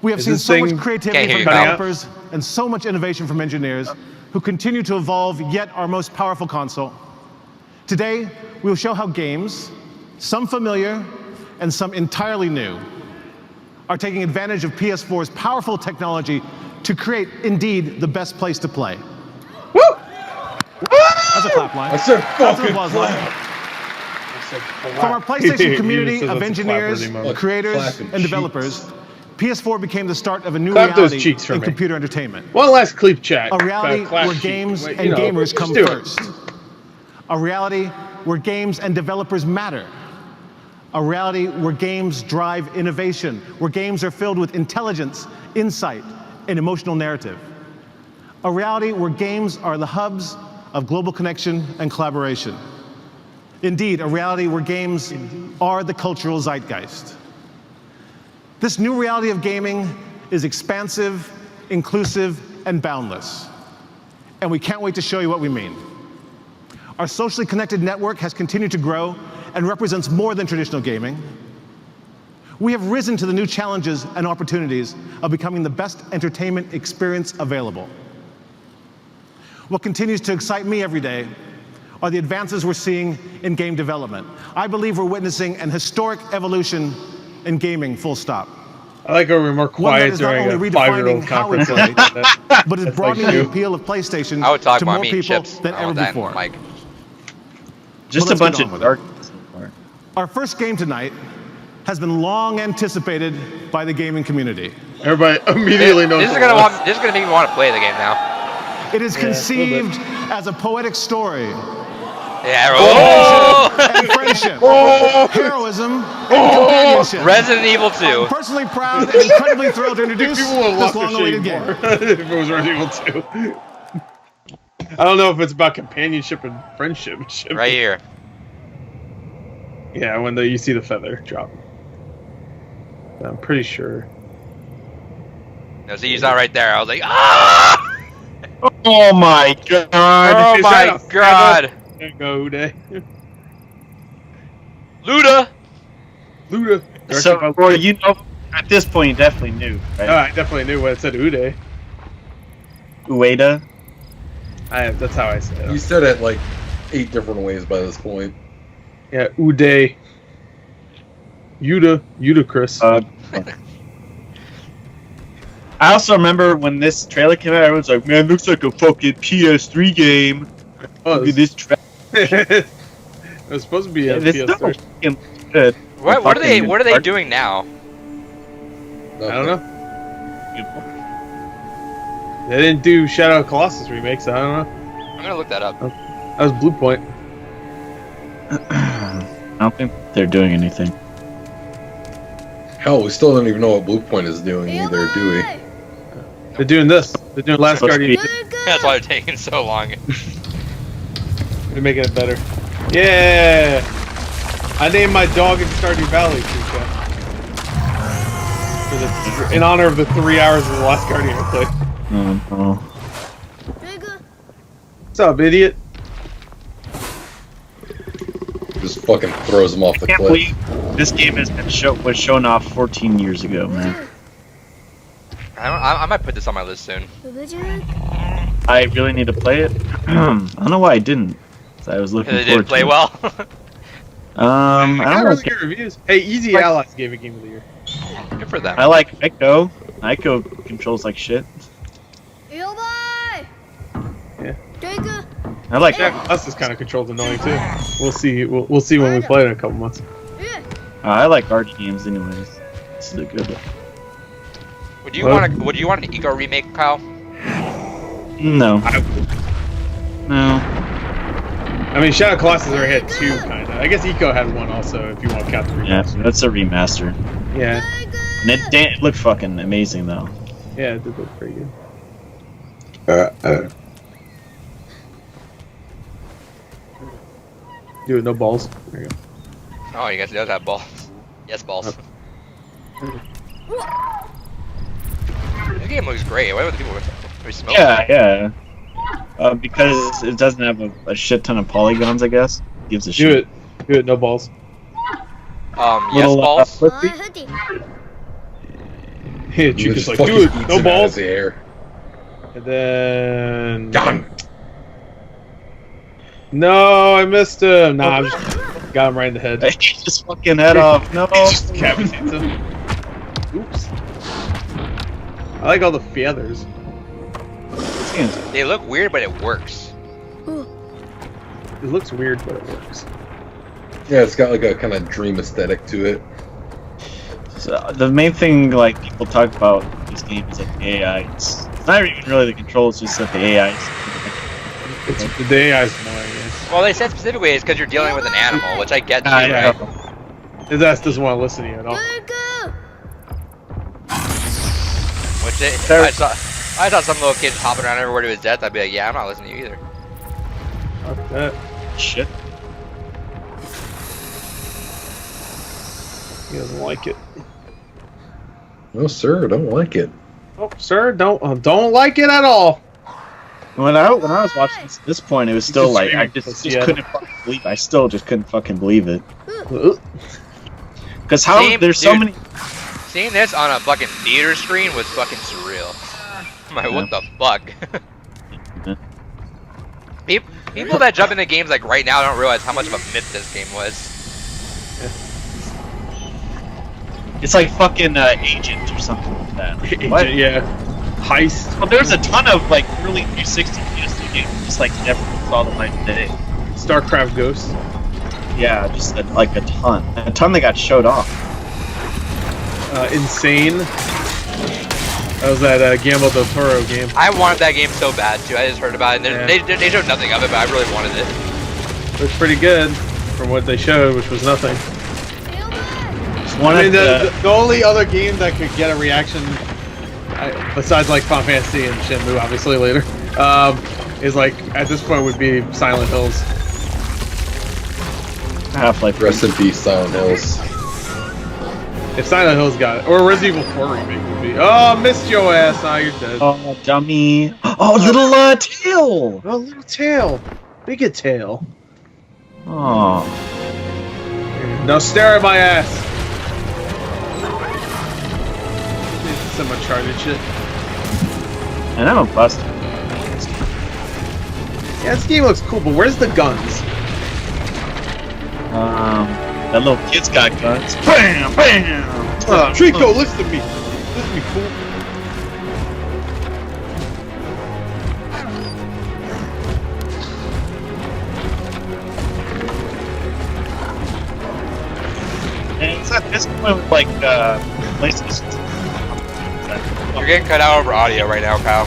we have Is seen this so thing- much creativity Can't hear from you, Kyle. developers and so much innovation from engineers who continue to evolve yet our most powerful console. Today, we will show how games, some familiar and some entirely new, are taking advantage of PS4's powerful technology to create, indeed, the best place to play. Woo! That's a clap line. That's a That's an fucking applause line. clap. From our PlayStation community He just says of that's a engineers, clap-worthy moment. creators, Clapping and developers, PS4 became the start of a new Clap those reality cheeks for in me. computer entertainment. One last clip chat. A reality Clap where sheet. games Wait, and gamers just come do it. first. A reality where games and developers matter. A reality where games drive innovation, where games are filled with intelligence, insight, and emotional narrative. A reality where games are the hubs of global connection and collaboration. Indeed, a reality where games are the cultural zeitgeist. This new reality of gaming is expansive, inclusive, and boundless. And we can't wait to show you what we mean. Our socially connected network has continued to grow and represents more than traditional gaming. We have risen to the new challenges and opportunities of becoming the best entertainment experience available. What continues to excite me every day are the advances we're seeing in game development. I believe we're witnessing an historic evolution in gaming, full stop. I like how we're more One that quiet is not during a only 5-year-old redefining how we conference. play, but is That's broadening like the you. appeal of PlayStation I would talk to about more me and people chips. than I ever want that before. Mike. Just Well, a bunch let's get of on with dark. Our first game tonight has been long anticipated by the gaming community. Everybody immediately knows. This is gonna make me want to play the game now. It is conceived as a poetic story. Yeah. And friendship, heroism, and companionship. Resident Evil 2. I'm personally proud and incredibly thrilled to introduce People will this walk the long-awaited shame game. more if it was Resident Evil 2. I don't know if it's about companionship and friendship. Right here. Yeah, when you see the feather drop. I'm pretty sure. No, see, he's not right there. I was like, ah! Oh my god! Oh my god! There you go, Uday. Luda! So, Roy, you know, at this point, you definitely knew, right? I definitely knew when it said Uday. Ueda. That's how I say it. You said it like 8 different ways by this point. Yeah, Uday. Udacris. I also remember when this trailer came out, everyone's like, man, looks like a fucking PS3 game. Look at this trailer. It was supposed to be a PS3. Good. What are they doing now? I don't know. They didn't do Shadow of Colossus remakes, so I don't know. I'm gonna look that up. That was Blue Point. I don't think they're doing anything. Hell, we still don't even know what Blue Point is doing either, do we? They're doing this. They're doing Last Guardian. That's why they're taking so long. They're making it better. Yeah! I named my dog in Stardew Valley, in honor of the 3 hours of the Last Guardian I played. Oh. What's up, idiot? Just fucking throws him off the Can't cliff. believe this game has been was shown off 14 years ago, man. I might put this on my list soon. I really need to play it. I don't know why I didn't. I was looking Because it forward didn't play to well. I don't got know. really good reviews. Hey, Easy Allies gave it Game of the Year. Good for them. I like Ico. Ico controls like shit. Yeah. I like Us is kind of controlled annoying too. We'll see. We'll see when we play it in a couple months. I like arty games anyways. This is a good one. Would you want an Eco remake, Kyle? No. No. I mean, Shadow of Colossus already had 2, kind of. I guess Eco had 1 also, if you want to count the Yeah, remaster. that's a remaster. Yeah. And it looked fucking amazing though. Yeah, it did look pretty good. Do it, no balls. There you go. Oh, you guys does have balls. Yes, balls. This game looks great. Why would the people be smoking? Yeah. Because it doesn't have a shit ton of polygons, I guess. Gives a shit. Do it, no balls. Yes, Little, balls. pussy. Yeah, You just like, fucking do it, eats no him out of balls. the air. And then... Done. No, I missed him. Nah, I just got him right in the head. Just fucking head off. No. Just decapitates him. Oops. I like all the feathers. They look weird, but it works. It looks weird, but it works. Yeah, it's got like a kind of dream aesthetic to it. So, the main thing like people talk about this game is like the AI. It's not even really the controls, just that the AI is. The AI is annoying. Yeah. Well, they said specifically it's because you're dealing with an animal, which I get too, Yeah. right? His ass doesn't want to listen to you at all. Which I saw some little kid hopping around everywhere to his death. I'd be like, yeah, I'm not listening to you either. Fuck that. Shit. He doesn't like it. No, sir, I don't like it. Oh, sir, don't like it at all. When I was watching this point, it was still just like I screaming just pussy at couldn't fucking believe. I still just couldn't fucking believe it. Ugh. Because there's so Dude, many. Seeing this on a fucking theater screen was fucking surreal. I'm like, what the fuck? People that jump into games like right now don't realize how much of a myth this game was. It's like fucking Agent or something like that. What? Yeah. Heist. Well, there's a ton of like early 360 PS2 games just like never saw the light of day. StarCraft Ghost. Yeah, just like a ton that got showed off. Insane. That was that Guillermo del Toro game. I wanted that game so bad too. I just heard about it. And they showed nothing of it, but I really wanted it. It was pretty good from what they showed, which was nothing. One I mean, the only other game that could get a reaction, besides like Final Fantasy and Shenmue, obviously later, is like at this point would be Silent Hills. Half-Life. Rest in peace, Silent Hills. If Silent Hills got it, or Resident Evil 4 remake would be. Oh, missed your ass! Ah, you're dead. Oh, dummy. Oh, little tail. Oh, little tail. Big tail. Oh. Now stare at my ass. Some Uncharted shit. And I'm a bust. Yeah, this game looks cool, but where's the guns? That little kid's got guns. Bam, bam. Trico, listen to me. Listen to me, fool. And it's at this point with like PlayStation. You're getting cut out over audio right now, Kyle.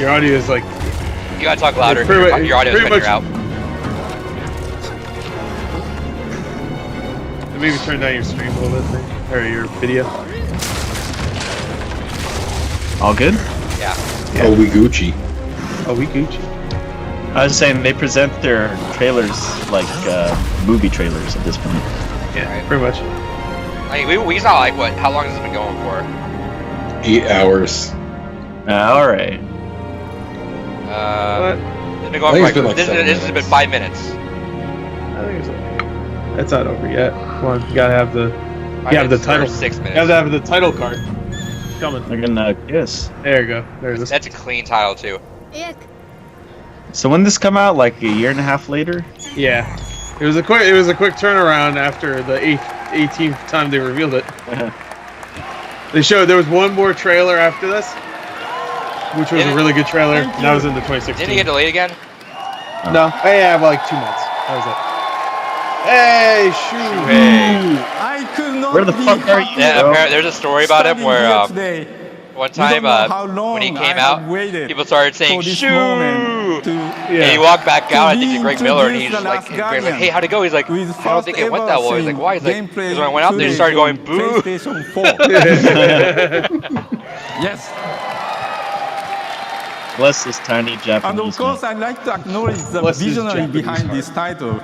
Your audio is like. You gotta talk louder. Pretty Your audio's pretty cutting out. Maybe turn down your stream a little bit, or your video. All good? Yeah. Oh, we Gucci. Oh, we Gucci. I was saying they present their trailers like movie trailers at this point. Yeah, Right. pretty much. I mean, we saw like what? How long has this been going for? 8 hours. All right. It's been going for like, this has been 5 minutes. I think it's okay. It's not over yet. Come on, you gotta have the. You have the title. 6 minutes. You have to have the title card. Coming. They're gonna kiss. There you go. There it is. That's a clean title too. So when this come out, like a year and a half later? Yeah. It was a quick turnaround after the 18th time they revealed it. They showed there was one more trailer after this, which was a really good trailer. That was in the 2016. Didn't it get delayed again? No, yeah, about like 2 months. That was it. Hey, shoot! Where the fuck are you? Yeah, bro? there's a story about him where one time when he came out, people started saying "shoo," and he walked back out. I think to Greg Miller, and he's just like, Greg's like, "Hey, how'd it go?" He's like, "I don't think it went that well." He's like, "Why?" He's like, "Because when I went out there, they started going boo." Yes. Bless this tiny Japanese. And of course, man. I'd like to acknowledge the visionary behind this title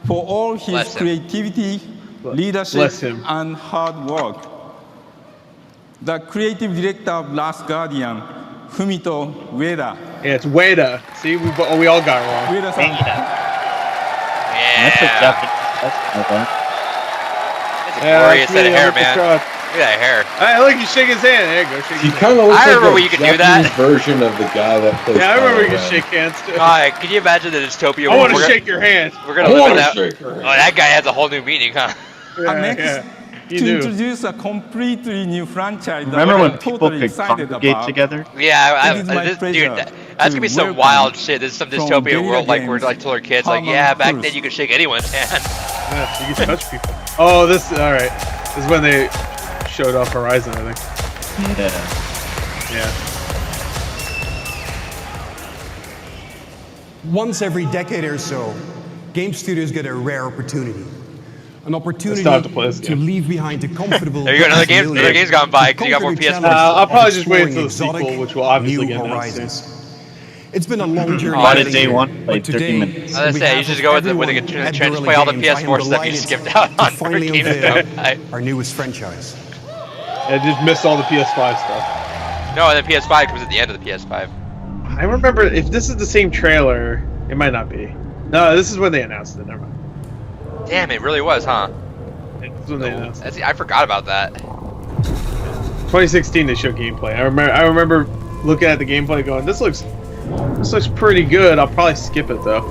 for all his creativity, leadership, and hard work. The creative director of Last Guardian, Fumito Ueda. Yeah, it's Ueda. See, we all got it wrong. Ueda-san. That's a Yeah. Japanese. That's okay. It's a glorious set of hair, man. Look Look at that hair. Hey, look, you shake his hand. There you go, shake He his hand. kind of looks I like remember a when you could do Japanese that. version of the guy that plays. Yeah, I remember you Iron could Man. shake hands too. Can you imagine the dystopia? I where want to we're shake your hand. We're gonna I live in wanna that. shake her. Oh, that guy has a whole new meaning, huh? And next, You to do. introduce a completely new franchise that Remember I'm when people totally could excited congregate about. together? Yeah, It is my dude, pleasure that's gonna be some welcome wild shit. This is some from dystopia Guerrilla world, like we're Games, like told our kids, like, Harmon yeah, back Cruz. then you could shake anyone's hand. Yeah, you can touch people. Oh, this. All right. This is when they showed off Horizon, I think. Yeah. Yeah. Once every decade or so, game studios get a rare opportunity. An opportunity still have to play this game. leave behind a comfortable. There you go, another game's gone by because you got more PS4. I'll probably just wait until the Exotic, sequel, which will obviously new get announced horizons. soon. It's been a long journey. Bought it getting day here, one, but played 30 today, minutes. I was on gonna say, you behalf should of go with the everyone try at and Guerrilla play all the Games, I am PS4 stuff you delighted skipped out to on finally Gamescom. unveil our newest franchise. I just missed all the PS5 stuff. No, and the PS5 comes at the end of the PS5. I remember if this is the same trailer, it might not be. No, this is when they announced it. Never mind. Damn, it really was, huh? This is when they announced it. I forgot about that. 2016 they showed gameplay. I remember looking at the gameplay going, this looks pretty good. I'll probably skip it though.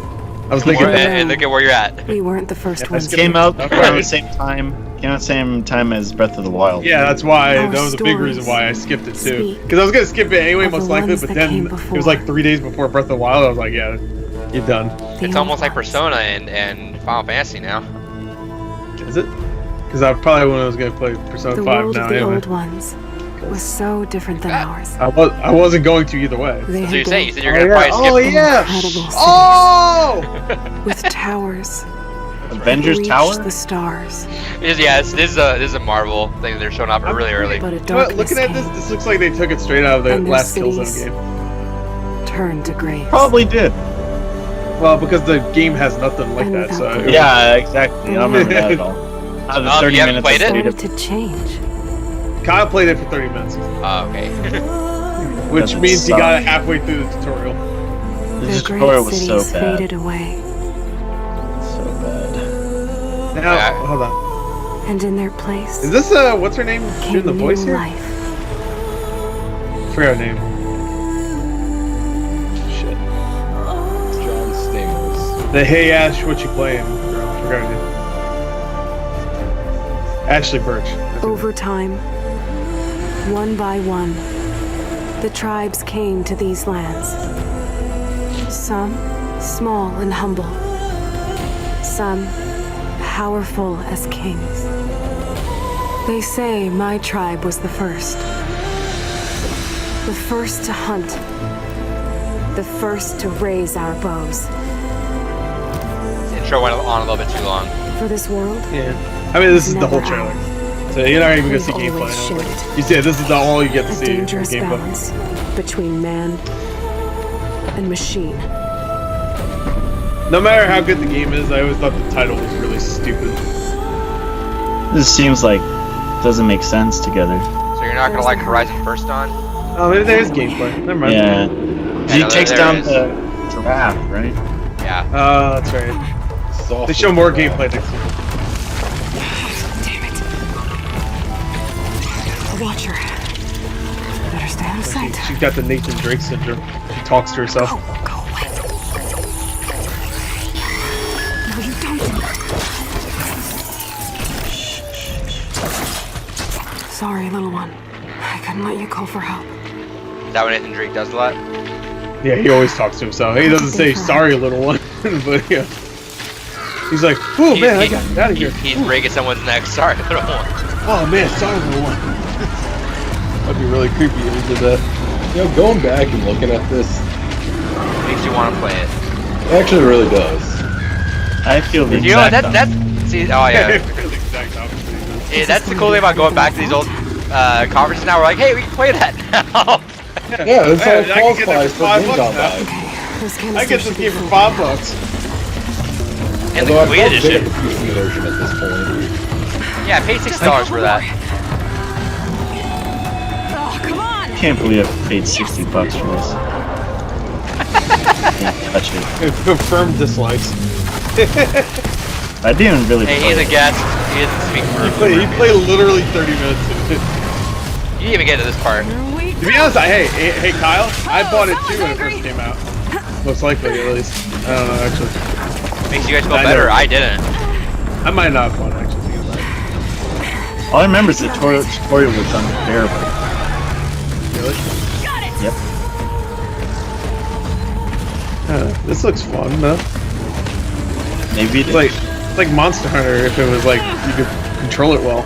I was thinking And look at where you're at. We weren't the first I ones. skipped Came out it. around the same time. Came out same time as Breath of the Wild. Yeah, that's why. Our That was a big stories reason why I skipped it too. speak Because I was gonna skip it anyway, of the most likely. ones But that then came it was before. like 3 days before Breath of the Wild. I was like, yeah, you're done. It's almost like Persona and Final Fantasy now. Is it? Because I probably when I was gonna play Persona The 5 world now of the anyway. old ones was so different than ours. I wasn't going to either way. They So you had say you built said you're gonna probably skip. incredible cities Oh! with towers. Avengers reached Tower? the stars. This is a Marvel thing they're showing off really early. But a But darkness looking at came, this looks like they took it straight out of the and their last Killzone cities game. turned to graves. Probably did. Well, because the game has nothing like And that, so. without it Yeah, exactly. I don't remember that at all. Out of the 30 you haven't minutes played I it? started to change. Kyle played it for 30 minutes, Oh, okay. which Doesn't means he suck. got it halfway through the tutorial. The Their tutorial great was so cities bad. faded away, So bad. Now, Yeah. hold on. and in their place Is this, what's her name came doing the new voice here? life. I forgot her name. Shit. John Stamos. The Hey Ash, what you playing? Girl, I forgot her name. Ashley Birch. That's her Over time, one by one, the tribes came to these lands. Some small and humble, some powerful as kings. They say my tribe was the first to hunt, the first to raise our bows. The intro went on a little bit too long. For this world, name. Yeah. I mean, this is the whole Never trailer. So you're not even gonna we've see gameplay. always I don't shared think. You said this is all you get to a see. dangerous gameplay. balance between man and machine. No matter how good the game is, I always thought the title was really stupid. This seems like doesn't make sense together. So you're not gonna like Horizon First Dawn? Oh, maybe there is gameplay. Never mind. Yeah. He no, takes there down is. the giraffe, right? Yeah. Oh, that's right. Soft They show more gameplay next year. Damn it. Watch her. Better stay out of sight. She's got the Nathan Drake syndrome. She talks to herself. Go away. No, you don't. Sorry, little one. I couldn't let you call for help. Is that what Nathan Drake does a lot? Yeah, he always talks to himself. He doesn't say "sorry, little one," but yeah, he's like, "Oh man, I got out of here." He's breaking someone's neck. Sorry, little one. Oh man, sorry, little one. That'd be really creepy if he did that. You know, going back and looking at this, Makes you want to play it. it actually really does. I feel the You know, exact that's see. Oh yeah. Really exact opposite. Yeah, that's the cool thing about going back to these old conferences now. We're like, hey, we can play that now. Yeah, that's Hey, how I Paul's can get price that for for $5 Ninja now. Live. This I canister get should this be game for full. $5. And the Although I'd complete probably get edition. the PC version at this point. Yeah, pay $6 for that. Oh, come on! I can't believe I paid $60 for this. Can't touch it. Confirmed dislikes. I didn't really Hey, play he's a it. guest. He doesn't speak for He played literally 30 minutes into it. You didn't even get to this part. To be honest, hey Kyle, I bought it too when it first came out. Most likely, at least. I don't know, actually. Makes you guys feel I better. know. I didn't. I might not have bought it, actually. Think about it. All I remember is the tutorial was unbearable. Really? Yep. This looks fun, though. Maybe It's like Monster Hunter if it was like you could control it well.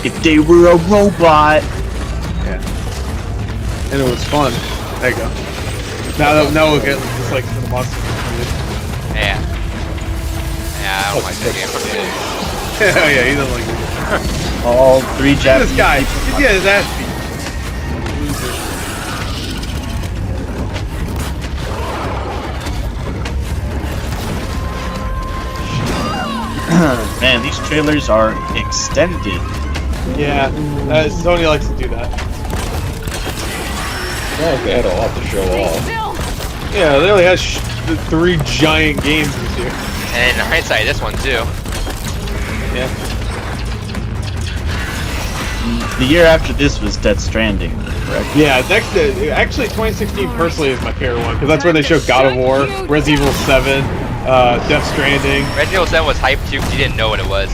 if they were a robot. Yeah. And it was fun. There you go. Now we'll get just like the Monster Hunter. Yeah. Yeah, I don't like that game. Oh yeah, he doesn't like it. All three Look at Japanese this guy. people. Yeah, his ass beat. Man, these trailers are extended. Yeah, Sony likes to do that. It's not like they had a lot to show off. Yeah, they only had 3 giant games this year. And in hindsight, this one too. Yeah. The year after this was Dead Stranding, correct? Yeah, next actually 2016 personally is my favorite one because that's where they showed God of War, Resident Evil 7, Death Stranding. Resident Evil 7 was hyped too because you didn't know what it was.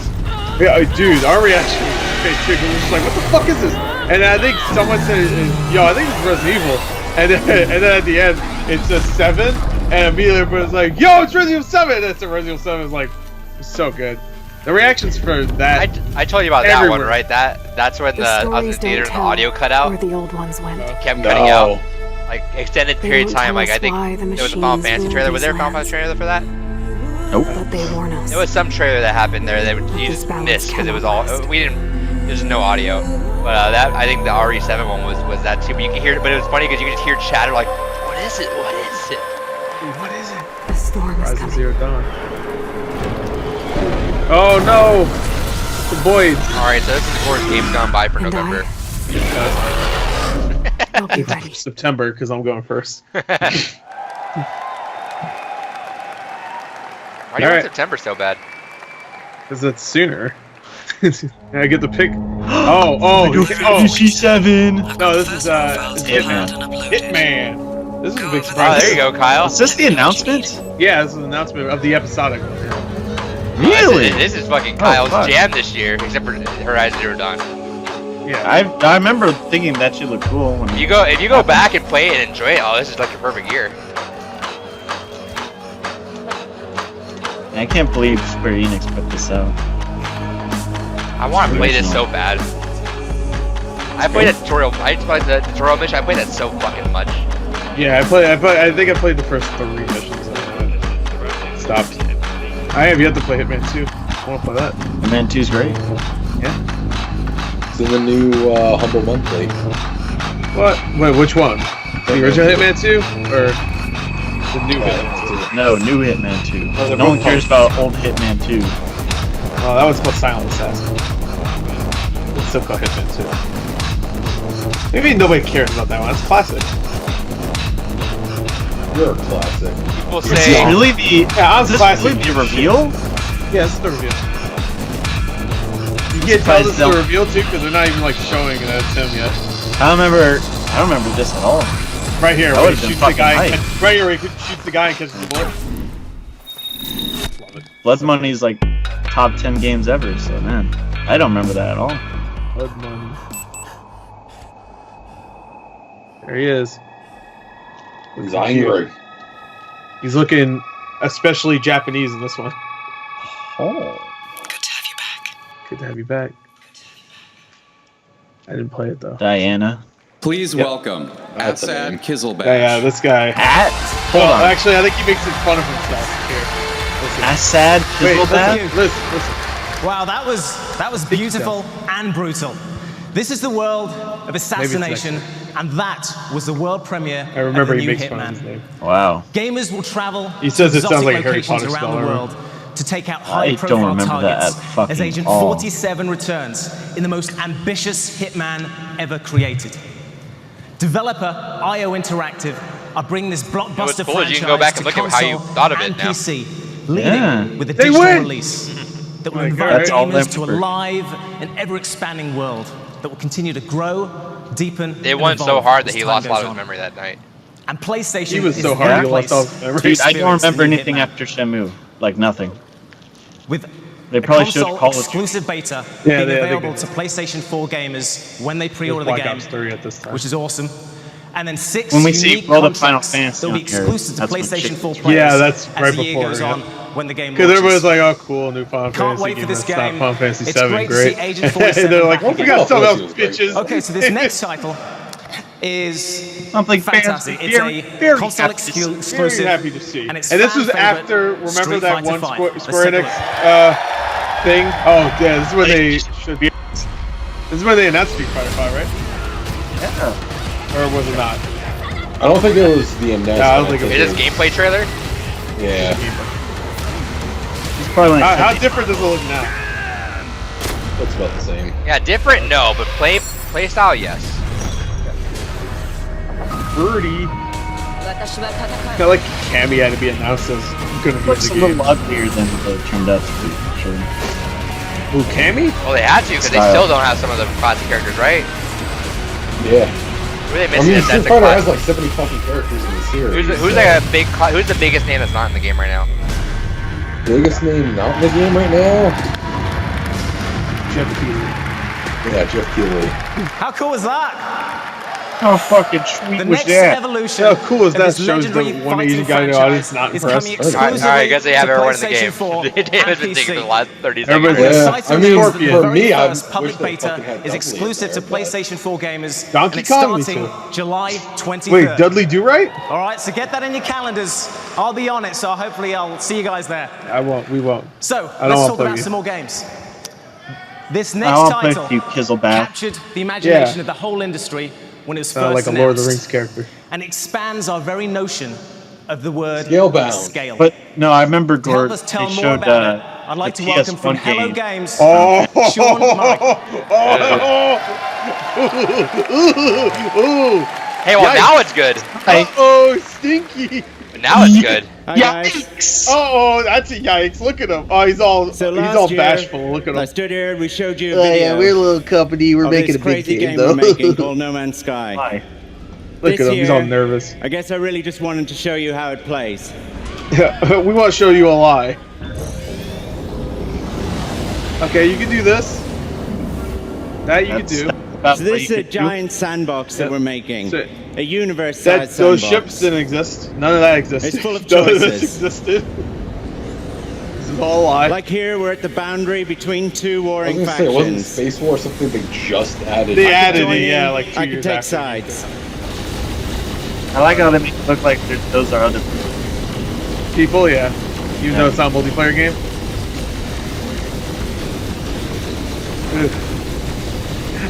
Yeah, dude, our reaction was too. We were just like, what the fuck is this? And I think someone said, yo, I think it's Resident Evil. And then at the end, it's a 7, and immediately everybody's like, yo, it's Resident Evil 7! And it's a Resident Evil 7 is like, it's so good. The reactions for that. I told you about that one, right? That's when I was in the theater and the audio cut out. Where the old ones went. Kept cutting out. Like extended period of time. Like I think there was a Final Fantasy trailer. Was there a Final Fantasy trailer for that? Nope. But they warn us. There was some trailer that happened there that you just missed because it was all there's no audio. But that I think the RE7 one was that too. But you can hear it. But it was funny because you could just hear chatter like, what is it? What is it? What is it? The storm is coming. Zero Dawn. Oh no! The void. All right, so this is the worst games gone by for November. I'll be ready. September, because I'm going first. Why do you want September so bad? Because it's sooner. I get the pick. Oh, C7. No, this is Hitman. Hitman. This is a big surprise. Oh, there you go, Kyle. Is this the announcement? Yeah, this is an announcement of the episodic one. Really? This is fucking Kyle's jam this year, except for Horizon Zero Dawn. Yeah. I remember thinking that should look cool. When if you go back and play it and enjoy it, oh, this is like your perfect year. I can't believe Square Enix put this out. I want to play this so bad. I played the tutorial. I played the tutorial mission. I played that so fucking much. Yeah, I think I played the first 3 missions and then stopped. I have yet to play Hitman 2. I want to play that. Hitman 2's great. Yeah. It's in the new Humble Monthly. What? Wait, which one? The original Hitman 2 or the new Hitman 2? No, new Hitman 2. No one cares about old Hitman 2. Oh, that one's called Silent Assassin. It's still called Hitman 2. Maybe nobody cares about that one. It's classic. You're a classic. People Is this say really the reveal? Yeah, this is the reveal. You can't tell this is the reveal too because they're not even like showing that it's him yet. I don't remember this at all. Right here, where he shoots the guy. Right here, where he shoots the guy and catches the bullet. Love it. Blood Money's like top 10 games ever. So man, I don't remember that at all. Blood Money. There he is. He's angry. He's looking especially Japanese in this one. Oh. Good to have you back. I didn't play it though. Diana. Please welcome Assad Kizelbash. Yeah, this guy. Hold on. Actually, I think he makes fun of himself here. Listen. Assad Kizelbash. Listen. Wow, that was beautiful and brutal. This is the world of assassination, and that was the world premiere I remember of the he new makes fun of his Hitman. name. Wow. Gamers will travel He says to it sounds like a exotic Harry Potter locations around spell. the world to take out I high-profile don't remember that targets at fucking as Agent all. 47 returns in the most ambitious Hitman ever created. Developer IO Interactive are bringing this blockbuster cool is franchise you can go back and to look at how you console thought of it and now. PC, leading with a digital release that will invite That's all gamers to a remember. live and ever-expanding world that will continue to grow, deepen, they and won so evolve hard as that he time lost a lot goes of his on. memory that night. And PlayStation He was is so their hard he lost place all his memory. to Dude, I don't experience remember the new anything Hitman. after Shenmue. Like nothing. With They probably should console call it. exclusive beta Yeah, being they available did. to PlayStation 4 gamers when they pre-order the Black game, Ops 3 at this time. which is awesome. And then 6 When we see unique all the Final contracts Fantasy that'll be on here, exclusive to that's when PlayStation shit 4 gets- players Yeah, that's as right the year before, goes yeah. on when the game Because everybody's launches. like, oh, cool, new Final Can't Fantasy wait for game. this That's not game. Final Fantasy It's 7, great to great. see Agent 47 They're like, back oh, we again. got something else, bitches. Okay, so this next title is Something fantastic. fancy. It's Very, a very console happy. Very exclusive. happy to see. And it's this was fan after, favorite, remember Street that Fighter one 5. Square Let's Enix thing? Oh, yeah, this is when they should be. This is when they announced Street Fighter 5, right? Yeah. Or was it not? I don't think it was the announcement. No, I don't think it Is this gameplay trailer? Yeah. It's probably like How different does it look now? Looks about the same. Yeah, different, no, but play style, yes. Birdie. Kind of like Cammy had to be announced as gonna be looks a the little game. uglier than it turned out to be. Sure. Ooh, Cammy? Well, they had to because they still don't have some of the classic characters, right? Yeah. Who are they I missing? mean, That's Street the Fighter has classic. like 70 fucking characters in the series. Who's the biggest name that's not in the game right now? Biggest name not in the game right now? Jeff Keighley. Yeah, Jeff Keighley. How cool is that? How fucking sweet The was next that? evolution How cool is of that? this Shows the legendary one Asian fighting guy in the audience franchise not is coming impressed. exclusively Alright, guys, they have to everyone in the PlayStation game. 4 They and haven't been taking PC. the last 30 Everybody's seconds. like, Yeah, Exciting I mean, news that the for very me, I first public wish they beta fucking had is Dudley exclusive in to there, but- PlayStation 4 gamers, Donkey and it's Kong, me starting too. July 23rd. Wait, Dudley Do Right? All right, so get that in your calendars. I'll be on it, so hopefully I'll see you guys there. I won't. We won't. So, I don't let's wanna talk play about you. some more games. This I next want to play title with you, Kizzlebath. captured the imagination Yeah. of the whole industry when it was Sound first like a Lord of the announced, Rings character. and expands our very notion of the word Scalebound. scale. But no, I remember To help Gord. us They tell more showed about it, I'd like the to welcome from PS1 Hello game. Games, Oh, Sean Murray. Ooh. Hey, well, Yikes. now it's good. Oh, stinky. Now it's good. Hi guys. Yikes! Oh, that's a yikes. Look at him. Oh, he's all last year, bashful. Look at I him. stood here and we showed you a Oh video. yeah, we're a little company. We're of making this a big crazy game, game though. we're making called No Man's Sky. Hi. Look This at him. He's all year- nervous. I guess I really just wanted to show you how it plays. Yeah, we want to show you a lie. Okay, you can do this. That you can do. About So what this you is a could do. giant sandbox that Yeah. we're making. So- A universe-sized Those sandbox. ships didn't exist. None of that existed. It's full of None of this choices. existed. This is all a lie. Like here, we're at the boundary between two I was warring gonna say, wasn't factions. Space War something they just added? They I could added join it, yeah, in, like 2 I years could take after. sides. I like how they make it look like those are other People, yeah. Even though it's not a multiplayer game.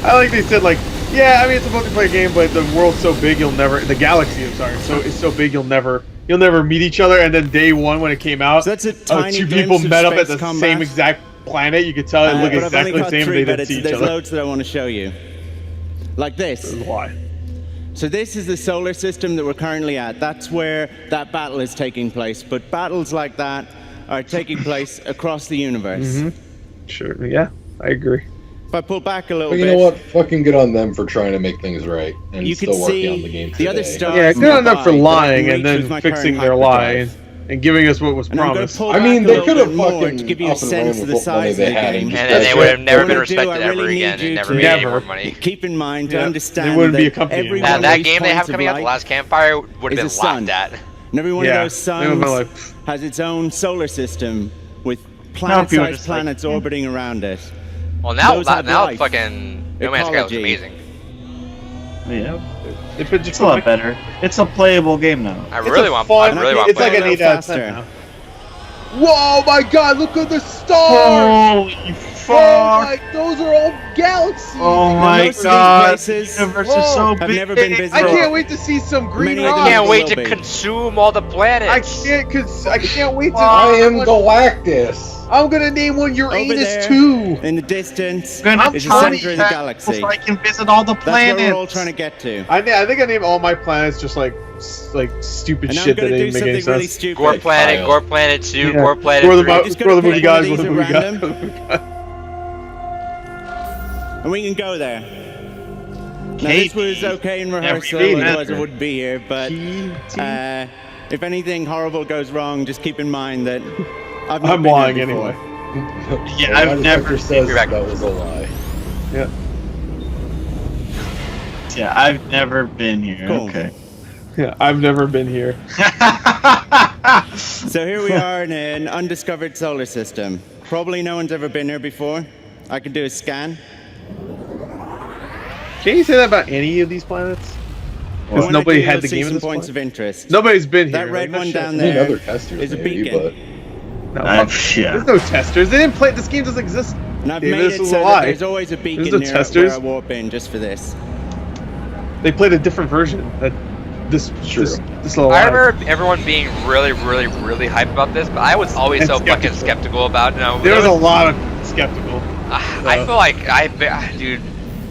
I like they said like, yeah, I mean it's a multiplayer game, but the world's so big you'll never the galaxy, I'm sorry, so it's so big you'll never meet each other. And then day one when it came out, So that's a tiny two glimpse people of met up at space the combat. same exact planet. You could tell it looked But I've exactly only the got same, but 3 they didn't minutes. see each There's other. loads that I want to show you. Like this. Why? So this is the solar system that we're currently at. That's where that battle is taking place. But battles like that are taking place across the universe. Mm-hmm. Sure, yeah, I agree. If I pull back a little But bit, you know what? Fucking good on them for trying to make things right and You can still working see on the game the other today. stars Yeah, good on them for nearby that I lying can and reach then with my fixing current their lie hyperdrive. and giving us what was And I'm gonna promised. pull I mean, back a they little could have bit more fucking to give you a up and sense ran of with the what money size they of the had game. and just And then they that's would it. have never What been I do, respected I ever really again need and you never to- made any more Never. money. Keep in mind to Yeah, they understand wouldn't be a that company every anymore. one of That these game they have points of coming out, The light Last Campfire, would have is been a laughed sun. at. And every one Yeah, of those they would've been suns like, has its own solar system with people planet-sized just like, planets orbiting around it. Well, now Those have now life, fucking No Man's Sky looks ecology. amazing. Yeah, If it just it's a lot better. It's a playable game now. I really want to It's like play an it. 8 out of 10 faster. now. Whoa, my God! Look at the stars! Holy Oh fuck! my, those are all galaxies! Oh my most of these god! places- The universe Whoa. is so I've big. never been visible. I can't wait to see some green Many of them rocks. I can't wait to Big. consume all the planets. I can't wait to. I am Galactus. I'm gonna name one Over Uranus there, 2. in the distance, I'm is the trying center of to the galaxy. so I can visit all the That's what we're all planets. trying to get to. I think I named all my planets just like stupid And I'm shit that going to do didn't make any something really sense. stupid. Gore Planet, Kyle. Gore Planet 2, Yeah. Gore Planet Gore 3. Just Gore the gonna movie pick one guys, of Gore the these movie at guys. random. And we can go there. Now, this was okay in rehearsal, Every otherwise I method. wouldn't be here, but if anything horrible goes wrong, just keep in mind that I've not I'm been lying here before. anyway. Yeah, My I've never detector says You're back. that was a lie. Yeah. Yeah, I've never been here. Cool. Okay. Yeah, I've never been here. So here we are in an undiscovered solar system. Probably no one's ever been here before. I can do a scan. Can you say that about any of these planets? Because When I nobody do, had you'll the see game some in this points point? of interest. Nobody's been here. That red like, one shit. down I mean, there other testers is a maybe, beacon. but No, Yeah. there's no testers. They didn't play. This game doesn't exist. And I've David, made this it was so a that lie. there's always a beacon no near testers. where I warp in just for this. They played a different version. This little I lie. remember everyone being really hyped about this, but I was always And so skeptical. fucking skeptical about it. No, There was a lot of skeptical. I feel like dude.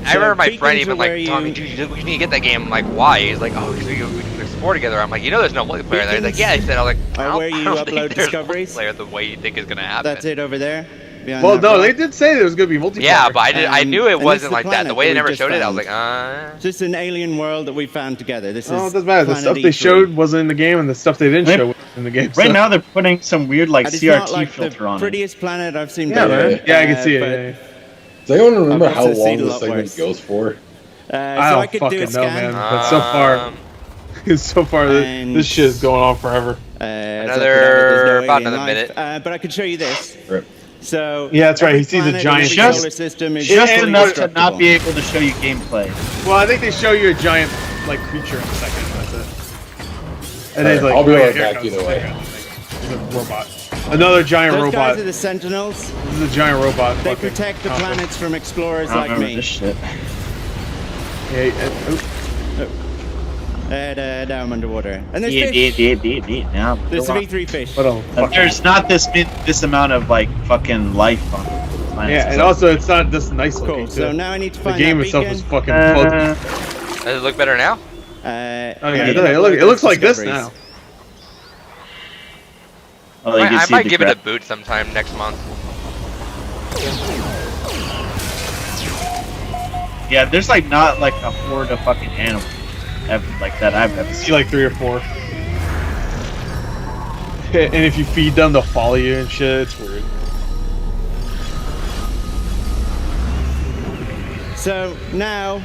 I So remember my beacons friend are even where like telling me, you- dude, we need to get that game. I'm like, why? He's like, oh, because we can explore together. I'm like, you know, there's no multiplayer there. He's like, yeah. He said, I was like, I don't, where you I don't upload think there's discoveries? multiplayer the way you think is gonna happen. That's it over there. behind Well, that no, rock. they did say there was going to be multiplayer. Yeah, but I knew it and this wasn't is the like that. The planet way they that we never just showed it, I was found. like, Just an alien world that we found together. This Oh, it is doesn't matter. The Planet stuff they E3. showed wasn't in the game, and the stuff they didn't Right- show was in the game. Right so. now they're putting some weird like And it's CRT not like filter the on it. prettiest planet I've seen. Yeah, before, man. Yeah, I can see it. but yeah, yeah. Does anyone remember I've how also seen long a this lot segment worse. goes for? I don't fucking know, man. But so far, this shit is going on forever. About another minute. But I could show you this. Rip. So yeah, that's right. He sees a giant solar system is just enough to not be able to show you gameplay. Well, I think they show you a giant like creature in a second. That's it. And then like, I'll be right back either way. A robot. Another giant Those robot. Guys are the Sentinels. This is a giant robot. They protect the planets from explorers like me. This shit. Now I'm underwater. And there's fish. Now there's the V3 fish. There's not this amount of like fucking life on the planet. Yeah, and also it's not this nice looking. Cool. So now I need to find the game that itself beacon. is fucking fuzzy. Does it look better now? It looks like this now. I might give it a boot sometime next month. Yeah, there's like not like a horde of fucking animals like that I've ever seen. Like 3 or 4. And if you feed them, they'll follow you and shit. It's weird. So now,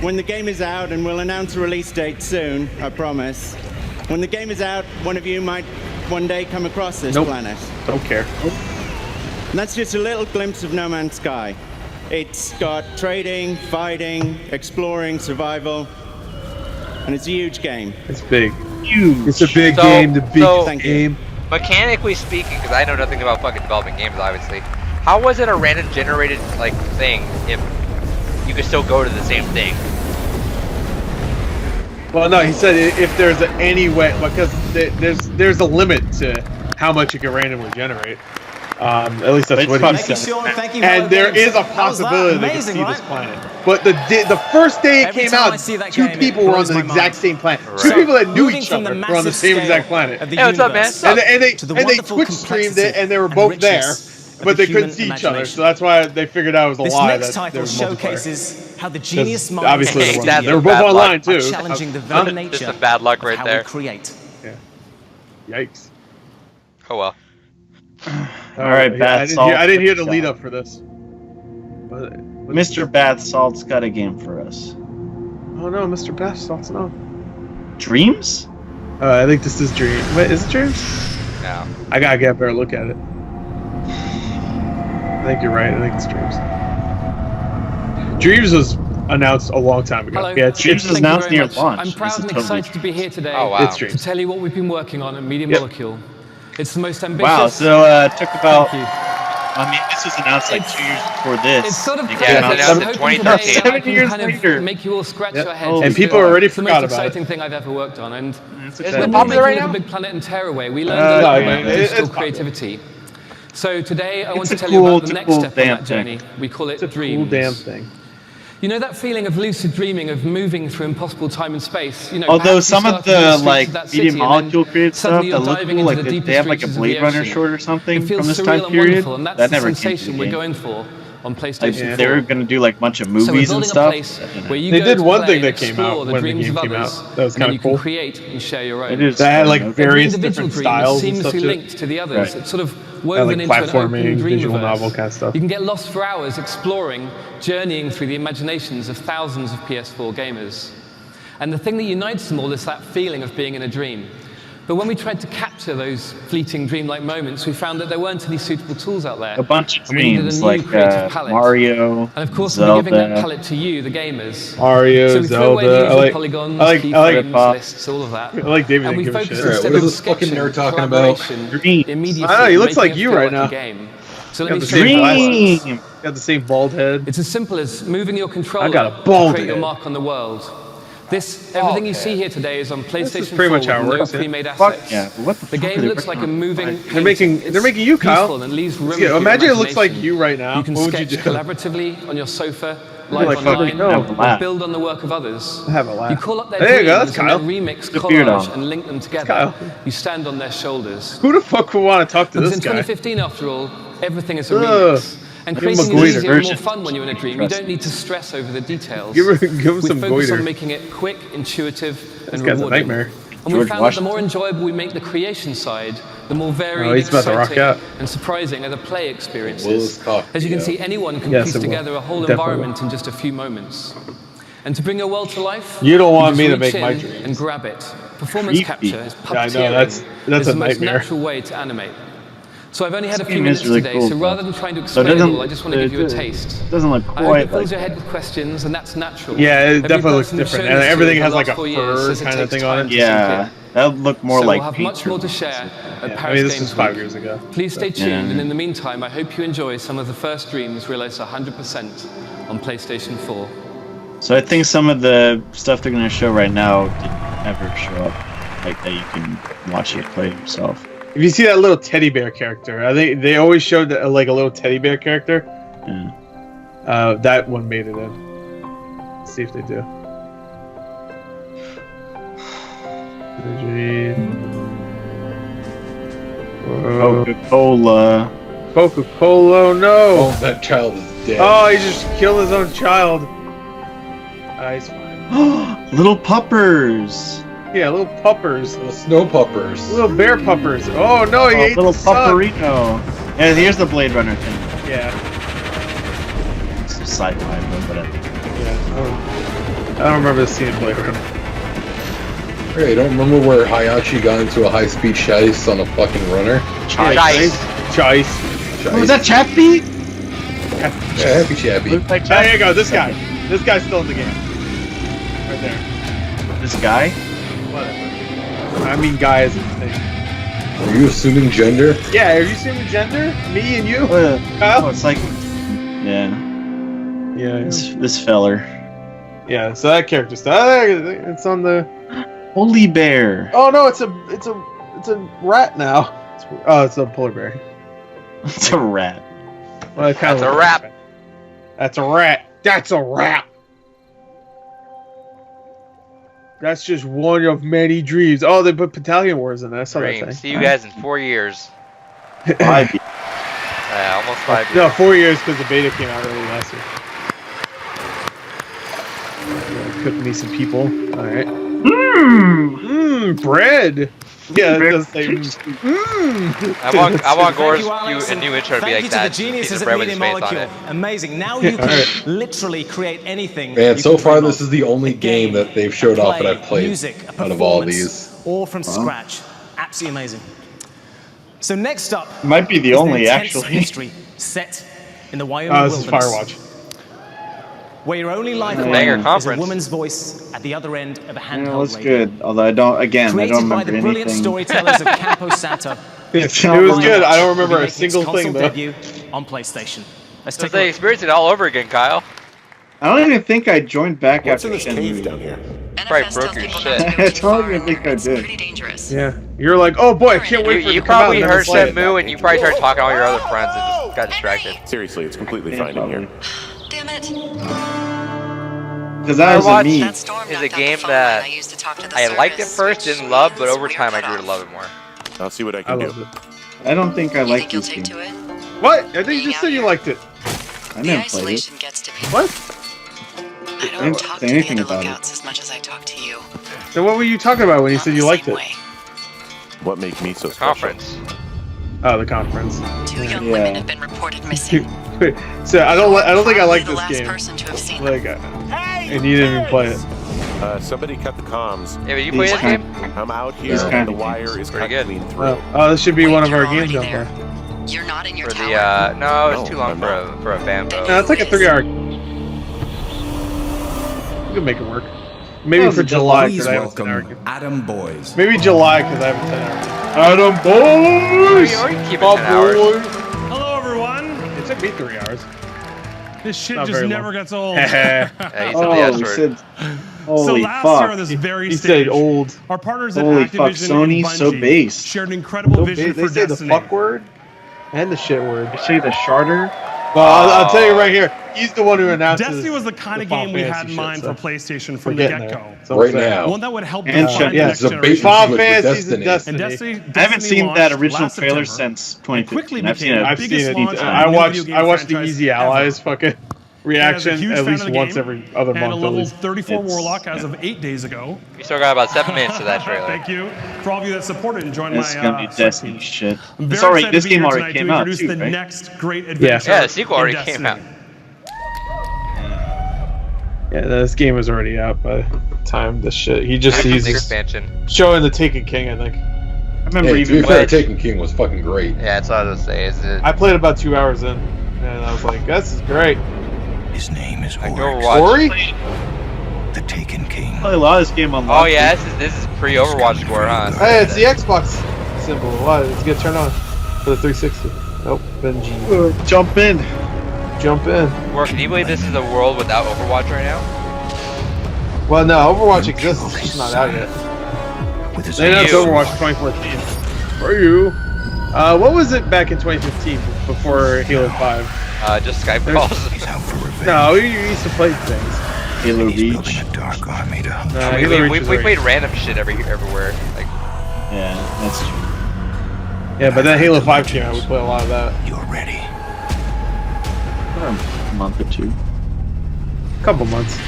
when the game is out, and we'll announce a release date soon, I promise. When the game is out, one of you might one day come across this planet. Don't care. And that's just a little glimpse of No Man's Sky. It's got trading, fighting, exploring, survival, and it's a huge game. It's big. Huge. It's a big game. The big game. Mechanically speaking, because I know nothing about fucking developing games, obviously. How was it a random generated like thing if you could still go to the same thing? Well, no, he said if there's any way, because there's a limit to how much you can randomly generate. At least that's what he said. And there is a possibility they can see this planet. But the first day it came out, 2 people were on the exact same planet. 2 people that knew each other were on the same exact planet. Hey, what's up, man? And they Twitch streamed it, and they were both there, but they couldn't see each other. So that's why they figured out it was a lie that there was showcases how the genius mind obviously they were both online too. Challenging the very nature just some bad luck right of how there. we create. Yeah. Yikes. Oh well. All right, Bath Salt. I didn't hear the lead up for this. Mr. Bath Salt's got a game for us. Oh no, Mr. Bath Salt's no. Dreams? I think this is Dreams. Wait, is it Dreams? No. I gotta get a better look at it. I think you're right. I think it's Dreams. Dreams was announced a long time ago. Hello. Yeah, Dreams was announced near launch. I'm proud and excited to be here today to tell you what we've been working on at Media Molecule. It's the most ambitious. Wow, so it took about. I mean, this was announced like 2 years before this. It's sort of it was announced in 2013. 7 years later. Make you all scratch your heads. And people already forgot about it. It's the most exciting thing I've ever worked on. And is it popular right now? Big Planet and Tearaway, we learned a lot about digital creativity. So today I want to tell you about the next step on that journey. We call it Dreams. Cool damn thing. You know that feeling of lucid dreaming, of moving through impossible time and space? You know, although some of the like Media Molecule created stuff that look cool, like they have like a Blade Runner short or something from this time period. And that's that the never sensation we're going for on PlayStation 4. They were going to do like a bunch of movies and stuff. They did one thing that came out when the game came out. That was kind of cool. Create and share your own. That had like various different styles and stuff. Seamlessly linked to the others. It's sort of woven into an open visual novel kind of stuff. You can get lost for hours exploring, journeying through the imaginations of thousands of PS4 gamers. And the thing that unites them all is that feeling of being in a dream. But when we tried to capture those fleeting dreamlike moments, we found that there weren't any suitable tools out there. A bunch of dreams, like Mario, and of course, Zelda. we're giving that palette to you, the gamers. Mario, so we throw away Zelda. the polygons, keyframes, lists, all of that. I like David and we shit. focus What instead is of this fucking sketching, nerd talking about? Immediately. I know, he looks like making you it feel right now. a game. So let Got me the show you same how it glasses. works. Got the same bald head. It's as simple as moving your controller I got a bald to create your head. mark on the world. Everything you see here today is on PlayStation 4 much how it with works, no pre-made Fuck assets. Yeah, but what The game looks like a moving. They're making you, Kyle. And leaves room Yeah, for imagine your it looks like imagination. you right now. You can What would you sketch do? collaboratively on your sofa, You're live like, online, fucking or build on the work of others. Have a laugh. You call up their There you go, dreams that's and Kyle. then remix, The beard collage, on. and link them together. Kyle. You stand on their shoulders. Who the fuck would want to talk to Because this in guy? 2015, after all, everything is a Ugh. remix. And Give him creating a is goiter. easier and more fun when you're in a dream. You don't need to stress over the details. Give him we some focus goiter. on making it quick, intuitive, and This guy's a rewarding. nightmare. And we found that the more enjoyable we make the creation side, the more varied, he's about to rock exciting, out. and surprising are the play experiences. Will's cock, As you can yeah. see, anyone can Yes, piece it will. together a whole Definitely environment in just a few moments. And to bring your world to life, you don't want me to reach make my in dreams and grab it. Performance capture is puppeteering. Yeah, I know, that's is a the most nightmare. natural way to animate. So I've only had a few game is minutes really today, cool, so rather though. than trying to So it explain it doesn't- all, I just want to give you a taste. It doesn't look I hope quite it fills like your head that. with questions, and that's natural. Yeah, it Every definitely looks person who's different, shown and this to everything you has the like a last 4 years fur says it kind of takes thing time on it. to Yeah, sink that would look more so like we'll have paint much more to trims. share at I Paris mean, this Games was 5 Week. years ago. Please stay so. tuned, and in the meantime, I hope you enjoy some of the first dreams realized 100% on PlayStation 4. So I think some of the stuff they're gonna show right now didn't ever show up, like that you can watch it play yourself. If you see that little teddy bear character, I think they always showed like a little teddy bear character. Yeah. That one made it in. Let's see if they do. Coca-Cola. Coca-Cola, no! Oh, that child is dead. Oh, he just killed his own child. He's fine. Little puppers. Yeah, little puppers. Little snow puppers. Little bear puppers. Oh no, he ate little the sun. pupperino. Yeah, here's the Blade Runner thing. Yeah. It's a sci-fi, but Yeah. I don't remember the scene in Blade Runner. Hey, you don't remember where Hayachi got into a high-speed chase on a fucking runner? Chase. Oh, was that Chappie? Yeah, Happy Chappy. There you go, this guy. This guy's still in the game. Right there. This guy? Whatever. I mean, guy is a thing. Are you assuming gender? Yeah, are you assuming gender? Me and you? Oh, it's like... Yeah. Yeah. This feller. Yeah, so that character stuff. It's on the... Holy bear. Oh no, it's a rat now. It's a polar bear. It's a rat. Well, That's a rat. That's a rat. That's a rat. That's just one of many dreams. Oh, they put Battalion Wars in there. I saw that thing. See you guys in 4 years. 5 years. Yeah, almost 5 years. No, 4 years because the beta came out early last year. Cook me some people. All right. Bread. Yeah, it does say I want Gore's a new intro to be like that. Thank you to the geniuses at at Media Molecule. Amazing. Now you can literally create anything. Man, so far this is the only game that they've showed off that I've played out of all these. All from scratch. Absolutely amazing. So next up, might be the is only intense actually history set in the Wyoming this is wilderness, Firewatch. where your only lifeline Banger is a conference. woman's voice at the other end of a Yeah, handheld that's radio. good. Although I don't Created by remember the brilliant anything. storytellers of Campo Santo. It was good. I don't remember a single thing though. Debut on PlayStation. Let's So take a they look. experienced it all over again, Kyle. I don't even think I joined back What's after in this cave Shenmue. down here? Probably broke your shit. I don't even think I did. Yeah, you're like, oh boy, I can't wait for it You to come out. probably and never heard play it. Shenmue and you probably started talking to all your other friends and just got distracted. Seriously, it's completely fine in here. Damn it. Because that was a Firewatch me. is a game that I liked at first, didn't love, but over time I grew to love it more. I'll see what I I can love do. it. I don't think I like this game. What? I think you just said you liked it. I didn't play it. What? I I didn't say anything about it. as much as I talk to you. Then what were you talking about when you said you liked it? What makes me so special? Conference. Oh, the conference. 2 young women have been reported missing. So I don't think I like The this last game. person to have seen Like, and you didn't even play it. Somebody cut the comms. Yeah, but you play this game? I'm out here These and kind the of wire is cut good. clean through. Oh, this should be one of our You're games already down there. there. You're not in your For tower. the no, it's No, too long I'm for a fan vote. No, it's like a 3-hour. We can make it work. Maybe for July because I have a 10-hour game. Adam Boys. Maybe July because I have a 10-hour game. Adam Boys! Or you can keep it My 10 hours. boy. Hello, everyone. It took me 3 hours. This shit Not just very never long. gets old. Yeah, he said the Oh, S he word. said, So holy last year on fuck. this very He stage, said old. our partners at Holy Activision fuck, Sony, and so Bungie base. shared an incredible vision They for say the Destiny. fuck word and the shit word. You say the Charter? Well, I'll tell you right here. He's the one who announced Destiny was the kind of game we had in mind for PlayStation from the get-go. Right now. One that would help And define the yeah, next it's a bait generation. Final with Fantasy's and Destiny. Destiny. And I haven't seen that launched original last trailer September. since Quickly 2015. I've seen became it. the I've seen biggest it. launch of a I new watched video game I watched the franchise Easy ever. Allies fucking reaction As a huge at fan least of the once game, every other and month. a At level least. 34 Warlock as of 8 days ago. We still got about 7 minutes to that trailer. Thank you for all of you that supported and joined It's my gonna be Destiny shit. I'm It's very already, excited this to be game here already tonight came to out introduce too, the right? next great adventure. Yeah, the sequel in already Destiny. came out. Yeah, this game was already out by the time this shit. He's the just expansion. showing the Taken King, I think. I remember to be fair, Taken King was fucking great. Yeah, that's what I was gonna say. Is it? I played about 2 hours in, and I was like, "This is great." His name is Ori? The Taken King. I play a lot of this game on. Oh yeah, this is pre-Overwatch score, huh? Hey, it's the Xbox symbol. What? It's gonna turn on for the 360. Nope. Benji. Jump in. Jump in. Or can you believe this is a world without Overwatch right now? Well, no, Overwatch exists. It's just not out yet. They announced Overwatch 2014. For you. What was it back in 2015 before Halo 5? Just Skype calls. No, we used to play things. Halo Reach. We played random shit everywhere. Like. Yeah, that's true. Yeah, but then Halo 5 came out. We played a lot of that. You're ready. For a month or two. Couple months.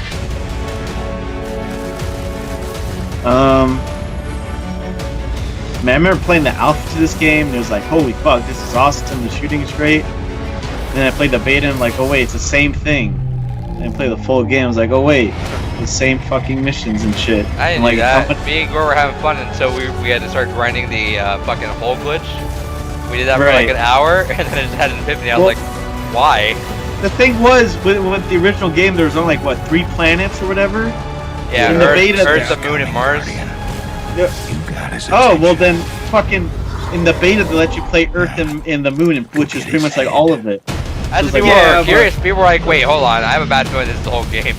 Man, I remember playing the alpha to this game, and it was like, holy fuck, this is awesome, the shooting is great. And then I played the beta, and I'm like, oh wait, it's the same thing. And I played the full game, I was like, oh wait, the same fucking missions and shit. I didn't like, do that. Me and Gore were having fun until we had to start grinding the fucking hole glitch. We did that for like an hour, and then I just had an epiphany. I was like, why? The thing was, with the original game, there was only like, what, 3 planets or whatever? Yeah, in Earth, the beta, Earth, the Moon, and Mars. Oh, well then, fucking, in the beta they let you play Earth and the Moon, which is pretty much like all of it. As people were curious, people were like, wait, hold on, I have a bad feeling this is the whole game.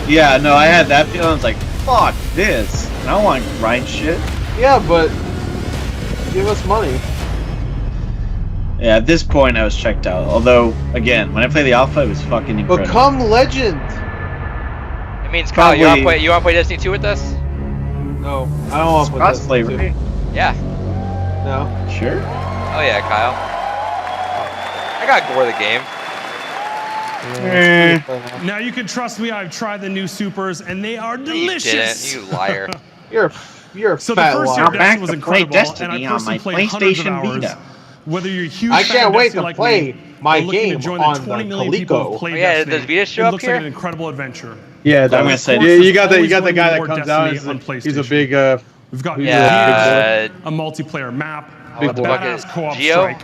Yeah, no, I had that feeling, I was like, fuck this, I don't want to grind shit. Yeah, but, give us money. Yeah, at this point I was checked out, although, again, when I played the alpha, it was fucking incredible. Become legend! It means, Kyle, you wanna play Destiny 2 with us? No, I don't want to play Cosplay, right? Yeah. No. Sure? Oh yeah, Kyle. I got Gore the game. Now you can trust me, I've tried the new supers and they are delicious. You didn't, you liar. You're a so fat the first year liar. of Destiny was incredible, and I personally played hundreds of hours. Vita. Whether you're a huge I fan can't of wait Destiny to like play me, my or looking game to join on the 20 the million people who Coleco. played Yeah, Destiny, does Vita show it up looks here? like an incredible adventure. Yeah, But I'm gonna of say course, you there's got the always guy gonna be that more comes out. Destiny on He's a PlayStation. big. We've got Yeah. a multiplayer map, Big a boy. badass co-op Geo? strike,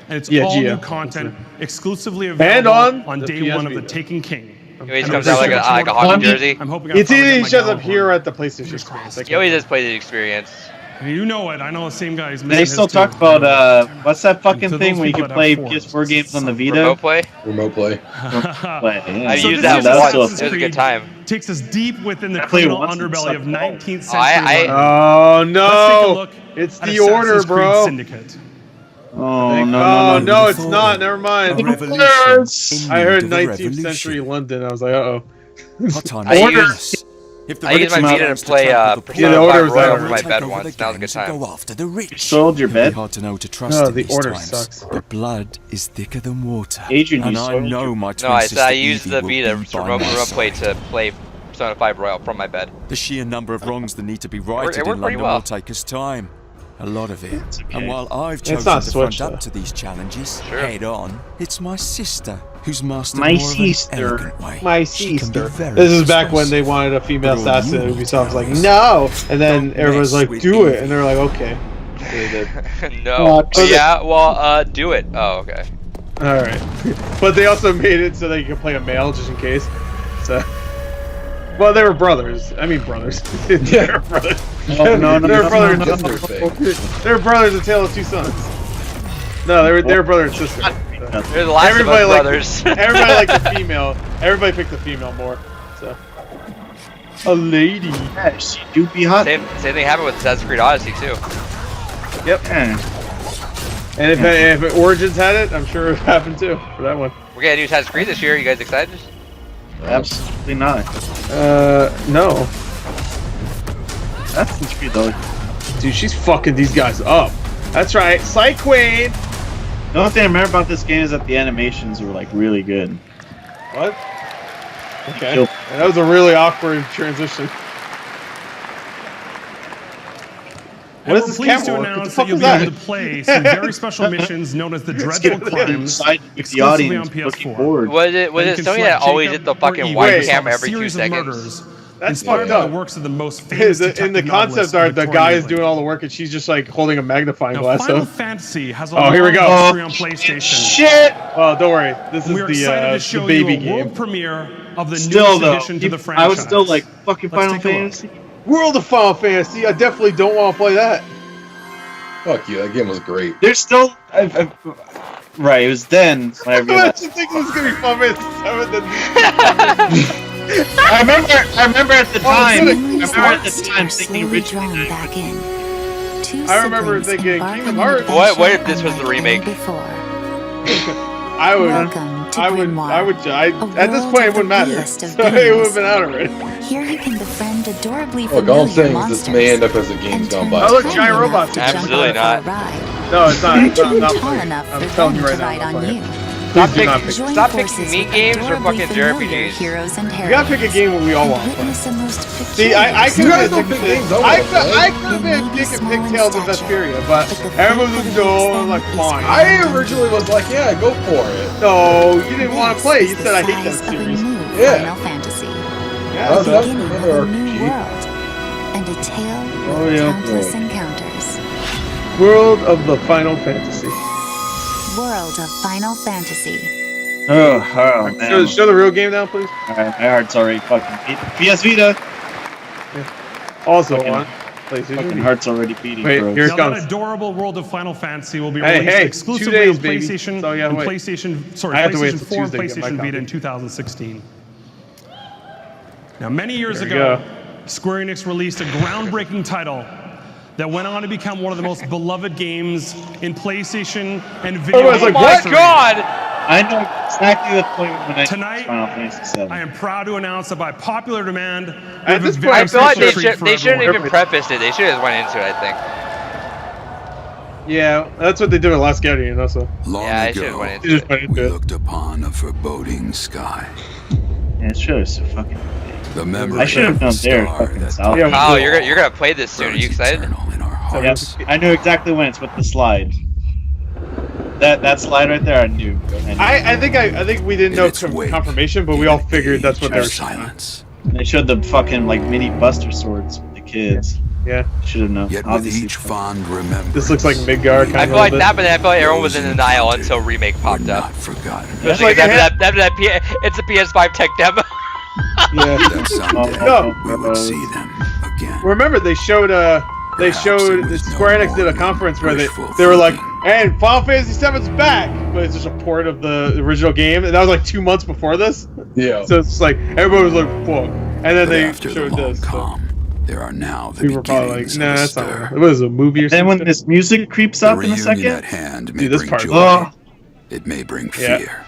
and it's all Geo. new content exclusively available on day one of the Taken King. He always comes out like a hockey jersey. I'm hoping It's either he shows up here at the PlayStation Experience. He always does play the experience. You know it. I know the same guy. Who's They still talk about what's that fucking thing where you can play PS4 games on the Vita? Remote play? Remote play. I've So used this that is once. Assassin's It was a good time. Takes us deep within the I played criminal once and underbelly of sucked 19th century I- London. Oh Let's take a no! look It's at the Assassin's order, Creed bro. Syndicate. Oh, No, it's not. Never mind. revolution I in heard need of a 19th revolution. century London. I was like, uh-oh. Hot time I to used- this. If I used my Vita to play Persona the order 5 was Royal over. for my take bed over once. the That was a good games and time. Go after the rich. Sold your It'd be bet? hard to know to trust No, in the these order times. sucks. But blood is thicker than water. Adrian, and you I sold know your- my No, twin I sister said I used Evie the will Vita be to by remote my play side. to play Persona 5 Royal from my bed. The sheer number of wrongs that need to be It righted worked in pretty London well. will take us time. A lot of it. okay. And while I've It's chosen not to Switch, front up though. to these challenges Sure. head on, it's my sister who's mastered My more sister. of an elegant way. My She can be sister. very This is back when they responsive. wanted a female But all assassin. you And Ubisoft was like, towers no! And then don't everyone's mess like, with do it. Evie. And they're like, okay. They did. No. so they- Yeah, well, do it. Oh, okay. Alright. But they also made it so that you could play a male just in case. So. Well, they were brothers. I mean, brothers. They were brothers. No, They were brothers. no. They were brothers, A Tale of Two Sons. No, they were brother and sister. They're the last of us brothers. Everybody liked the female. Everybody picked the female more. So. A lady. Yeah, she do be hot. Same thing happened with Assassin's Creed Odyssey, too. Yep. And if Origins had it, I'm sure it happened too for that one. We're getting a new Assassin's Creed this year. You guys excited? Absolutely not. No. That's the tree though. Dude, she's fucking these guys up. That's right. Psych Queen! The only thing I remember about this game is that the animations were like really good. What? Okay. Nope. That was a really awkward transition. What is we're this pleased to camera work? announce What that the you'll fuck be is able to play some very special missions known as the Dreadful Crimes, the exclusively on audience looking PS4. forward. Was it And you can Sony select that always Jacob did the or fucking Eve white to solve camera a every 2 series of seconds? murders That's inspired fucked by up. the works of the most famous In the concept art, the guy is doing all the work, and she's just like holding a magnifying Now, glass. Final So. Fantasy has a Oh, here we long go. history on PlayStation. Shit! Well, don't worry. This is We are excited to show the baby you a game. world premiere of the Still newest though, addition to the franchise. I was still like fucking Let's Final take a look. Fantasy. World of Final Fantasy. I definitely don't want to play that. Fuck you, that game was great. There's still right. It was then when I I realized. just think it was gonna be Final Fantasy 7. Then... I remember at the time. Memories I remember at the lost time are thinking slowly originally. drawn back in. Two I remember siblings thinking embark Kingdom on an Hearts. What if adventure this was the unlike remake? any before. At this point it wouldn't matter. beast of So it would have beings. been out already. Here you can befriend adorably Look, all familiar I'm saying is monsters. this may end up as a game's gone by. Oh, look, giant robots. Absolutely not. No, it's not. It's not, not Tall playing. enough I'm for telling you them right to now. ride I'm on playing. you. Stop, Please do not pick. Join stop forces picking meat with games or adorably fucking familiar JRPGs. heroes and You gotta pick a game that we all want to play. Witness a most See, I could You have guys been don't pick games I I wanna could play. have been Dick and Pigtails of Vesperia, but everyone was going like fine. I originally was like, yeah, go for it. No, you didn't want to play. You said I hate that series. Yeah. Final Fantasy. Yeah, That's so Beginning of another a new RPG. world and a tale Oh, with yeah, countless boy. encounters. World of the Final Fantasy. World of Final Fantasy. Oh man. Show the real game now, please. Alright, my heart's already fucking beating. PS Vita. Also Fucking- one. Fucking PlayStation. heart's already beating. Wait, bro. here it Now comes. that adorable world of Final Fantasy will be Hey, released hey, exclusively 2 days, on baby. PlayStation So, yeah, and wait. I have to wait PlayStation till 4 and Tuesday to get my PlayStation Vita copy. in 2016. Now, many years There we ago, go. Square Enix released a groundbreaking title that went on to become one of the most beloved games in PlayStation and video Everyone's game like, what? history. God! I know exactly the point when I Tonight, Final Fantasy VII. I am proud to announce that by popular demand, we At have a this very point, I feel like special they, treat for they shouldn't everyone. even prefaced it. They should have just went into it, I think. Yeah, that's what they did with Last Guardian also. Long Yeah, I should have ago, went They into just it. went we into it. looked upon a foreboding sky. Yeah, this show is so fucking. The memory I should have of known the there. star Fucking that south. Yeah, Oh, you're gonna play this soon. Are you burns excited? eternal in our Yeah, hearts. I knew exactly when it's with the slide. That slide right there, I knew. I think we didn't In know its wake, confirmation, but we all figured that's what they were of showing. silence. They showed the fucking like mini Buster swords with the kids. Yeah. Should have known. Yet with Obviously. each fond remembrance, This looks like Midgar kind I of. feel like that, but then I feel like everyone was in denial until Remake were popped up. not forgotten. That's Especially like after that, it's a PS5 tech demo. Yeah. That someday No. we would see them again. Remember they showed Square Enix did a conference where they were like, and Final Fantasy VII's back, but it's just a port of the original game, and that was like 2 months before this. Yeah. So it's like everybody was like, "Fuck," and then But they after the showed long this. So calm, there are now the people were probably like, beginnings "Nah, of a that's not. stir. It was a movie or Then something." when this music creeps The up in a reunion second. at hand may Dude, this bring part- joy. Oh. It may bring Yeah. fear.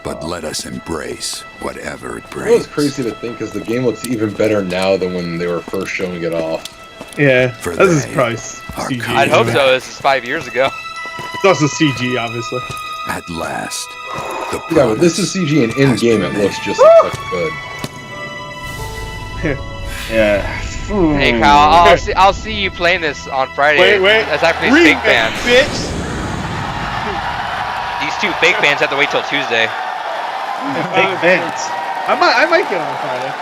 But let us embrace whatever it It brings. was crazy to think because the game looks even better now than when they were first showing it off. Yeah, For this is they probably are CG. coming I'd hope back. so. This is 5 years ago. It's also CG, obviously. At last, the Yeah, but this is CG and in game it looks just as good. Yeah. Hey Kyle, I'll see you playing this on Friday. Wait. That's actually Remake, fake fans. bitch. These two fake fans have to wait till Tuesday. Big fans. I might get on Friday.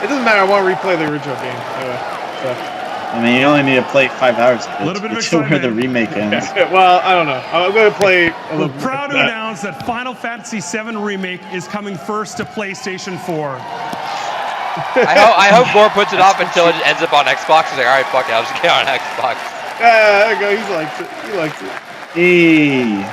It doesn't matter. I want to replay the original game anyway. So. I mean, you only need to play 5 hours of it. Little bit of to where the excitement. remake ends. Well, I don't know. I'm going to play a We're little. proud to announce that Final Fantasy VII Remake is coming first to PlayStation 4. I hope Gore puts it off until it ends up on Xbox. He's like, all right, fuck it, I'll just get on Xbox. Yeah, there you go. He likes it. He likes it. Hey.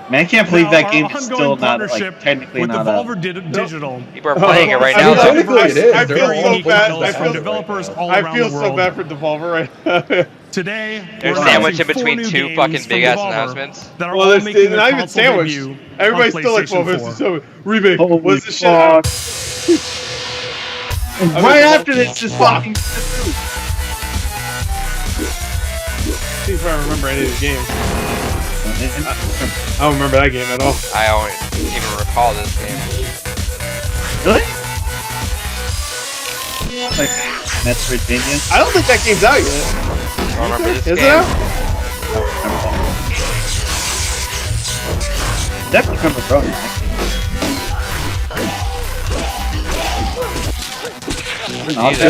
Man, I can't believe Now, that our game is ongoing still not partnership like technically with not Devolver out. Digital. People are playing it right I now. mean, though. technically it is. I They're feel all so unique bad. titles I from feel, developers all I around feel the so world. bad for Devolver right now. Today, They're we're sandwiched announcing in between 4 new two games fucking from big-ass Devolver announcements. that are Well, all it's making their not even console sandwiched. debut Everybody's on still like, PlayStation well, 4. this is remake. Holy What's the shit? fuck. I Right mean, after this, just fucking. See if I remember any of the games. I don't remember that game at all. I don't even recall this game. Really? Like Metroidvania. I don't think that game's out yet. I don't remember this Is it game. out? Definitely remember Brony.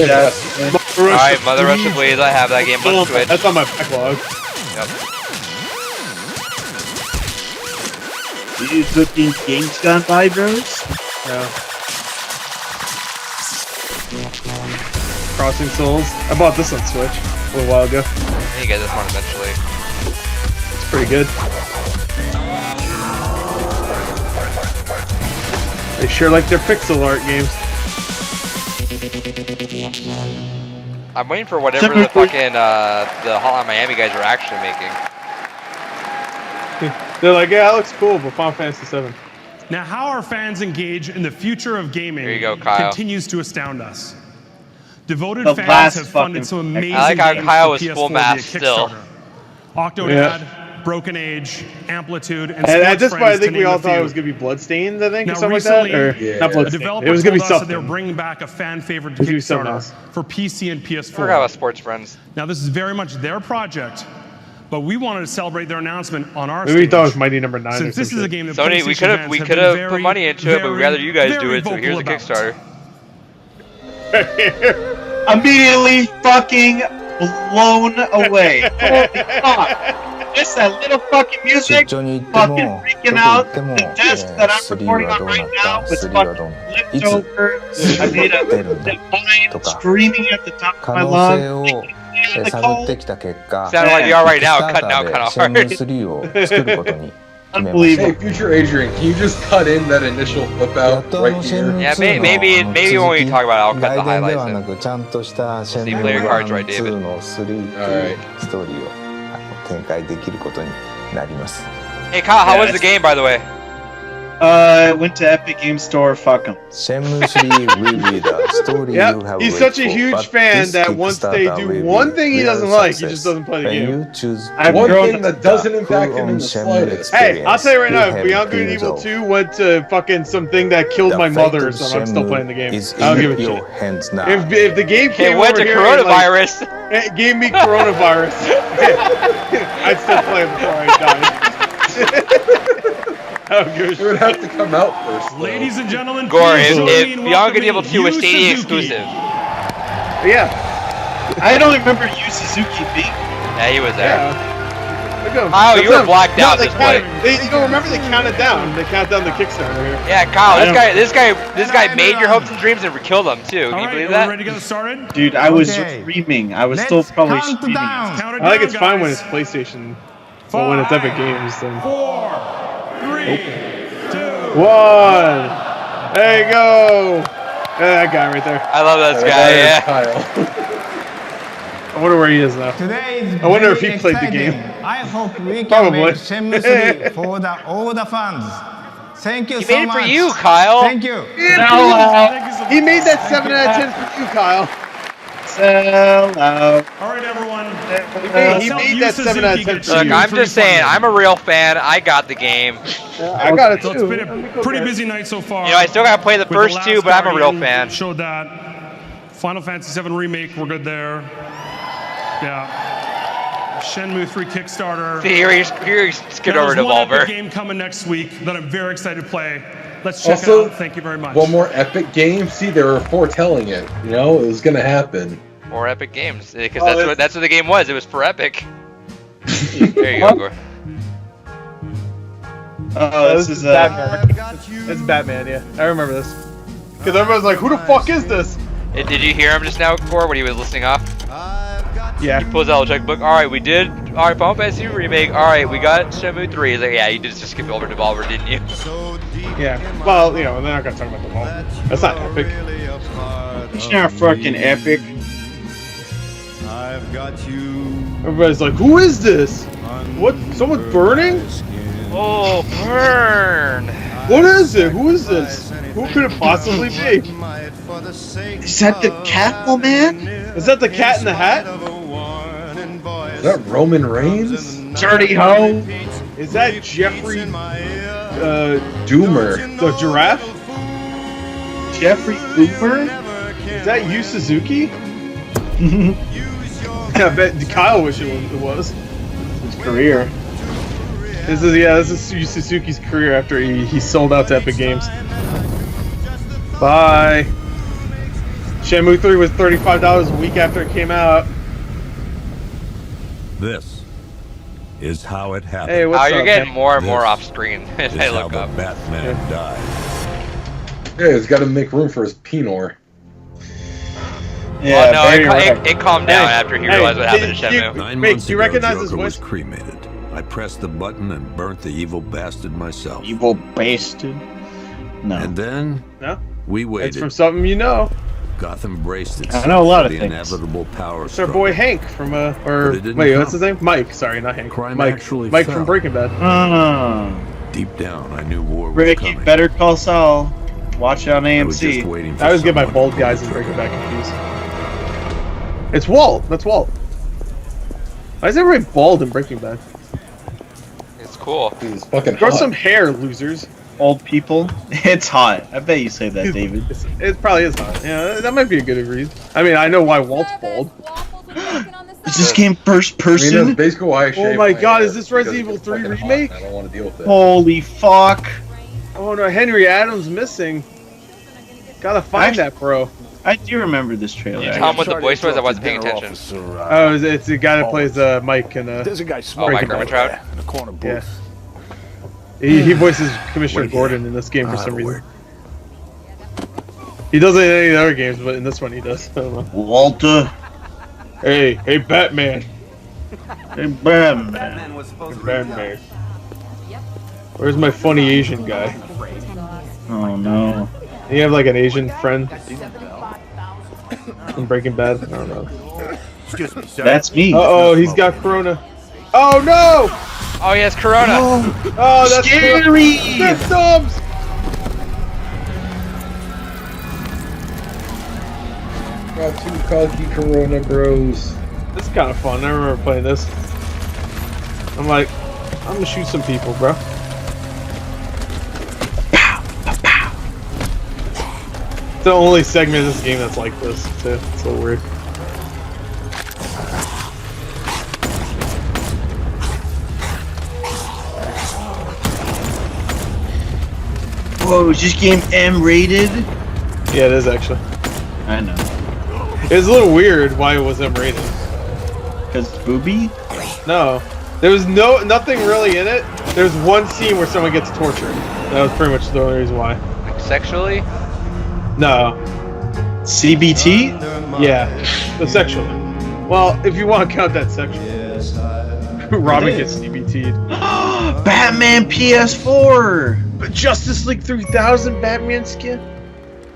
Alright, Mother Russia Blaze, I have that game on Switch. That's on my backlog. Yep. You looking games gone by, bros? Yeah. Crossing Souls. I bought this on Switch a little while ago. You get this one eventually. It's pretty good. They sure like their pixel art games. I'm waiting for whatever the fucking the Hotline Miami guys are actually making. They're like, yeah, that looks cool, but Final Fantasy VII. Now, how our fans engage in the future of gaming Here you go, Kyle. continues to astound us. Devoted The fans last have funded some fucking- amazing I like how games Kyle for was PS4 full via mass still. Kickstarter. Octodad, Broken Age, Amplitude, and And at Sports this point, I Friends, think to we name all a thought it few. was going to be Bloodstained, I think, Now, or something like that. recently, Or, not a Bloodstained. developer It was going to be told us that something. they're bringing back a fan favorite It was gonna be something Kickstarter else. for PC and PS4. I forgot about Sports Friends. Now, this is very much their project, but we wanted to celebrate their announcement on our Maybe we stage. thought it was Mighty Number 9 or Since this some is a shit. game that Sony, we PlayStation could have fans we have could been have very, put money into it, but we'd rather you guys do very it. So here's a vocal about. Kickstarter. Immediately fucking blown away. Holy fuck. Just that little fucking music, fucking freaking out. The desk that I'm recording on right now was fucking flipped over. I made a line screaming at the top of my lungs. Sounded like you are right now, cutting out kind of hard. Unbelievable. Hey, future Adrian, can you just cut in that initial flip out right here? Yeah, maybe when we talk about it, I'll cut the highlights in. See, play your cards right, David. Alright. Hey Kyle, how was the game, by the way? Went to Epic Game Store, fuck them. Yep, he's such a huge fan that once they do one thing he doesn't like, he just doesn't play the game. One thing that doesn't impact him in the slightest. Hey, I'll tell you right now, if Beyond Good and Evil 2 went to fucking something that killed my mother or something, I'm still playing the game. I don't give a shit. If the game came It went over to here and, coronavirus. like, it gave me coronavirus, I'd still play it before I died. I don't give a shit. It would have to come out first. Though. Ladies and gentlemen, Gore, please join me if in Beyond Good and Evil welcoming 2 was Yu Stadia Suzuki. exclusive. Yeah. I don't remember Yu Suzuki being. Yeah, he was there. Yeah. Look at him. Oh, Look you were at him. blacked out No, this point. you don't remember they counted down. They counted down the Kickstarter here. Yeah, Kyle, this guy made your hopes and dreams and killed them too. Can All you right, believe are that? we ready to get started? Dude, I was streaming. I was still probably streaming. Count it I think down, it's fine when guys. it's PlayStation. But when it's Epic Games, then. 4, 3, 2. 1. There you go. Yeah, that guy right there. I love this guy, yeah. I wonder where he is now. Today is I wonder if very he played the exciting. game. I hope we can Probably. make Shenmue 3 for all the fans. Thank you He so made it much. for you, Kyle. Thank you. Yeah, he made that 7 out of 10 for you, Kyle. Sell out. All right, everyone. He made that 7 out of 10 for Look, you. I'm just saying, I'm a real fan. I got the game. I got it So it's too. been a pretty busy night so far. You know, I still gotta play the With first Last two, but I'm a real Guardian fan. Showed that. Final Fantasy VII Remake, we're good there. Yeah. Shenmue 3 Kickstarter. See, here he's skipped Now, over there's one Devolver. epic game coming next week that I'm very excited to play. Let's check Also, it out. Thank you very much. One more epic game. See, they were foretelling it. You know, it was gonna happen. More Epic Games, because that's what the game was. It was for Epic. There you go, Gore. This is Batman. It's Batman, yeah. I remember this. Because everyone's like, who the fuck is this? Did you hear him just now, Gore, when he was listening off? Yeah. He pulls out a checkbook. All right, we did. All right, Final Fantasy Remake. All right, we got Shenmue 3. He's like, yeah, you did just skip over Devolver, didn't you? Yeah. Well, you know, they're not gonna talk about the wall. That's not epic. It's not fucking epic. Everybody's like, who is this? What? Someone's burning? Oh, burn! What is it? Who is this? Who could it possibly be? Is that the Catwoman? Is that the Cat in the Hat? Is that Roman Reigns? Dirty hoe. Is that Jeffrey Doomer? the giraffe? Jeffrey Doomer? Is that Yu Suzuki? I bet Kyle wish it was. His career. This is Yu Suzuki's career after he sold out to Epic Games. Bye. Shenmue 3 was $35 a week after it came out. This is how it happened. Hey, what's up, you're getting man? more and more off screen as Is I how look the up. Batman died. Yeah, he's got to make room for his Pinor. Yeah, no, it calmed down after he realized what happened to Shenmue. 9 months do you ago, recognize his Joker was voice? cremated. I pressed the button and burnt the evil bastard myself. Evil bastard. No. And then No? we waited. It's from something you know. Gotham braced itself I know a lot for of the things. inevitable power It's our boy Hank from wait, what's his name? Mike. Sorry, not Hank. Crime Mike. actually Mike fell. from Breaking Bad. Deep down, I knew war was Ricky, coming. Better Call Saul. Watch it on I was just AMC. waiting for I always get my someone bald to pull guys the in Breaking trigger. Bad confused. It's Walt. That's Walt. Why is everybody bald in Breaking Bad? It's cool. It's fucking Grow hot. some hair, losers. Old people. It's hot. I bet you say that, David. It probably is hot. Yeah, that might be a good reason. I mean, I know why Walt's bald. Is this game first I mean, that's person? basically why I Oh shaved my god, hair, is this Resident because Evil it 3 gets fucking remake? hot and I don't want to deal with it. Holy fuck. Oh no, Henry Adams missing. Gotta find that, bro. I do remember this trailer. You tell him what the voice was. I wasn't paying attention. Oh, it's the guy that plays Mike and There's a guy Oh, smoking Mike Ehrmantraut. in the corner booth. Yeah. He voices Commissioner Gordon in this game for some reason. He doesn't in any of the other games, but in this one he does. I don't know. Walter. Hey, Batman. Hey, Batman. Batman. Where's my funny Asian guy? Oh no. You have like an Asian friend in Breaking Bad? I don't know. That's me. Uh-oh, he's got Corona. Oh no! Oh, yes, Corona. Oh, that's scary! Symptoms! Got two cocky Corona bros. This is kind of fun. I remember playing this. I'm like, I'm gonna shoot some people, bro. It's the only segment of this game that's like this, too. It's so weird. Whoa, is this game M-rated? Yeah, it is actually. I know. It was a little weird why it was M-rated. Because it's booby? No. There was nothing really in it. There's one scene where someone gets tortured. That was pretty much the only reason why. Like sexually? No. CBT? Yeah. But sexually. Well, if you want to count that sexually. Robin gets CBT'd. Batman PS4! But Justice League 3000 Batman skin?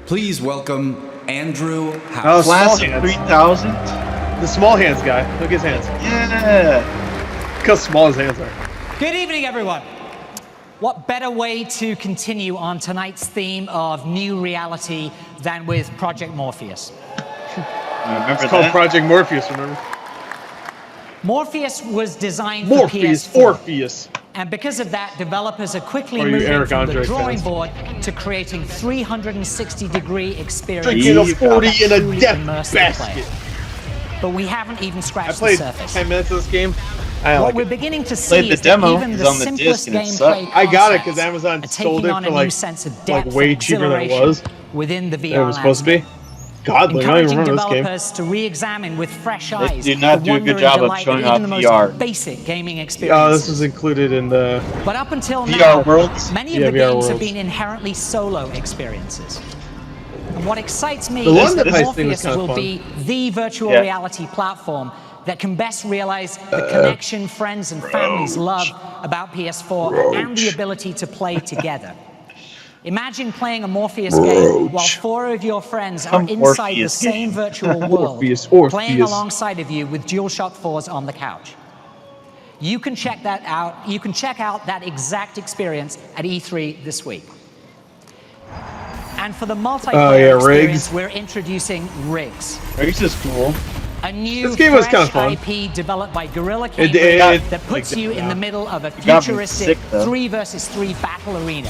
Please welcome Andrew Oh, House. Classic 3000? The small hands guy. Look at his hands. Yeah. Look how small his hands are. Good evening, everyone. What better way to continue on tonight's theme of new reality than with Project Morpheus? Remember It's called that? Project Morpheus, remember? Morpheus was designed Morpheus, for PS4. Orpheus. And because of that, developers are quickly Or you moving Eric from Andre the drawing fans. board to creating 360-degree experiences. Drinking a 40 that in a truly death immerse the basket. player. But we haven't even I scratched the played surface. 10 minutes of this game. I What like we're it. beginning to see Played the is demo. that even It's the on the simplest disc and it gameplay sucked. I got it because concepts Amazon are sold taking it on for a like, new sense of depth way and cheaper than it exhilaration was. within the VR It was supposed to be. landscape. Godly, I don't even Encouraging remember this game. developers to re-examine with fresh eyes do not the do a wonder good job and of delight showing of even off the most VR. basic gaming Oh, experiences. this was included in the But up until VR now, Worlds? many Yeah, of the VR games have Worlds. been inherently solo experiences. And what excites me The is London that Heist thing was Morpheus kinda will fun. be the virtual Yeah. reality platform that can best realize the connection friends and families love about PS4 and the ability to play together. Imagine playing a Morpheus game while 4 of your friends are A inside the Morpheus same game. virtual world, Orpheus. playing alongside of you with DualShock 4s on the couch. You can check that out. You can check out that exact experience at E3 this week. And for the multiplayer experience, Riggs. we're introducing Riggs, Riggs is cool. a new This game was fresh kinda fun. IP developed by Guerrilla It- Games it- that puts you in the middle of a got me futuristic sick, though. 3 versus 3 battle arena.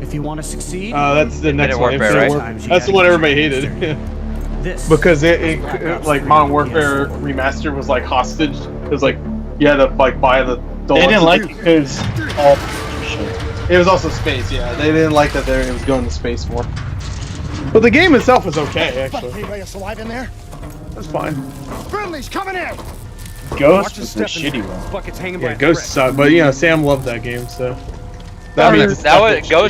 If you want to succeed, that's the next one. Warfare, right? That's the one everybody hated. Because it like Modern Warfare Remastered was like hostage. It was like you had to like buy the They didn't like it because all it was also space. Yeah, they didn't like that it was going to space more. But the game itself was okay, actually. Anybody else alive in there? That's fine. Friendly's coming in. Ghost was a shitty one. Bucket's hanging Yeah, Ghost sucked, but Sam loved that game, so. Ghost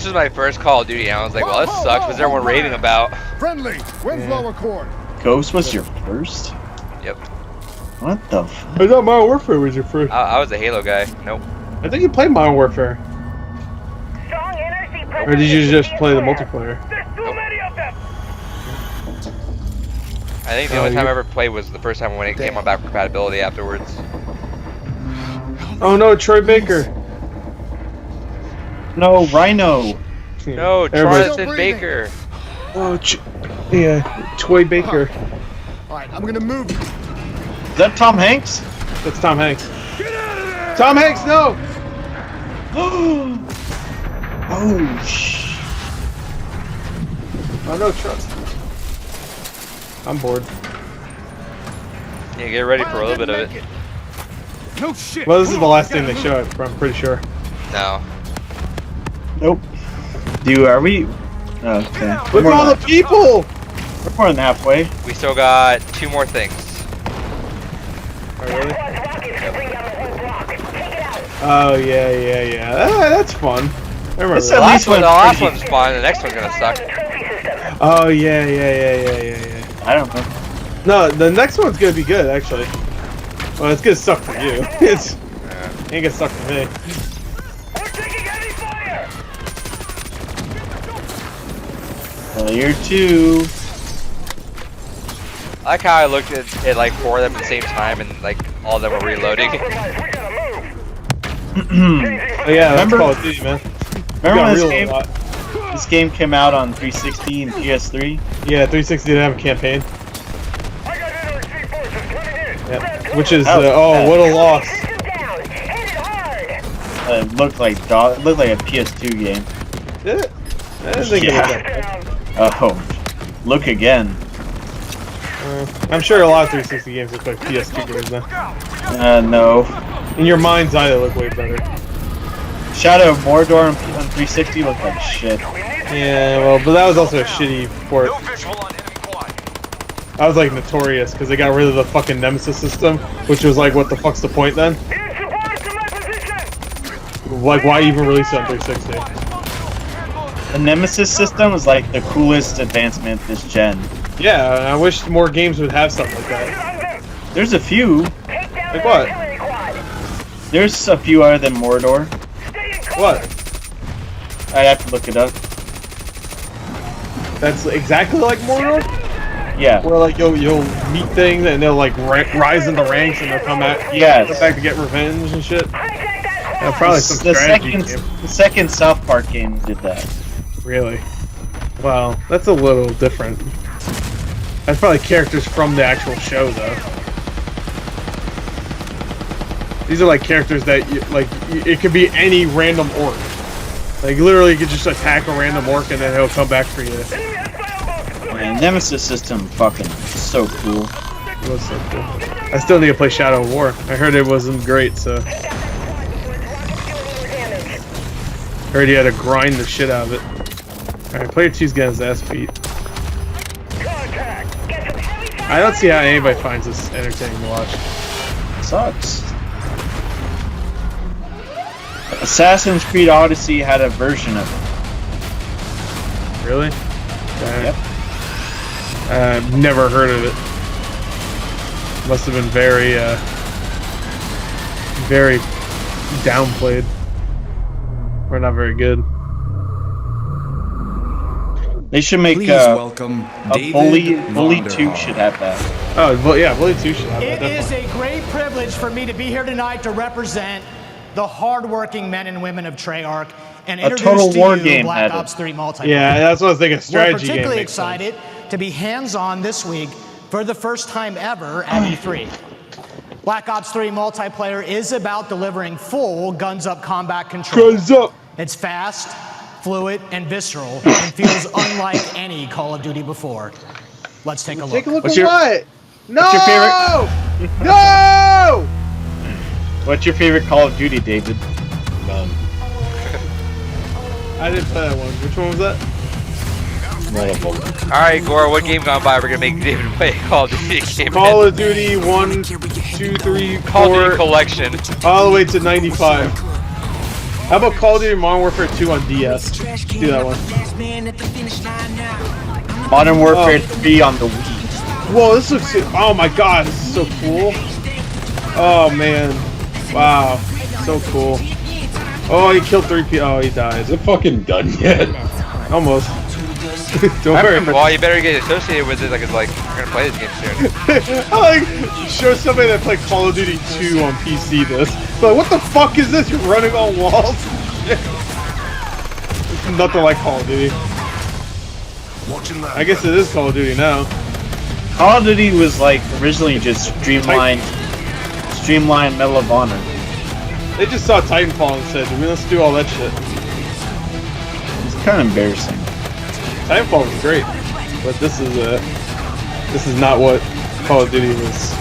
was my first Call of Duty, and I was like, well, this sucks. What's everyone raving about? Friendly, Winslow Accord. Ghost was your first? Yep. What the fuck? I thought Modern Warfare was your first. I was a Halo guy. Nope. I think you played Modern Warfare. Or did you just play the multiplayer? I think the only time I ever played was the first time when it came on back compatibility afterwards. Oh no, Troy Baker. No, Rhino. No, Jonathan Baker. Oh, Troy Baker. Alright, I'm gonna move you. Is that Tom Hanks? That's Tom Hanks. Tom Hanks, no! Oh, shit. Oh no, trust. I'm bored. Yeah, get ready for a little bit of it. No shit. Well, this is the last thing they show, I'm pretty sure. No. Nope. Are we? Okay. Look at all the people! We're more than halfway. We still got 2 more things. Oh, really? Oh, yeah. That's fun. I remember The that. last one's fun, the next one's gonna suck. Oh, yeah. I don't know. No, the next one's gonna be good, actually. Well, it's gonna suck for you. It ain't gonna suck for me. Player 2. I like how I looked at like 4 of them at the same time and like all of them were reloading. Oh, yeah, that's Call of Duty, man. Remember when this game came out on 360 and PS3? Yeah, 360 didn't have a campaign. Yeah, which is oh, what a loss. It looked like a PS2 game. Did it? I didn't think it was that bad. Oh, look again. I'm sure a lot of 360 games look like PS2 games now. No. In your mind's eye, they look way better. Shadow of Mordor on 360 looked like shit. Yeah, well, but that was also a shitty port. That was like notorious because they got rid of the fucking Nemesis system, which was like, what the fuck's the point then? Like, why even release it on 360? The Nemesis system was like the coolest advancement this gen. Yeah, I wish more games would have something like that. There's a few. Like what? There's a few other than Mordor. What? I'd have to look it up. That's exactly like Mordor? Yeah. Where like you'll meet things and they'll like rise in the ranks and they'll come back. Yes. Come back to get revenge and shit. Yeah, probably some strategy game. The second South Park game did that. Really? Well, that's a little different. That's probably characters from the actual show, though. These are like characters that, it could be any random orc. Like, literally, you could just attack a random orc and then he'll come back for you. Man, Nemesis system fucking so cool. It was so cool. I still need to play Shadow of War. I heard it wasn't great, so. Heard you had to grind the shit out of it. Alright, player 2's getting his ass beat. I don't see how anybody finds this entertaining to watch. Sucks. Assassin's Creed Odyssey had a version of it. Really? Yep. I've never heard of it. Must have been very, very downplayed. Or not very good. They should make welcome Bully 2 should have that. Oh, yeah, Bully 2 should have It that. is a great privilege for me to be here tonight to represent the hardworking men and women of Treyarch and introduce Total to War you game Black had Ops 3 multiplayer. Yeah, that's what I was thinking. Strategy We're game. particularly makes excited sense. to be hands-on this week for the first time ever at E3. Black Ops 3 multiplayer is about delivering full guns-up combat control. Guns up! It's fast, fluid, and visceral, and feels unlike any Call of Duty before. Let's take a look. Take a look What's at your- what? No! What's your favorite? No! What's your favorite Call of Duty, David? None. I didn't play that one. Which one was that? Alright, Gore, what game gone by we're gonna make David play Call of Duty game? Call of Duty 1, 2, 3, 4. Call of Duty Collection. All the way to 95. How about Call of Duty Modern Warfare 2 on DS? Do that one. Modern Warfare 3 on the Wii. Whoa, this looks. Oh my god, this is so cool. Oh man. Wow. So cool. Oh, he killed 3 people. Oh, he died. Is it fucking done yet? Almost. Don't worry. Well, you better get associated with it, like it's like you're gonna play this game soon. I like show somebody that played Call of Duty 2 on PC this. But what the fuck is this? You're running on walls? It's nothing like Call of Duty. I guess it is Call of Duty now. Call of Duty was like originally just streamlined Medal of Honor. They just saw Titanfall and said, let's do all that shit. It's kind of embarrassing. Titanfall was great, but this is not what Call of Duty was.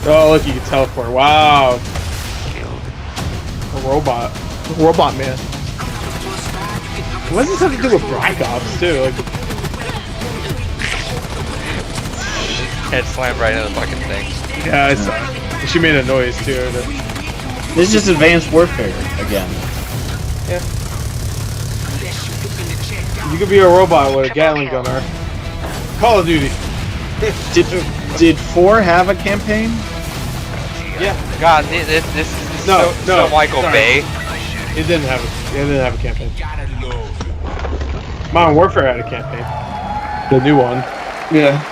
Oh, look, you can teleport. Wow. A robot man. What does this have to do with Black Ops too? Like, Head slammed right into the fucking thing. yeah, I saw it. She made a noise too. This is just Advanced Warfare again. Yeah. You could be a robot with a Gatling gunner. Call of Duty. Did 4 have a campaign? Yeah. God, this is so Michael Bay. It didn't have a campaign. Modern Warfare had a campaign. The new one. Yeah.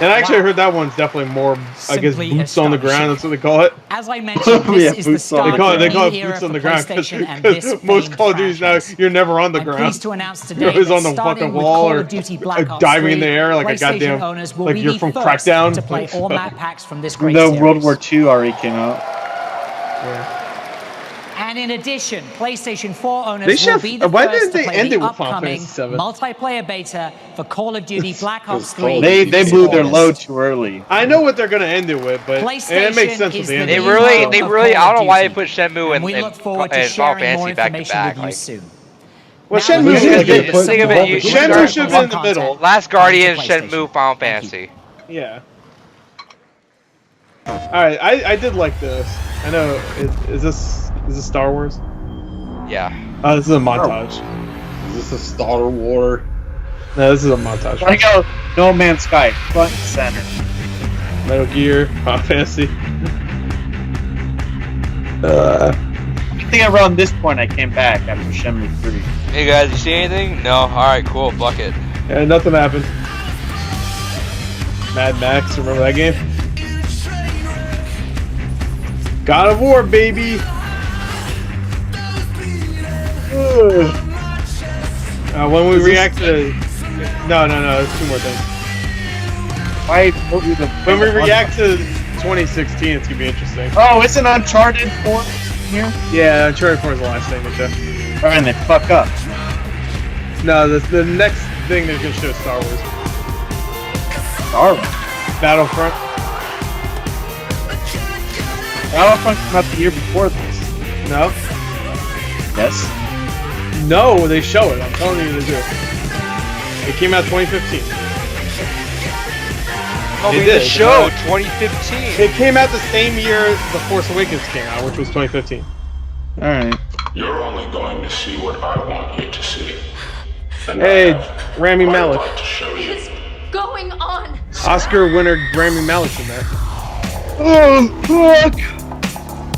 And actually, I heard that one's definitely more, I guess, boots on the ground. That's what they call it. As I mentioned, this is the start They call of it the era boots on for the ground PlayStation and this because most famed Call of Duties now you're never on the I'm ground. pleased to announce today You're always that on the starting fucking with wall Call or of Duty Black Ops diving 3, in the air like a PlayStation goddamn, owners will like be you're the from first Crackdown. to play all map packs from this great The series. World War II already came out. Yeah. And in addition, PlayStation 4 They owners should will be the why first didn't to they play end the it with Final upcoming Fantasy VII? multiplayer beta for Call of Duty Black Ops 3. They blew their load too early. I know what they're gonna end it with, but it makes sense with the end. They really, I don't know why they put Shenmue and Final Fantasy back to back. Like, Well, Shenmue Shenmue should have been in the middle. Last Guardian, Shenmue, Final Fantasy. Yeah. All right, I did like this. I know. Is this Star Wars? Yeah. Oh, this is a montage. Is this a Star Wars? No, this is a montage. I go No Man's Sky, front and center. Metal Gear, Final Fantasy. I think around this point I came back after Shenmue 3. Hey guys, you see anything? No. All right, cool. Fuck it. Yeah, nothing happened. Mad Max, remember that game? God of War, baby. When we react to, no, there's 2 more things. When we react to 2016, it's gonna be interesting. Oh, isn't Uncharted 4 here? Yeah, Uncharted 4 is the last thing to show. Alright, and they fuck up. No, the next thing they're gonna show is Star Wars. Star Wars? Battlefront. Battlefront came out the year before this. No. Yes. No, they show it. I'm telling you they do. It came out 2015. Oh, It the did. show 2015. It came out the same year The Force Awakens came out, which was 2015. Alright. You're only going to see what I want you to see. Hey, Rami Malek. To show you. Going on? Oscar winner Rami Malek's in that. Oh, fuck!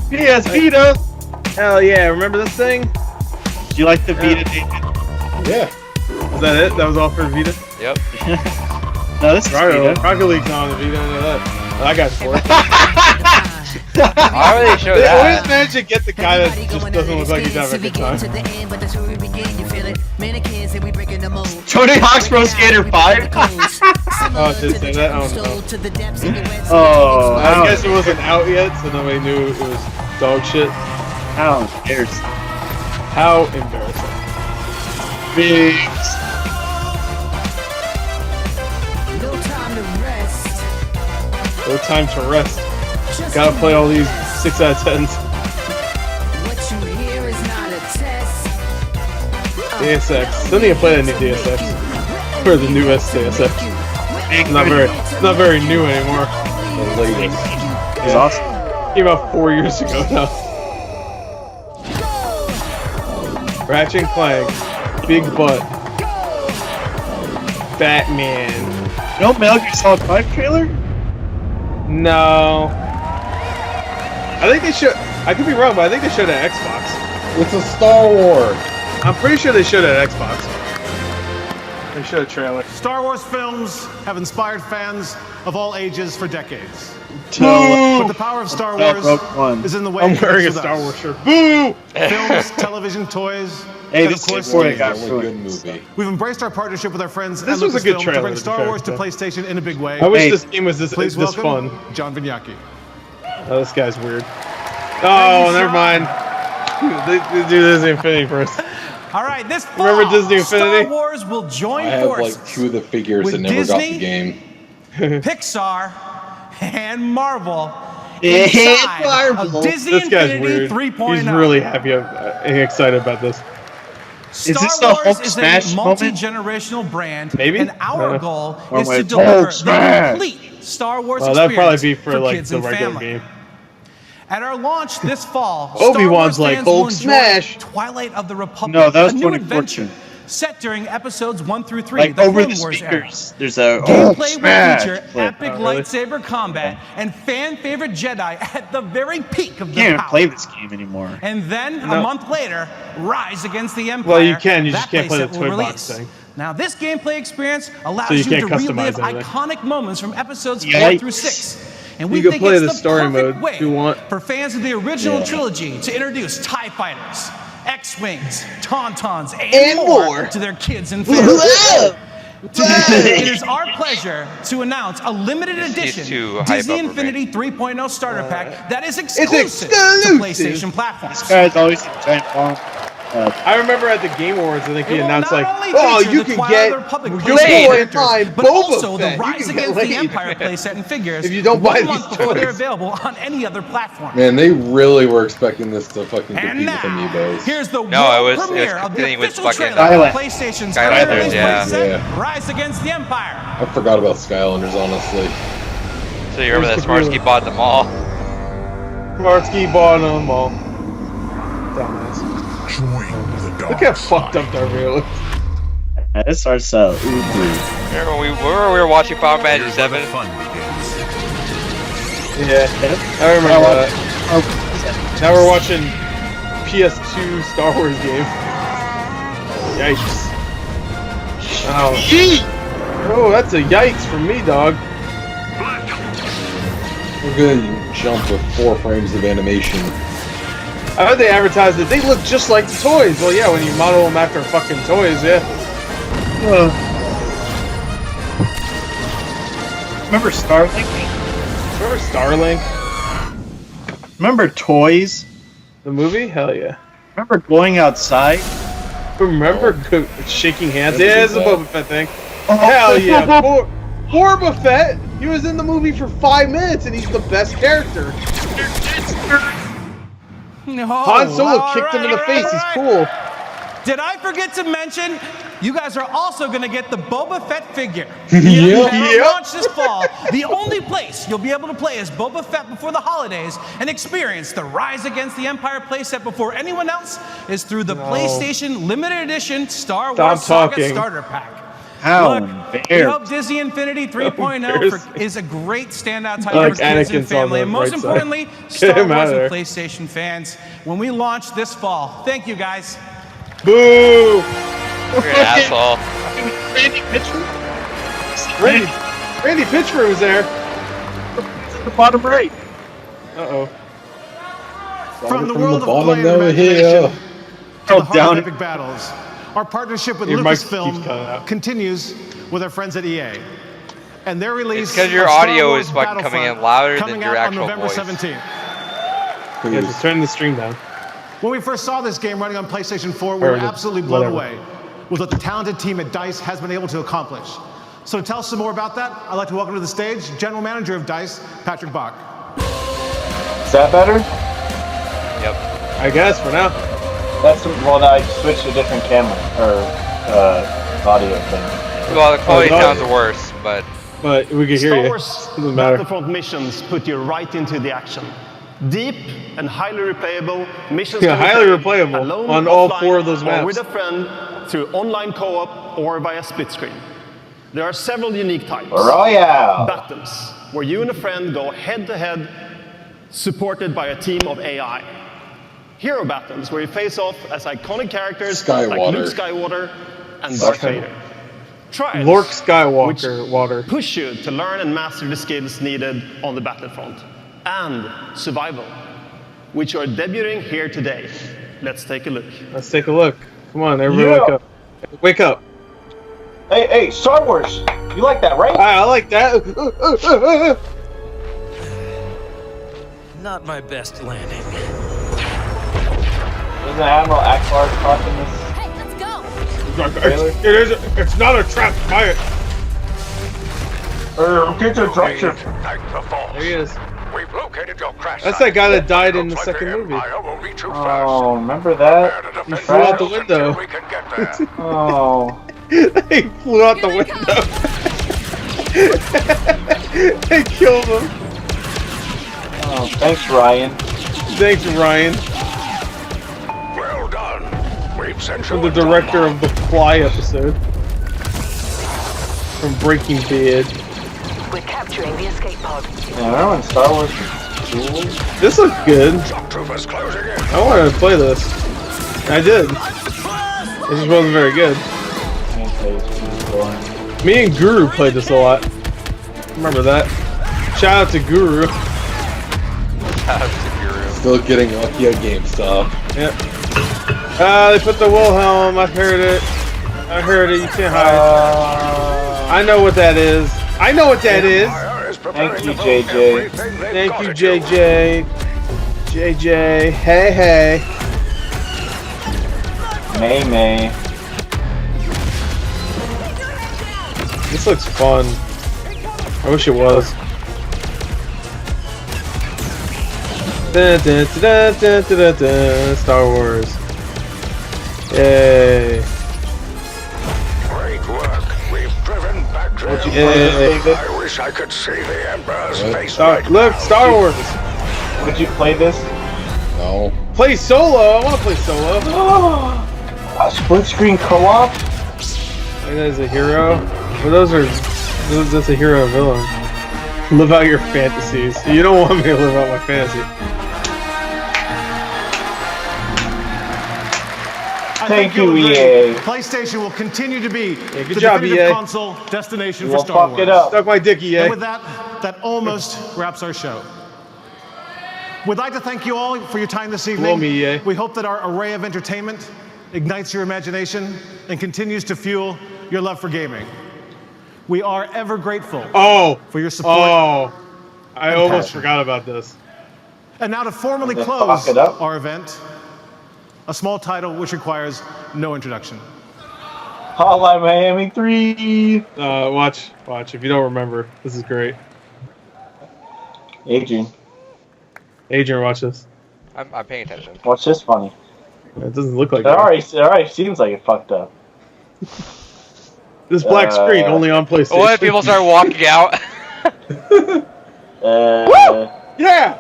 PS Vita! Hell yeah, remember this thing? Do you like the Vita, David? Yeah. Was that it? That was all for Vita? Yep. No, this is Vita. Rocket League's not on the Vita, I know that. Well, I got it for it. Why would they show They that? always manage to get the guy that just doesn't look like he's having a good time. Tony Hawk's Pro Skater 5? Oh, it did say that? I don't know. Oh, I guess it wasn't out yet, so nobody knew it was dog shit. How embarrassing. How embarrassing. Biggs. No time to rest. Gotta play all these 6 out of 10s. Deus Ex. Still need to play that new Deus Ex. Or the newest Deus Ex. Not very new anymore. The latest. It's awesome. Came out 4 years ago now. Ratchet and Clank. Big butt. Batman. No Metal Gear Solid 5 trailer? No. I think they should. I could be wrong, but I think they showed it at Xbox. It's a Star Wars. I'm pretty sure they showed it at Xbox. They showed a trailer. Star Wars films have inspired fans of all ages for decades. No. But the power of Star Wars is in the way I'm it wearing a connects with Star us. Wars shirt. Boo! Films, television, toys. Hey, and this of course, is a games. good movie. We've embraced our partnership with our friends This at was a good Lucasfilm trailer, to bring to be Star fair, Wars to so. PlayStation in a big way. I wish this game was this Please fun. welcome John Vignacchi. Oh, this guy's weird. Oh, never mind. They do Disney Infinity first. All right, this fall, Remember Disney Infinity? Star Wars will join I have forces like 2 of the figures with that never got Disney, the game. Pixar, and Marvel. And inside Marvel. of Disney This guy's Infinity weird. 3.0. He's really happy and excited about this. Star this the Wars Hulk is Smash a moment? multi-generational brand, Maybe? and our goal Or is my to deliver Hulk the Smash. complete Star Wars Well, that'd experience probably be for like kids the and regular family. game. At our launch this fall, Obi-Wan's Star Wars like, fans Hulk will enjoy Smash. Twilight of the Republic, No, that was a new 2014. adventure set during episodes 1 through 3, Like the over Clone the Wars era. speakers, there's a Gameplay will Smash feature clip. epic Oh, really? lightsaber combat and fan-favorite Jedi at the very peak of You their can't power. play this game anymore. And then, a No. month later, Rise Against the Empire. Well, you can. You that just can't play the playset will toy box release. thing. Now, this gameplay experience allows So you you can't to relive customize anything. iconic moments from episodes 4 Yikes. through 6. And we You can think play it's the the story perfect mode way if you want. for fans of the original Yeah. trilogy to introduce TIE fighters, X-Wings, Tauntauns, and more to their kids and families. Today, it is our pleasure to announce a limited edition too hype Disney up Infinity 3.0 starter pack that is exclusive to PlayStation platforms. This guy's always a giant bomb. I remember at the Game Awards, I think he It will announced not like, only "Oh, feature you the can Twilight get of the Republic your PlayStation boy characters, fine but Boba also the Fett. You Rise can get Against the laid. Empire playset and figures If you don't buy 1 these month before they're toys. available on any other platform. Man, they really were expecting this to fucking And compete with now, Amiibos. here's the No, it world was premiere of the competing with official fucking trailer of PlayStation's Skylanders, early-release yeah. playset, Yeah. Rise Against the Empire. I forgot about Skylanders, honestly. So you remember that Where's the Smarsky bought them all? Marsky bought them all. Dumbass. Look how fucked up Darby looks. This starts out. Remember when we were watching Final Fantasy 7? Yeah, I remember that. Now we're watching PS2 Star Wars game. Yikes. Oh, that's a yikes from me, dog. We're good. You jump with 4 frames of animation. I heard they advertised that they look just like the toys. Well, yeah, when you model them after fucking toys, yeah. Remember Starlink? Remember Starlink? Remember Toys? The movie? Hell yeah. Remember going outside? Remember shaking hands? Yeah, it's a Boba Fett thing. Oh. Hell yeah. Boba Fett, he was in the movie for 5 minutes and he's the best character. No, Han Solo all kicked him in the right, face. all He's right. cool. Did I forget to mention, you guys are also going to get the Boba Fett figure. Yep. Launch this fall. The only place you'll be able to play as Boba Fett before the holidays and experience the Rise Against the Empire playset before anyone else is through the PlayStation Limited Edition Star Wars Saga Starter Pack. How Look, we hope Disney Infinity 3.0 is a great standout title for kids and family, and most importantly, Star Wars and PlayStation fans when we launch this fall. Thank you, guys. Boo! You're an asshole. Randy Pitchford? Randy Pitchford was there. The bottom right. Uh-oh. From the world of play and imagination to the heart down. of epic battles, our partnership with Your mic keeps cutting Lucasfilm out. continues with our friends at EA. And their release It's 'cause your of Star audio Wars is fucking coming in Battlefront louder than coming your out actual on November voice. 17th. Yeah, just turn the stream down. When we first saw this game running on PlayStation 4, we were absolutely blown away with what the talented team at DICE has been able to accomplish. So to tell us some more about that, I'd like to welcome to the stage General Manager of DICE, Patrick Bach. that better? Yep. I guess for now. That's well. Now I switched to a different camera or audio thing. Well, the quality sounds worse, but we can hear Star you. Wars Doesn't matter. Battlefront missions put you right into the action. Deep and highly replayable missions. Yeah, can be highly played replayable alone, on all offline, 4 of those or maps. with a friend through online co-op or via split screen. There are several unique types. Royale. Battles, where you and a friend go head-to-head, supported by a team of AI. Hero battles, where you face off as iconic characters like Luke Skywalker and Darth Vader. Trials, Lork Skywalker, water. push you to learn and master the skills needed on the battlefront. And Survival, which are debuting here today. Let's take a look. Let's take a look. Come on, everybody, wake up. Wake up. Hey, Star Wars. You like that, right? I like that. Not my best landing. Isn't Admiral Akbar caught in this? It's not a trap. Buy it. Get the dropship. There he is. We've located your crash. That's that guy that died in the second movie. Oh, remember that? He flew out the window. Oh. He flew out the window. They killed him. Oh, thanks, Ryan. Thanks, Ryan. Well done. We've sent From the director of the Fly episode. From Breaking Bad. We're capturing the escape pod. Yeah, remember when Star Wars was cool? This looks good. I wanted to play this. I did. It just wasn't very good. Me and Guru played this a lot. Remember that? Shout out to Guru. Shout out to Guru. Still getting lucky at GameStop. Yep. They put the Wilhelm. I heard it. I heard it. You can't hide. I know what that is. I know what that is. Thank you, JJ. Thank you, JJ. JJ. Hey, hey. May. This looks fun. I wish it was. Star Wars. Yay. Great work. We've driven back to I wish I could see the Emperor's face. Look, Star Wars. Would you play this? No. Play solo. I want to play solo. A split screen co-op? That is a hero. Well, that's a hero and villain. Live out your fantasies. You don't want me to live out my fantasy. Thank you, EA. PlayStation will continue to be good the job, definitive EA. console destination We'll for Star fuck Wars. it up. Suck my dick, EA. And with that almost wraps our show. We'd like to thank you all for your time this evening. Blow me, EA. We hope that our array of entertainment ignites your imagination and continues to fuel your love for gaming. We are ever grateful for your support. Oh, I almost forgot about this. And now to formally Just close fuck it up. our event, a small title which requires no introduction. Hotline Miami 3. Watch. If you don't remember, this is great. Adrian, watch this. I'm paying attention. what's this funny? It doesn't look like It already seems like it fucked up. This black screen only on PlayStation. What if people start walking out? Yeah!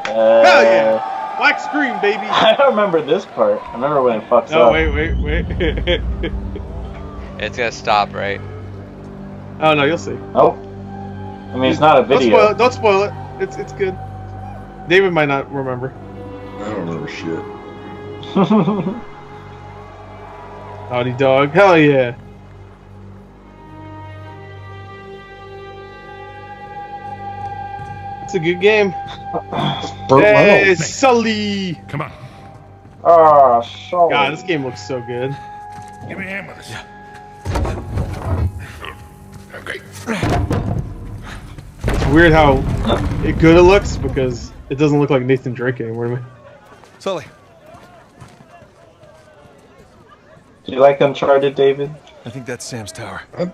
Hell yeah! Black screen, baby! I don't remember this part. I remember when it fucks No, up. wait. It's gonna stop, right? Oh no, you'll see. Nope. I mean, it's not a video. Don't spoil it. It's good. David might not remember. I don't remember shit. Naughty Dog. Hell yeah. It's a good game. Hey, Sully! Come on. Oh, so. God, this game looks so good. Give me a hand with this. Okay. It's weird how good it looks because it doesn't look like Nathan Drake anymore to me. Sully. Do you like Uncharted, David? I think that's Sam's tower. I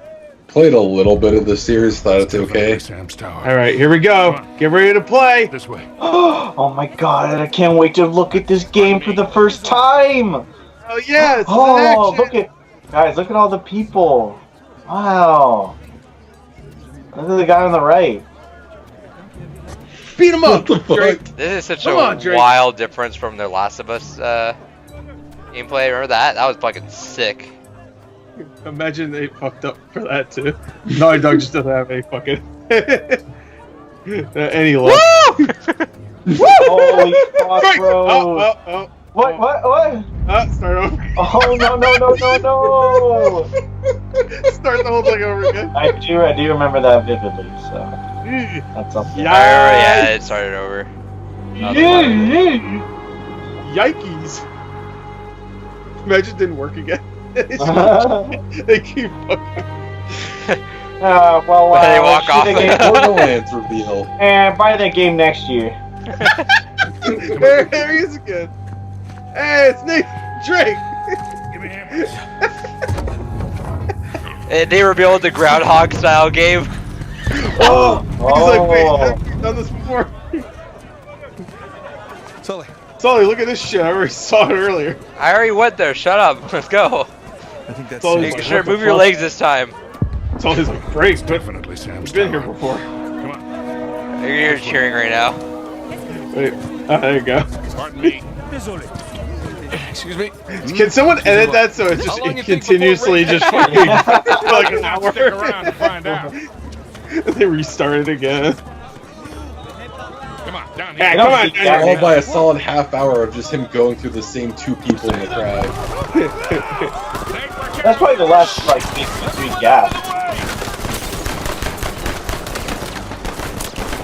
played a little bit of the series. Thought it's okay. All right, here we go. Get ready to play. This way. Oh my god! I can't wait to look at this game for the first time. Oh yeah! It's Oh, look at guys! Look at all the people. Wow. Look at the guy on the right. Beat him up, Drake. This is such Come a on, Drake. wild difference from the Last of Us gameplay. Remember that? That was fucking sick. Imagine they fucked up for that too. Naughty Dog just doesn't have any fucking any luck. Holy fuck, Drake! bro! Oh. What? Start over. Oh no! Start the whole thing over again. I do remember that vividly. So that's something. Yeah, it started over. Yikes! Imagine it didn't work again. They keep fucking. Well, they walk off. Borderlands reveal. And buy that game next year. There he is again. Hey, it's Nick Drake. They revealed the Groundhog style game. Oh! He's like, wait, haven't you done this before? Sully, look at this shit. I already saw it earlier. I already went there. Shut up. Let's go. I think that's Make sure move your legs this time. Sully's like, great. Definitely Sam's been here before. Come on. You're cheering right now. Wait, there you go. Pardon me. Excuse me. Can someone edit that so it's just it continuously just fucking for like an hour? Stick around to find out. They restart it again. Come on, down Hey, here. come on, down Followed here. by a solid half hour of just him going through the same two people in the crowd. That's probably the last like big E3 gap.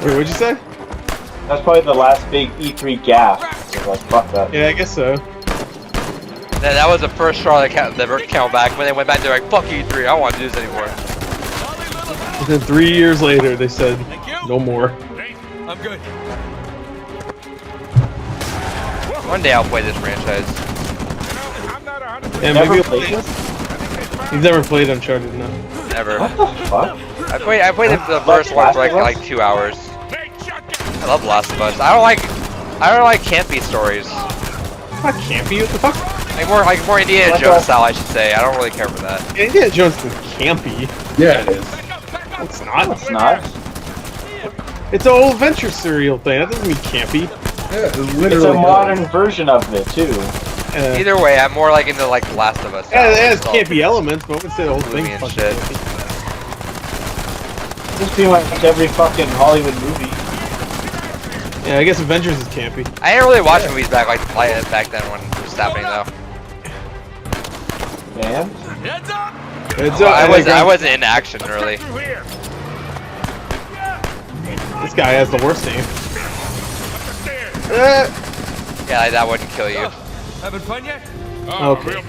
Wait, what'd you say? That's probably the last big E3 gap. So like, fuck that. Yeah, I guess so. That was the first straw that came back. When they went back, they're like, "Fuck E3, I don't want to do this anymore." And then 3 years later, they said, no more. I'm good. One day I'll play this franchise. Yeah, Never maybe played this? You've never played Uncharted, no? Never. What the fuck? I played the first one for like 2 hours. I love Last of Us. I don't like campy stories. Not campy, what the fuck? Like more Indiana Jones style, I should say. I don't really care for that. Indiana Jones is campy. Yeah, it is. It's not. It's not. It's an old adventure serial thing. That doesn't mean campy. Yeah, it It's literally a modern version of it too. Either way, I'm more like into like Last of Us. Yeah, it has style. campy elements, but I wouldn't say the whole thing. And shit. Just seems like every fucking Hollywood movie. Yeah, I guess Avengers is campy. I didn't really watch movies back then when it was happening though. Man. Heads up! I wasn't into action really. This guy has the worst name. Yeah, like, that wouldn't kill you. Having fun yet? Okay.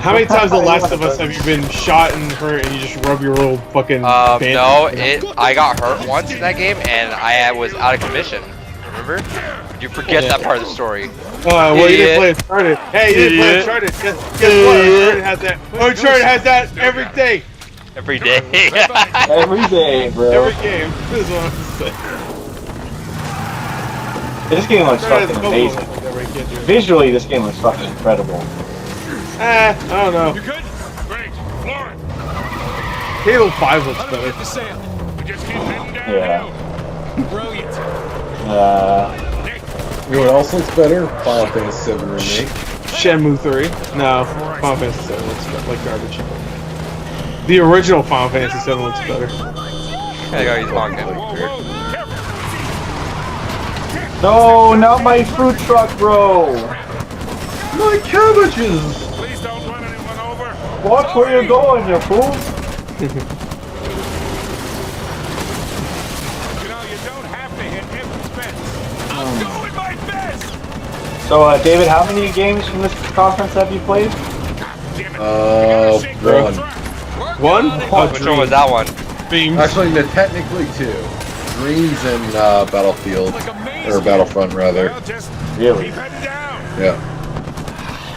How many times in The Last of Us have you been shot and hurt and you just rub your little fucking bandage? No, I got hurt once in that game and I was out of commission. Remember? You forget that part of the story. Well, you didn't play Uncharted. Hey, you didn't play Uncharted. Guess what? Uncharted has that. Uncharted has that every day. Every day. Every day, bro. Every game. This is what I'm saying. This game looks fucking amazing. Visually, this game looks fucking incredible. I don't know. You good? Great. Lauren. Halo 5 looks better. We just keep heading down. Yeah. Brilliant. You know what else looks better? Final Fantasy VII Remake. Shenmue 3. No, Final Fantasy 7 looks like garbage. The original Final Fantasy 7 looks better. There you go, he's honking. No, not my fruit truck, bro. My cabbages. Please don't run anyone over. Watch where you're going, you fool. You know, you don't have to hit every fence. I'm doing my best. So, David, how many games from this conference have you played? One. Which one was that one? Beams. Actually, no, technically two. Dreams and Battlefield. Or Battlefront, rather. Really? Yeah.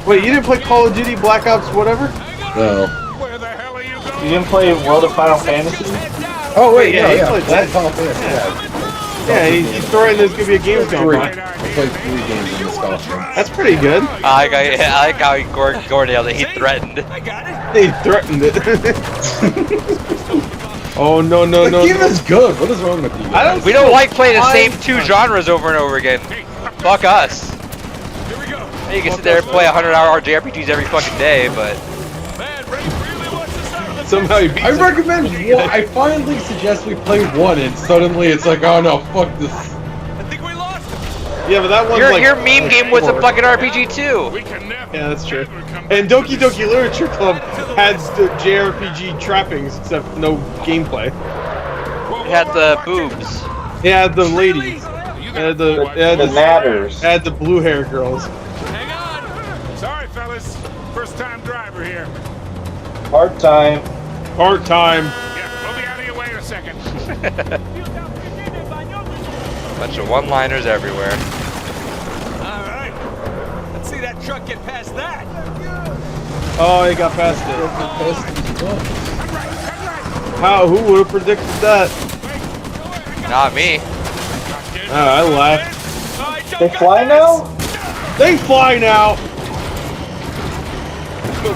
Wait, you didn't play Call of Duty Black Ops whatever? No. Where the hell are you You didn't play World of Final Fantasy? Oh wait, yeah, he yeah. played That's that. Final Fantasy. Yeah, he's throwing there's gonna be a game going on. I played 3 games in this costume. That's pretty good. I like how Gordon nailed it. He threatened. He threatened it. Oh no. The game is good. What is wrong with you guys? We don't like playing the same 2 genres over and over again. Fuck us. You can sit there and play 100-hour JRPGs every fucking day, but somehow you beat I recommend one. I finally suggest we play 1, and suddenly it's like, oh no, fuck this. Yeah, but that one's your meme game was a fucking RPG too. Yeah, that's true. And Doki Doki Literature Club had the JRPG trappings, except no gameplay. It had the boobs. It had the ladies. It had the natters. It had the blue hair girls. Hang on. Sorry, fellas. First time driver here. Part-time. Part-time. Yeah, we'll be out of your way in a second. Bunch of one-liners everywhere. All right. Let's see that truck get past that. Oh, he got past it. How? Who would have predicted that? Not me. I laughed. They fly now? They fly now!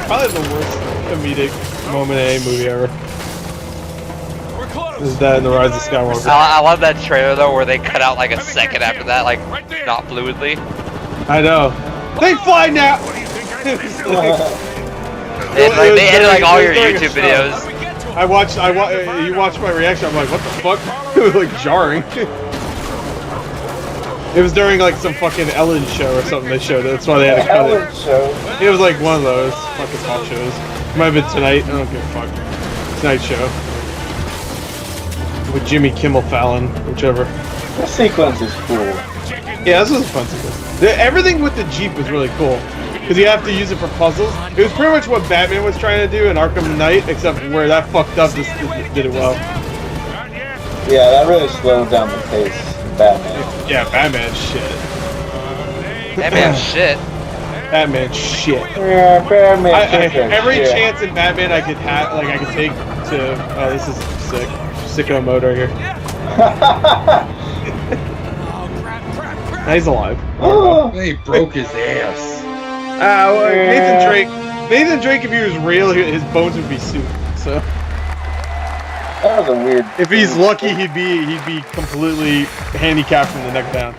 Probably the worst comedic moment in any movie ever. Is that in The Rise of Skywalker? I love that trailer though, where they cut out like a second after that, like not fluidly. I know. They fly now! They edited like all your YouTube videos. You watched my reaction, I'm like, what the fuck? It was like jarring. It was during like some fucking Ellen show or something they showed it. That's why they had to cut it. It was like one of those fucking talk shows. It might have been Tonight. I don't give a fuck. Tonight Show. With Jimmy Kimmel Fallon, whichever. The sequence is cool. Yeah, this was a fun sequence. Everything with the Jeep was really cool. Because you have to use it for puzzles. It was pretty much what Batman was trying to do in Arkham Knight, except where that fucked up, this did it well. Yeah, that really slowed down the pace. Batman. Yeah, Batman shit. Batman shit. Batman shit. Yeah, Batman every shit. chance in Batman I could have, like I could take to. Oh, this is sick. Sicko mode right here. Now he's alive. He broke his ass. Nathan Drake, if he was real, his bones would be soup. So. That was a weird. If he's lucky, he'd be completely handicapped from the neck down.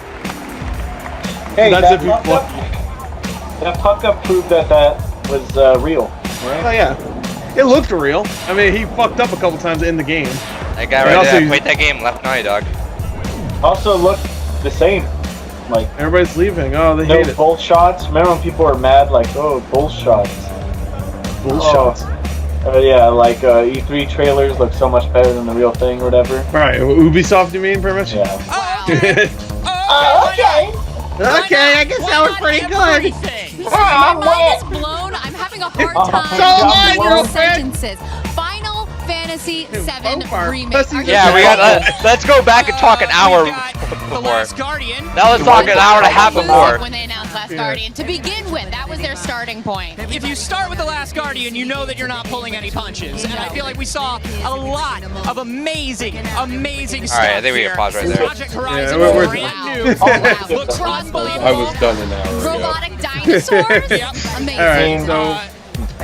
Hey, that's if he's lucky. That puck-up proved that was real, right? Oh yeah, it looked real. I mean, he fucked up a couple times in the game. That guy right there played that game left Naughty Dog. Also looked the same. Like everybody's leaving. Oh, they hate it. Bull shots. Remember when people were mad? Like, oh, bull shots. Bull shots. Yeah, like E3 trailers look so much better than the real thing or whatever. Right, Ubisoft, you mean, pretty much? Yeah. Okay. Okay, I guess that was pretty good. My mind is blown. I'm having a hard time with sentences. Final Fantasy VII Remake. Yeah, let's go back and talk an hour before. Now let's talk an hour and a half before. When they announced Last Guardian, to begin with, that was their starting point. If you start with The Last Guardian, you know that you're not pulling any punches. And I feel like we saw a lot of amazing stuff. Alright, I think we can pause right there. Project Horizon we're brand new. Looks unbelievable. I was done an hour ago. Robotic dinosaurs? Amazing. Alright, so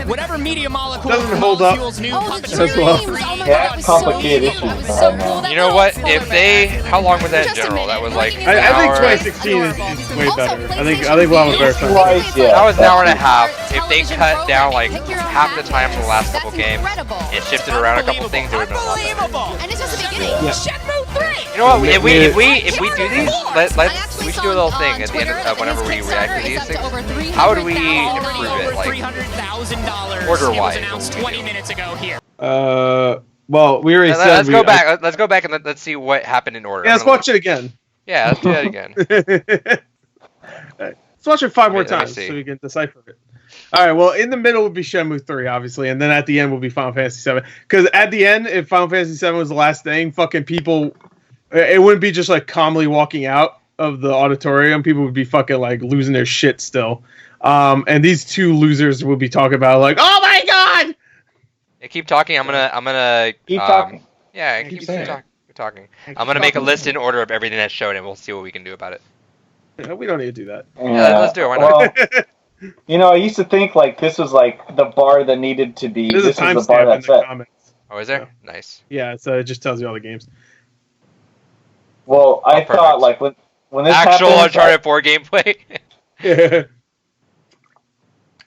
whatever media molecule doesn't hold up new as well. Yeah, complicated issues. You know what? If they, how long was that in general? That was like an I think hour. 2016 is way better. I think we'll have a better time. That was an hour and a half. If they cut down like half the time from the last couple games and shifted around a couple things, it would have been a lot better. And it's just the beginning. You know what? If we do these, we should do a little thing at the end of whenever we react to these things. How would we improve it? Like order-wise. Announced 20 minutes ago here. Well, we already said. Let's go back. Let's go back and let's see what happened in order. Yeah, let's watch it again. Yeah, let's do that again. Let's watch it 5 more times so we can decipher it. All right. Well, in the middle would be Shenmue 3, obviously, and then at the end will be Final Fantasy 7. Because at the end, if Final Fantasy 7 was the last thing, fucking people, it wouldn't be just like calmly walking out of the auditorium. People would be fucking like losing their shit still. And these two losers would be talking about like, oh my god. Hey, keep talking. I'm gonna keep talking. Yeah, keep talking. I'm gonna make a list in order of everything that's shown, and we'll see what we can do about it. Yeah, we don't need to do that. Yeah, let's do it. Why not? Well, I used to think like this was like the bar that needed to be. There's This a is the bar timestamp in that's the set. comments. Oh, is there? Nice. Yeah, so it just tells you all the games. Well, I thought like when this actual happens, Uncharted 4 gameplay. Yeah.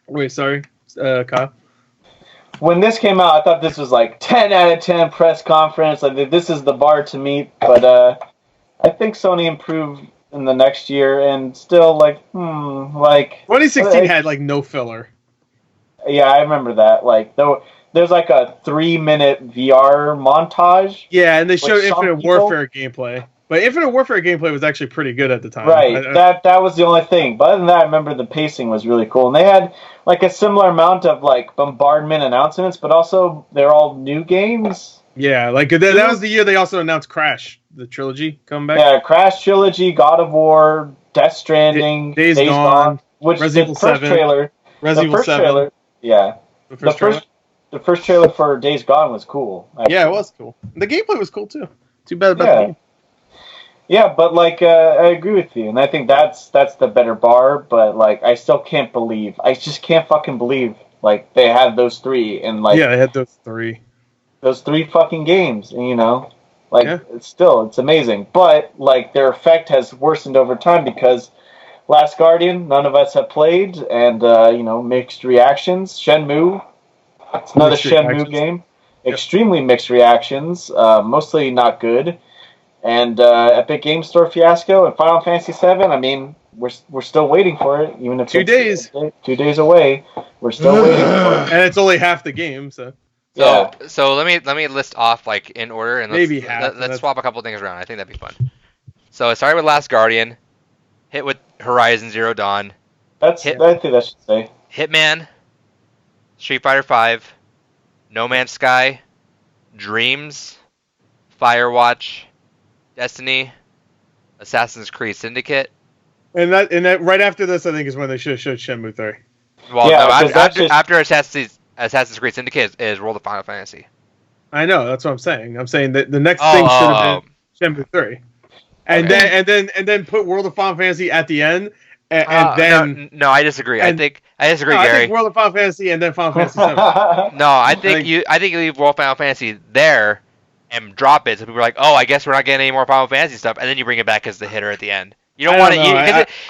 Wait, sorry, Kyle. When this came out, I thought this was like 10 out of 10 press conference. Like this is the bar to meet. But I think Sony improved in the next year, and still like 2016 had like no filler. Yeah, I remember that. Like there's like a 3-minute VR montage. Yeah, and they showed with some Infinite people. Warfare gameplay. But Infinite Warfare gameplay was actually pretty good at the time. Right, that was the only thing. But other than that, I remember the pacing was really cool. And they had like a similar amount of like bombardment announcements, but also they're all new games. Yeah, like that was the year they also announced Crash, the trilogy comeback. Yeah, Crash Trilogy, God of War, Death Stranding, Days Gone, which Resident the first 7, trailer, Resident the first 7. trailer, yeah, The first trailer for Days Gone was cool. Actually. Yeah, it was cool. The gameplay was cool too. Too bad about the game. Yeah, but like I agree with you, and I think that's the better bar. But like, I still can't believe. I just can't fucking believe like they had those three and like yeah, they had those three fucking games. And, it's amazing. But like their effect has worsened over time because Last Guardian, none of us have played, and mixed reactions. Shenmue, it's another Shenmue game. Yep. Extremely mixed reactions, mostly not good. And Epic Game Store fiasco and Final Fantasy VII. I mean, we're still waiting for it, even if 2 days, 2 days away. We're still waiting for it, and it's only half the game. So let me list off like in order, and let's swap a couple things around. I think that'd be fun. So it started with Last Guardian, hit with Horizon Zero Dawn. I think that should say Hitman, Street Fighter V, No Man's Sky, Dreams, Firewatch, Destiny, Assassin's Creed Syndicate, and that right after this, I think, is when they should have showed Shenmue 3. Well, no, after Assassin's Creed Syndicate is World of Final Fantasy. I know, that's what I'm saying. I'm saying that the next thing should have been Shenmue 3, and then put World of Final Fantasy at the end, and then no, I disagree. I disagree, Gary. I think World of Final Fantasy and then Final Fantasy 7. No, I think you leave World of Final Fantasy there and drop it, so people are like, "Oh, I guess we're not getting any more Final Fantasy stuff," and then you bring it back as the hitter at the end. You don't want to.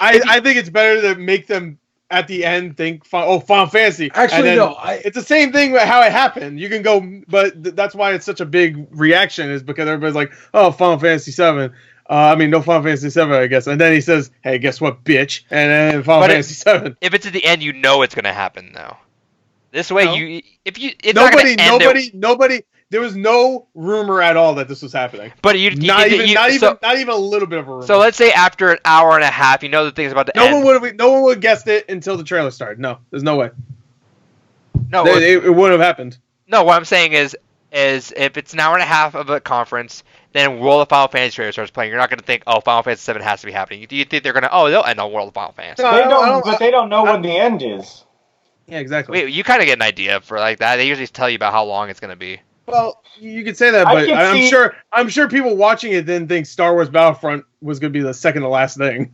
I think it's better to make them at the end think, Final Fantasy. Actually, no. It's the same thing with how it happened. You can go, but that's why it's such a big reaction, is because everybody's like, "Oh, Final Fantasy 7." No Final Fantasy 7, I guess. And then he says, "Hey, guess what, bitch?" And then Final Fantasy 7. If it's at the end, you know it's gonna happen, though. This way, nobody. There was no rumor at all that this was happening. But not even a little bit of a rumor. So let's say after an hour and a half, you know the thing's about to end. No one would have guessed it until the trailer started. No, there's no way. No, it wouldn't have happened. No, what I'm saying is if it's an hour and a half of a conference, then World of Final Fantasy trailer starts playing. You're not going to think, "Oh, Final Fantasy 7 has to be happening." Do you think they're going to? Oh, they'll end on World of Final Fantasy. But they don't know when the end is. Yeah, exactly. Wait, you kind of get an idea for like that. They usually tell you about how long it's going to be. Well, you could say that, but I'm sure people watching it didn't think Star Wars Battlefront was going to be the second to last thing.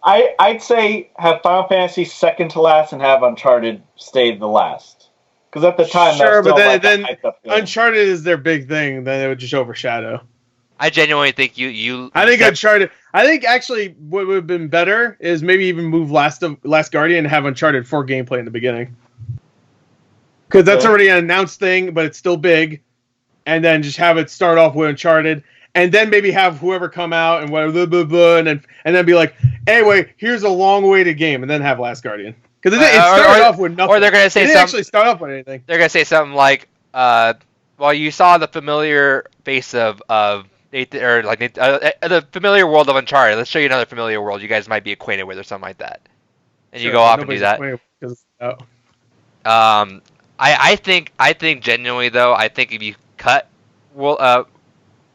I'd say have Final Fantasy second to last and have Uncharted stay the last. Because at the time, sure, but then Uncharted is their big thing. Then it would just overshadow. I genuinely think you. I think Uncharted. I think actually what would have been better is maybe even move Last Guardian and have Uncharted 4 gameplay in the beginning. Because that's already an announced thing, but it's still big. And then just have it start off with Uncharted, and then maybe have whoever come out and whatever, blah, blah, blah, and then be like, anyway, here's a long-awaited game, and then have Last Guardian. Because it started off with nothing. Or they're going to say it didn't actually start off with anything. They're going to say something like, well, you saw the familiar face of the familiar world of Uncharted. Let's show you another familiar world you guys might be acquainted with, or something like that. And you go off and do that. I think genuinely though, I think if you cut World of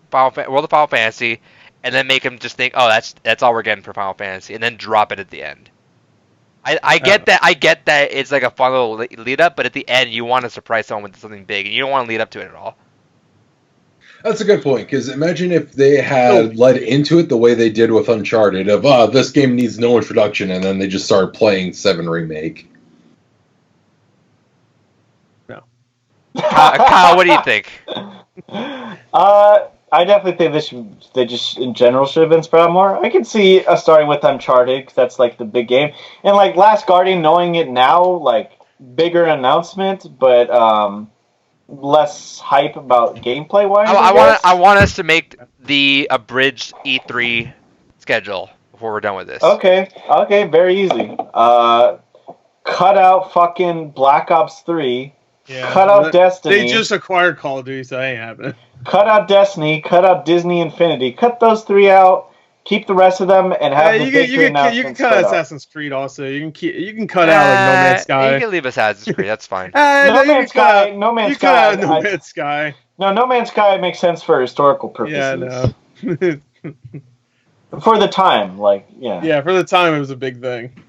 Final Fantasy and then make them just think, oh, that's all we're getting for Final Fantasy, and then drop it at the end. I get that. I get that it's like a fun little lead up, but at the end, you want to surprise someone with something big, and you don't want to lead up to it at all. That's a good point, because imagine if they had led into it the way they did with Uncharted, of, this game needs no introduction, and then they just started playing 7 Remake. No. Kyle, what do you think? I definitely think they just in general should have been spread out more. I can see us starting with Uncharted, because that's like the big game. And like Last Guardian, knowing it now, like bigger announcement, but less hype about gameplay wise. I want us to make the abridged E3 schedule before we're done with this. Okay, very easy. Cut out fucking Black Ops 3. Yeah, cut out Destiny. They just acquired Call of Duty, so that ain't happening. Cut out Destiny. Cut out Disney Infinity. Cut those 3 out. Keep the rest of them and have the big you can cut out Assassin's Creed also. You can cut out like No Man's Sky. You can leave Assassin's Creed. That's fine. No Man's Sky. No Man's Sky. No Man's Sky makes sense for historical purposes. Yeah, no. For the time, Yeah, for the time it was a big thing.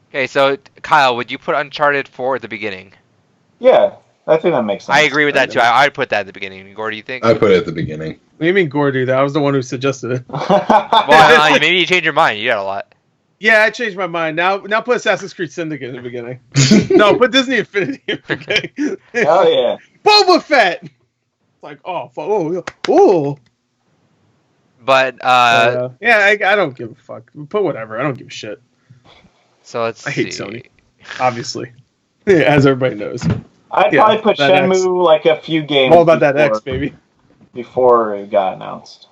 Okay, so Kyle, would you put Uncharted 4 at the beginning? Yeah, I think that makes sense. I agree with that too. I'd put that at the beginning. Gore, do you think? I put it at the beginning. What do you mean Gore do that? I was the one who suggested it. Well, maybe you changed your mind. You got a lot. Yeah, I changed my mind. Now put Assassin's Creed Syndicate in the beginning. No, put Disney Infinity in the beginning. Hell yeah. Boba Fett! It's like, oh. But, yeah, I don't give a fuck. Put whatever. I don't give a shit. So let's I hate Sony. Obviously. As everybody knows. I'd probably put Shenmue X. like a few games. All about that X, baby. Before it got announced.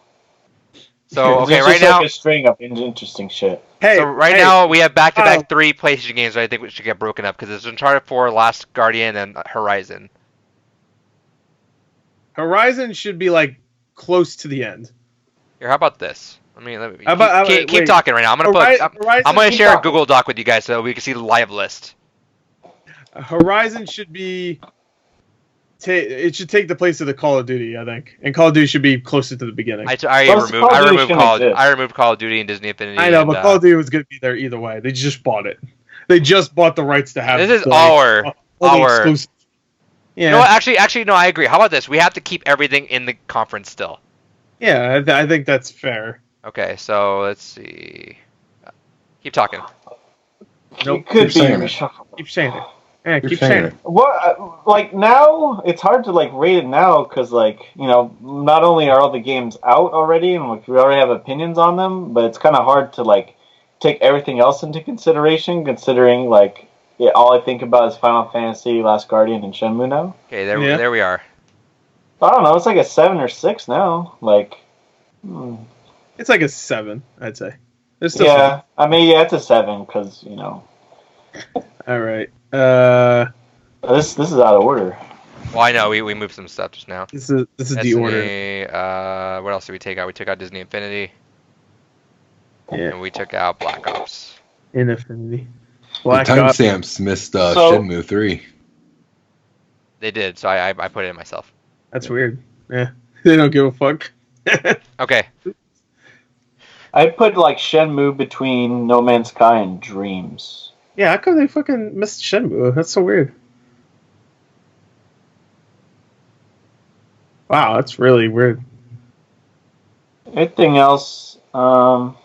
So okay, it's right just now like a string of interesting shit. Now we have back-to-back 3 PlayStation games that I think we should get broken up because it's Uncharted 4, Last Guardian, and Horizon. Horizon should be like close to the end. Here, how about this? Keep talking right now. I'm gonna share a Google Doc with you guys so we can see the live list. Horizon should be. It should take the place of the Call of Duty, I think, and Call of Duty should be closer to the beginning. I removed Call of Duty and Disney Infinity. I know, but Call of Duty was going to be there either way. They just bought it. They just bought the rights to have. This is our. Yeah. You know what? Actually, no. I agree. How about this? We have to keep everything in the conference still. Yeah, I think that's fair. Okay, so let's see. Keep talking. Nope. Keep saying it. Yeah, keep saying it. What, like now, it's hard to like rate it now because not only are all the games out already and we already have opinions on them, but it's kind of hard to like take everything else into consideration. Considering all I think about is Final Fantasy, Last Guardian, and Shenmue now. Okay, there we are. I don't know. It's like a 7 or 6 now. It's like a 7, I'd say. It's still 7. I mean, it's a 7 because All right. This is out of order. Well, I know we moved some stuff just now. This is the order. What else did we take out? We took out Disney Infinity. Yeah. And we took out Black Ops. Infinity. Black Ops. Timestamps missed Shenmue 3. They did, so I put it in myself. That's weird. Yeah, they don't give a fuck. Okay. I'd put Shenmue between No Man's Sky and Dreams. Yeah, how come they fucking missed Shenmue? That's so weird. Wow, that's really weird. Anything else? All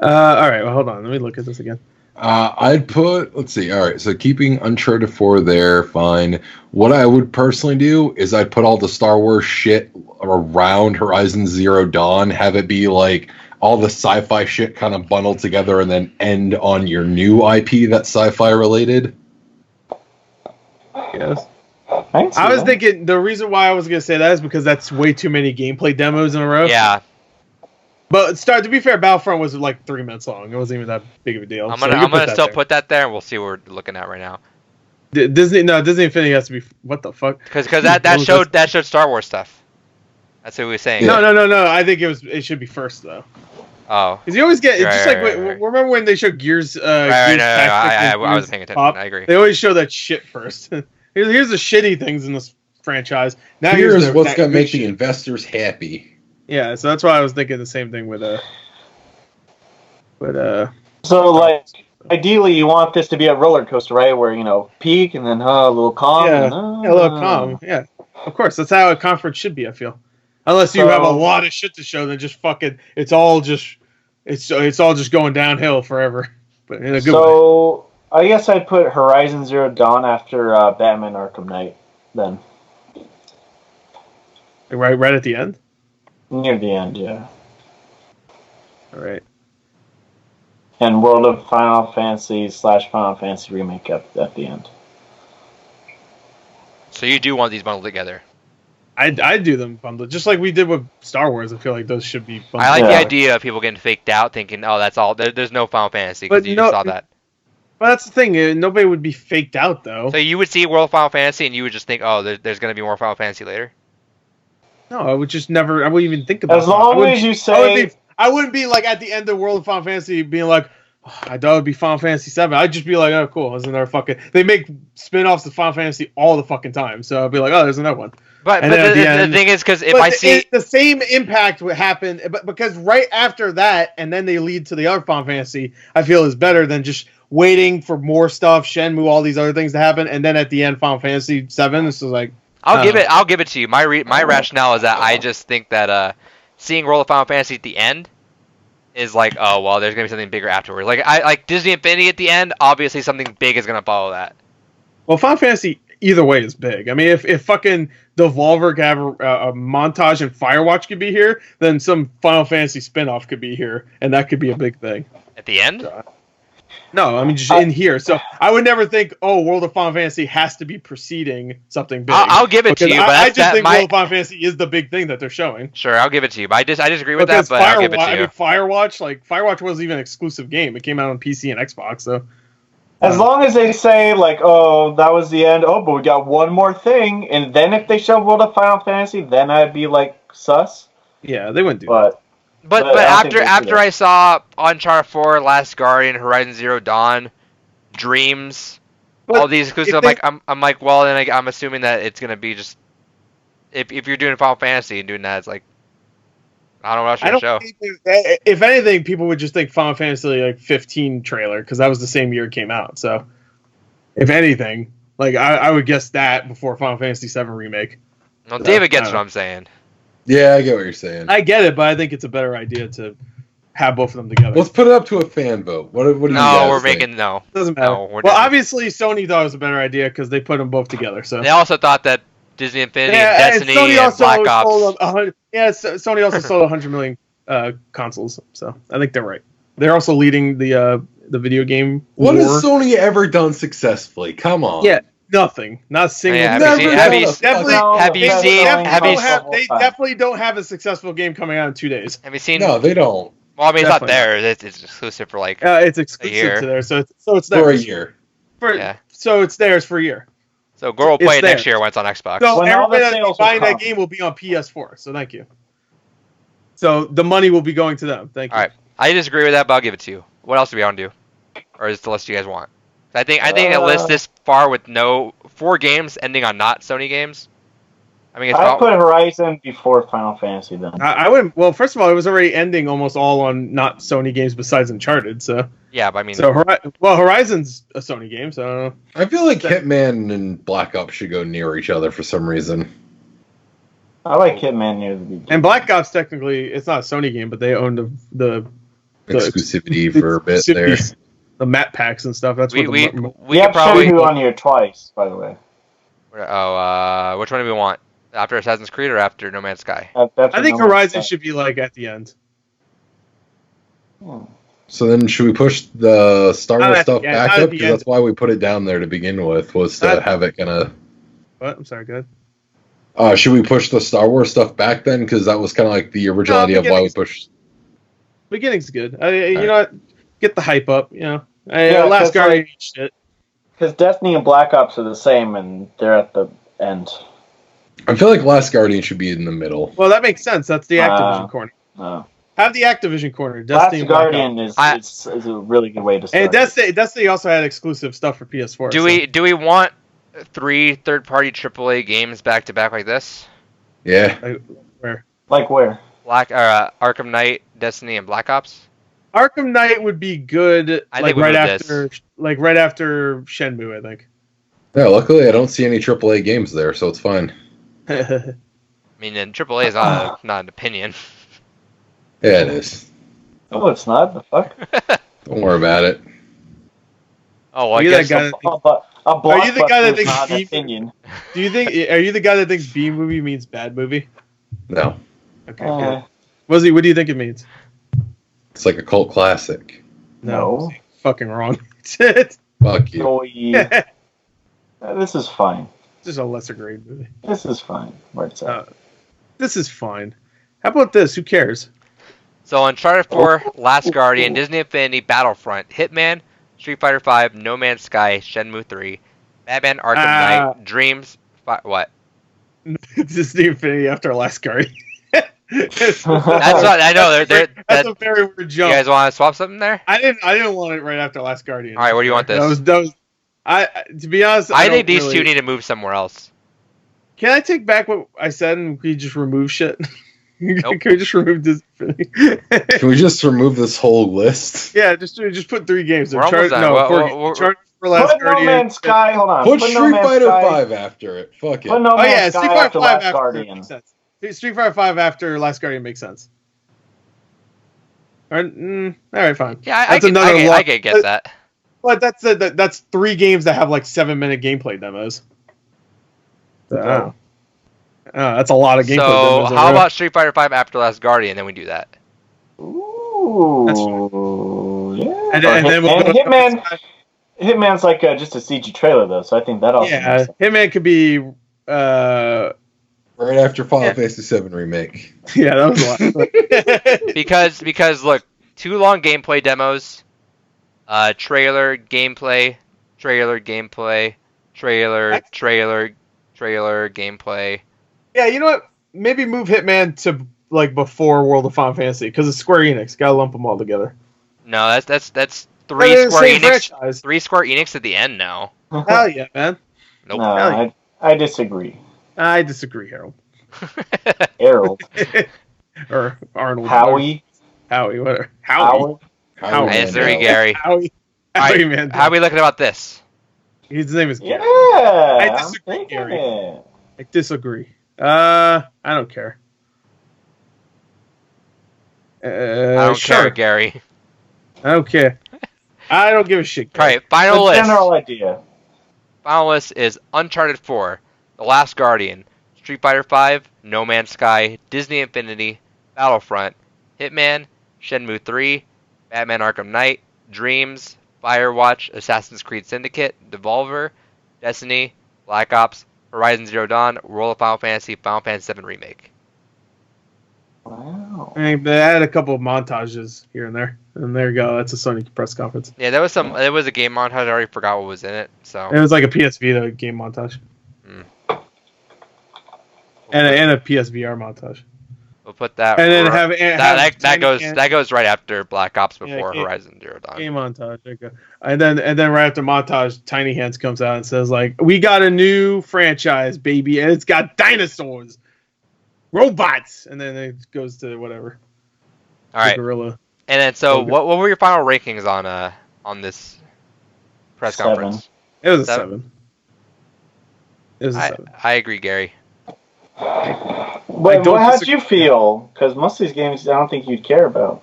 right, well, hold on. Let me look at this again. I'd put, let's see, all right, so keeping Uncharted 4 there, fine. What I would personally do is I'd put all the Star Wars shit around Horizon Zero Dawn, have it be all the sci-fi shit kind of bundled together and then end on your new IP that's sci-fi related. Yes. I was thinking the reason why I was going to say that is because that's way too many gameplay demos in a row. Yeah. But to be fair, Battlefront was 3 minutes long. It wasn't even that big of a deal. I'm gonna still put that there, and we'll see what we're looking at right now. Disney Infinity has to be what the fuck? Because that showed Star Wars stuff. That's what we were saying. No. I think it should be first though. Oh. Because you always get remember when they showed Gears? I wasn't paying attention. I agree. They always show that shit first. Here's the shitty things in this franchise. Now here's what's gonna make the investors happy. Yeah, so that's why I was thinking the same thing with So Ideally, you want this to be a roller coaster, right? Where peak and then a little calm. Yeah, and, a little calm. Yeah, of course. That's how a conference should be. I feel, unless you have a lot of shit to show, then just fucking it's all just going downhill forever. But in a good way. So I guess I'd put Horizon Zero Dawn after Batman Arkham Knight. Then right at the end. Near the end, yeah. All right. And World of Final Fantasy / Final Fantasy Remake at the end. So you do want these bundled together? I do them bundled, just like we did with Star Wars. I feel like those should be bundled. I like the idea of people getting faked out, thinking, "Oh, that's all." There's no Final Fantasy because you just saw that. Well, that's the thing. Nobody would be faked out though. So you would see World of Final Fantasy, and you would just think, "Oh, there's going to be more Final Fantasy later." No, I would just never. I wouldn't even think about it. As long as you say. I wouldn't be like at the end of World of Final Fantasy being like, oh, I thought it would be Final Fantasy VII. I'd just be like, oh, cool. There's another fucking. They make spin-offs of Final Fantasy all the fucking time. So I'd be like, oh, there's another one. But the thing is, because if I see. The same impact would happen, but because right after that, and then they lead to the other Final Fantasy, I feel is better than just waiting for more stuff, Shenmue, all these other things to happen, and then at the end, Final Fantasy VII. This is like. I'll give it to you. My rationale is that I just think that seeing World of Final Fantasy at the end is like, oh well, there's gonna be something bigger afterwards. Like Disney Infinity at the end, obviously something big is gonna follow that. Well, Final Fantasy either way is big. I mean, if fucking Devolver could have a montage and Firewatch could be here, then some Final Fantasy spinoff could be here, and that could be a big thing. At the end? No, I mean just in here. So I would never think, oh, World of Final Fantasy has to be preceding something big. I'll give it to you, but I just think World of Final Fantasy is the big thing that they're showing. Sure, I'll give it to you, but I disagree with that. But I'll give it to you. I mean, Firewatch wasn't even an exclusive game. It came out on PC and Xbox. So as long as they say like, oh, that was the end. Oh, but we got one more thing, and then if they show World of Final Fantasy, then I'd be like sus. Yeah, they wouldn't do that. But after I saw Uncharted 4, Last Guardian, Horizon Zero Dawn, Dreams, all these exclusives, I'm like, well, then I'm assuming that it's gonna be just if you're doing Final Fantasy and doing that, it's like I don't know what else you're gonna show. If anything, people would just think Final Fantasy like 15 trailer because that was the same year it came out. So if anything, like I would guess that before Final Fantasy VII Remake. Well, David gets what I'm saying. Yeah, I get what you're saying. I get it, but I think it's a better idea to have both of them together. Let's put it up to a fan vote. What do you guys think? Doesn't matter. Well, obviously Sony thought it was a better idea because they put them both together. So they also thought that Disney Infinity, Destiny, and Black Ops. Sony also sold 100 million consoles. So I think they're right. They're also leading the video game. What has Sony ever done successfully? Come on. Yeah. Nothing. Not a single. They definitely don't have a successful game coming out in 2 days. Have you seen? No, they don't. Well, I mean, it's not there. It's exclusive for like. It's exclusive to there, so it's there for a year. So it's theirs for a year. So Gore will play it next year when it's on Xbox. So everybody that's buying that game will be on PS4. So thank you. So the money will be going to them. Thank you. All right, I disagree with that, but I'll give it to you. What else do we want to do, or is the list you guys want? I think a list this far with 4 games ending on not Sony games. I mean, I'd put Horizon before Final Fantasy then. I wouldn't. Well, first of all, it was already ending almost all on not Sony games besides Uncharted. So yeah, but I mean, Horizon's a Sony game, so I don't know. I feel like Hitman and Black Ops should go near each other for some reason. I like Hitman near the beginning. And Black Ops technically it's not a Sony game, but they own the exclusivity for a bit there. The map packs and stuff. That's we could probably Shenmue on here twice, by the way. Oh, which one do we want? After Assassin's Creed or after No Man's Sky? I think Horizon should be like at the end. So then, should we push the Star Wars stuff back up? Because that's why we put it down there to begin with, was to have it kind of. What? I'm sorry. Go ahead. Should we push the Star Wars stuff back then? Because that was kind of like the original idea of why we pushed. Beginning's good. You know what? Get the hype up. You know. Last Guardian shit. Because Destiny and Black Ops are the same, and they're at the end. I feel like Last Guardian should be in the middle. Well, that makes sense. That's the Activision corner. Have the Activision corner. Destiny Last Guardian is a really good way to start. And Destiny also had exclusive stuff for PS4. Do we want 3 third-party AAA games back to back like this? Yeah. Where? Like where? Arkham Knight, Destiny, and Black Ops. Arkham Knight would be good. I like think we right move after, like right after Shenmue, I think. Yeah, luckily I don't see any AAA games there, so it's fine. I mean, and AAA is not an opinion. Yeah, it is. No, it's not. The fuck? Don't worry about it. Oh, well, I Are you guess. that guy are you the guy that thinks B opinion? Do you think? Are you the guy that thinks B movie means bad movie? No. Okay. Good. What do you think it means? It's like a cult classic. No. Fucking wrong. Fuck you. No, this is fine. Just a lesser grade movie. This is fine. Where it's at. This is fine. How about this? Who cares? So Uncharted 4, Last Guardian, Disney Infinity, Battlefront, Hitman, Street Fighter 5, No Man's Sky, Shenmue 3, Batman Arkham Knight, Dreams. What? Disney Infinity after Last Guardian. That's what I know. That's a very weird jump. You guys want to swap something there? I didn't want it right after Last Guardian. All right, where do you want this? That was. To be honest, I think these two need to move somewhere else. Can I take back what I said and we just remove shit? Nope. Can we just remove this? Can we just remove this whole list? Yeah, just put 3 games. We're almost done. Uncharted for Last Put Guardian. No Man's Sky. Hold on. Put No Street Man's Fighter Sky. 5 after it. Fuck it. Put No Man's Sky Street Fighter after 5 Last after Guardian. makes sense. Street Fighter 5 after Last Guardian makes sense. All right, fine. Yeah, I can get that. But that's 3 games that have like 7-minute gameplay demos. That's a lot of gameplay demos. So how about Street Fighter 5 after Last Guardian? Then we do that. Ooh, that's fine. Yeah. And then we'll go Hitman's like just a CG trailer though, so I think that also. Yeah, Hitman could be. Right after Final Fantasy VII Remake. Yeah, that was a lot. because look, 2 long gameplay demos, trailer, gameplay, gameplay. Yeah, you know what? Maybe move Hitman to like before World of Final Fantasy because it's Square Enix. Gotta lump them all together. No, that's 3 They're Square the same Enix. franchise. 3 Square Enix at the end now. Hell yeah, man. Nope. No, I disagree. I disagree, Harold. Harold. Or Arnold. Howie. Whatever. Howie. I disagree, Gary. Howie, man. How are we looking about this? His name is Gary. Yeah, I disagree, Gary. I disagree. I don't care. I don't care, Gary. I don't care. I don't give a shit. All right, final list. General idea. Final list is Uncharted 4, The Last Guardian, Street Fighter 5, No Man's Sky, Disney Infinity, Battlefront, Hitman, Shenmue 3, Batman Arkham Knight, Dreams, Firewatch, Assassin's Creed Syndicate, Devolver, Destiny, Black Ops, Horizon Zero Dawn, World of Final Fantasy, Final Fantasy VII Remake. Wow. I had a couple of montages here and there. And there you go. That's a Sony press conference. Yeah, there was a game montage. I already forgot what was in it. So it was like a PS Vita game montage. And a PSVR montage. We'll put that. And then that goes right after Black Ops before Horizon Zero Dawn. Game montage. There you go. And then right after montage, Tiny Hands comes out and says like, "We got a new franchise, baby, and it's got dinosaurs, robots." And then it goes to whatever. All right. Gorilla. And then what were your final rankings on this press 7. conference? It was a 7. It was a 7. I agree, Gary. Wait, how'd you feel? Because most of these games, I don't think you'd care about.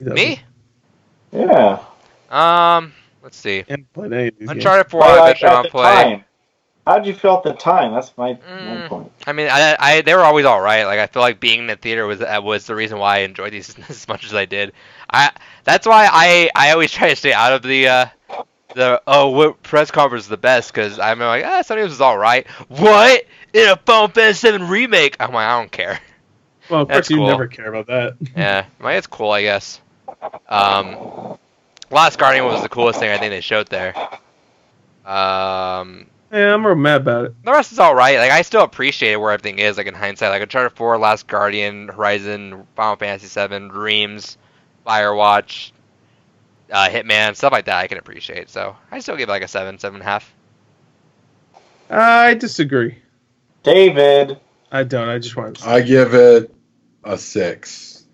Me? Yeah. Let's see. Uncharted Uncharted 4, I bet you want to play. How'd you feel at the time? That's my main point. I mean, they were always all right. Like I feel like being in the theater was the reason why I enjoyed these as much as I did. That's why I always try to stay out of the what press conference is the best, because I'm like, Sony was all right. What in a Final Fantasy VII Remake? I'm like, I don't care. Well, of course you never care about that. Yeah, it's cool, I guess. Last Guardian was the coolest thing I think they showed there. Yeah, I'm real mad about it. The rest is all right. Like I still appreciate where everything is. Like in hindsight, like Uncharted 4, Last Guardian, Horizon, Final Fantasy VII, Dreams, Firewatch, Hitman, stuff like that. I can appreciate. So I still give it like a 7, 7.5. I disagree. David. I don't. I just want to. I give it a 6.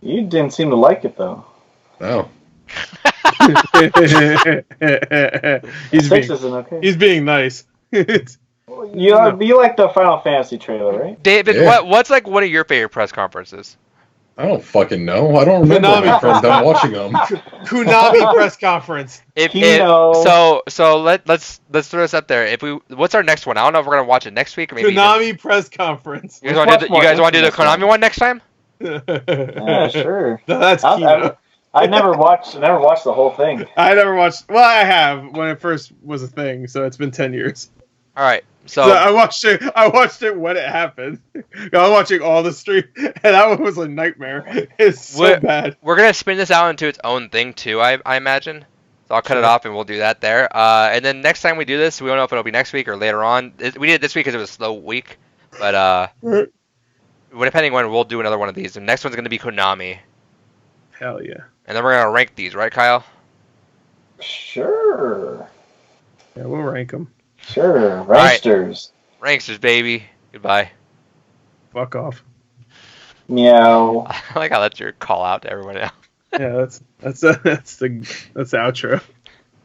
You didn't seem to like it though. No. He's being nice. You like the Final Fantasy trailer, right? David, Yeah. what's like one of your favorite press conferences? I don't fucking know. I don't remember any from them watching them. Konami press conference. So let's throw this up there. What's our next one? I don't know if we're gonna watch it next week or maybe. Konami press conference. You guys want to do the Konami one next time? Yeah, sure. No, that's Kino. I never watched the whole thing. I never watched. Well, I have when it first was a thing, so it's been 10 years. All right, so I watched it when it happened. I was watching all the stream, and that one was a nightmare. It's so bad. We're gonna spin this out into its own thing too, I imagine. So I'll cut it off and we'll do that there. And then next time we do this, we don't know if it'll be next week or later on. We did it this week because it was a slow week, but depending when, we'll do another one of these. The next one's gonna be Konami. Hell yeah! And then we're gonna rank these, right, Kyle? Sure. Yeah, we'll rank them. Sure, Ranksters. Right. Ranksters, baby. Goodbye. Fuck off. Meow. I like how that's your call out to everyone else. Yeah, that's the outro.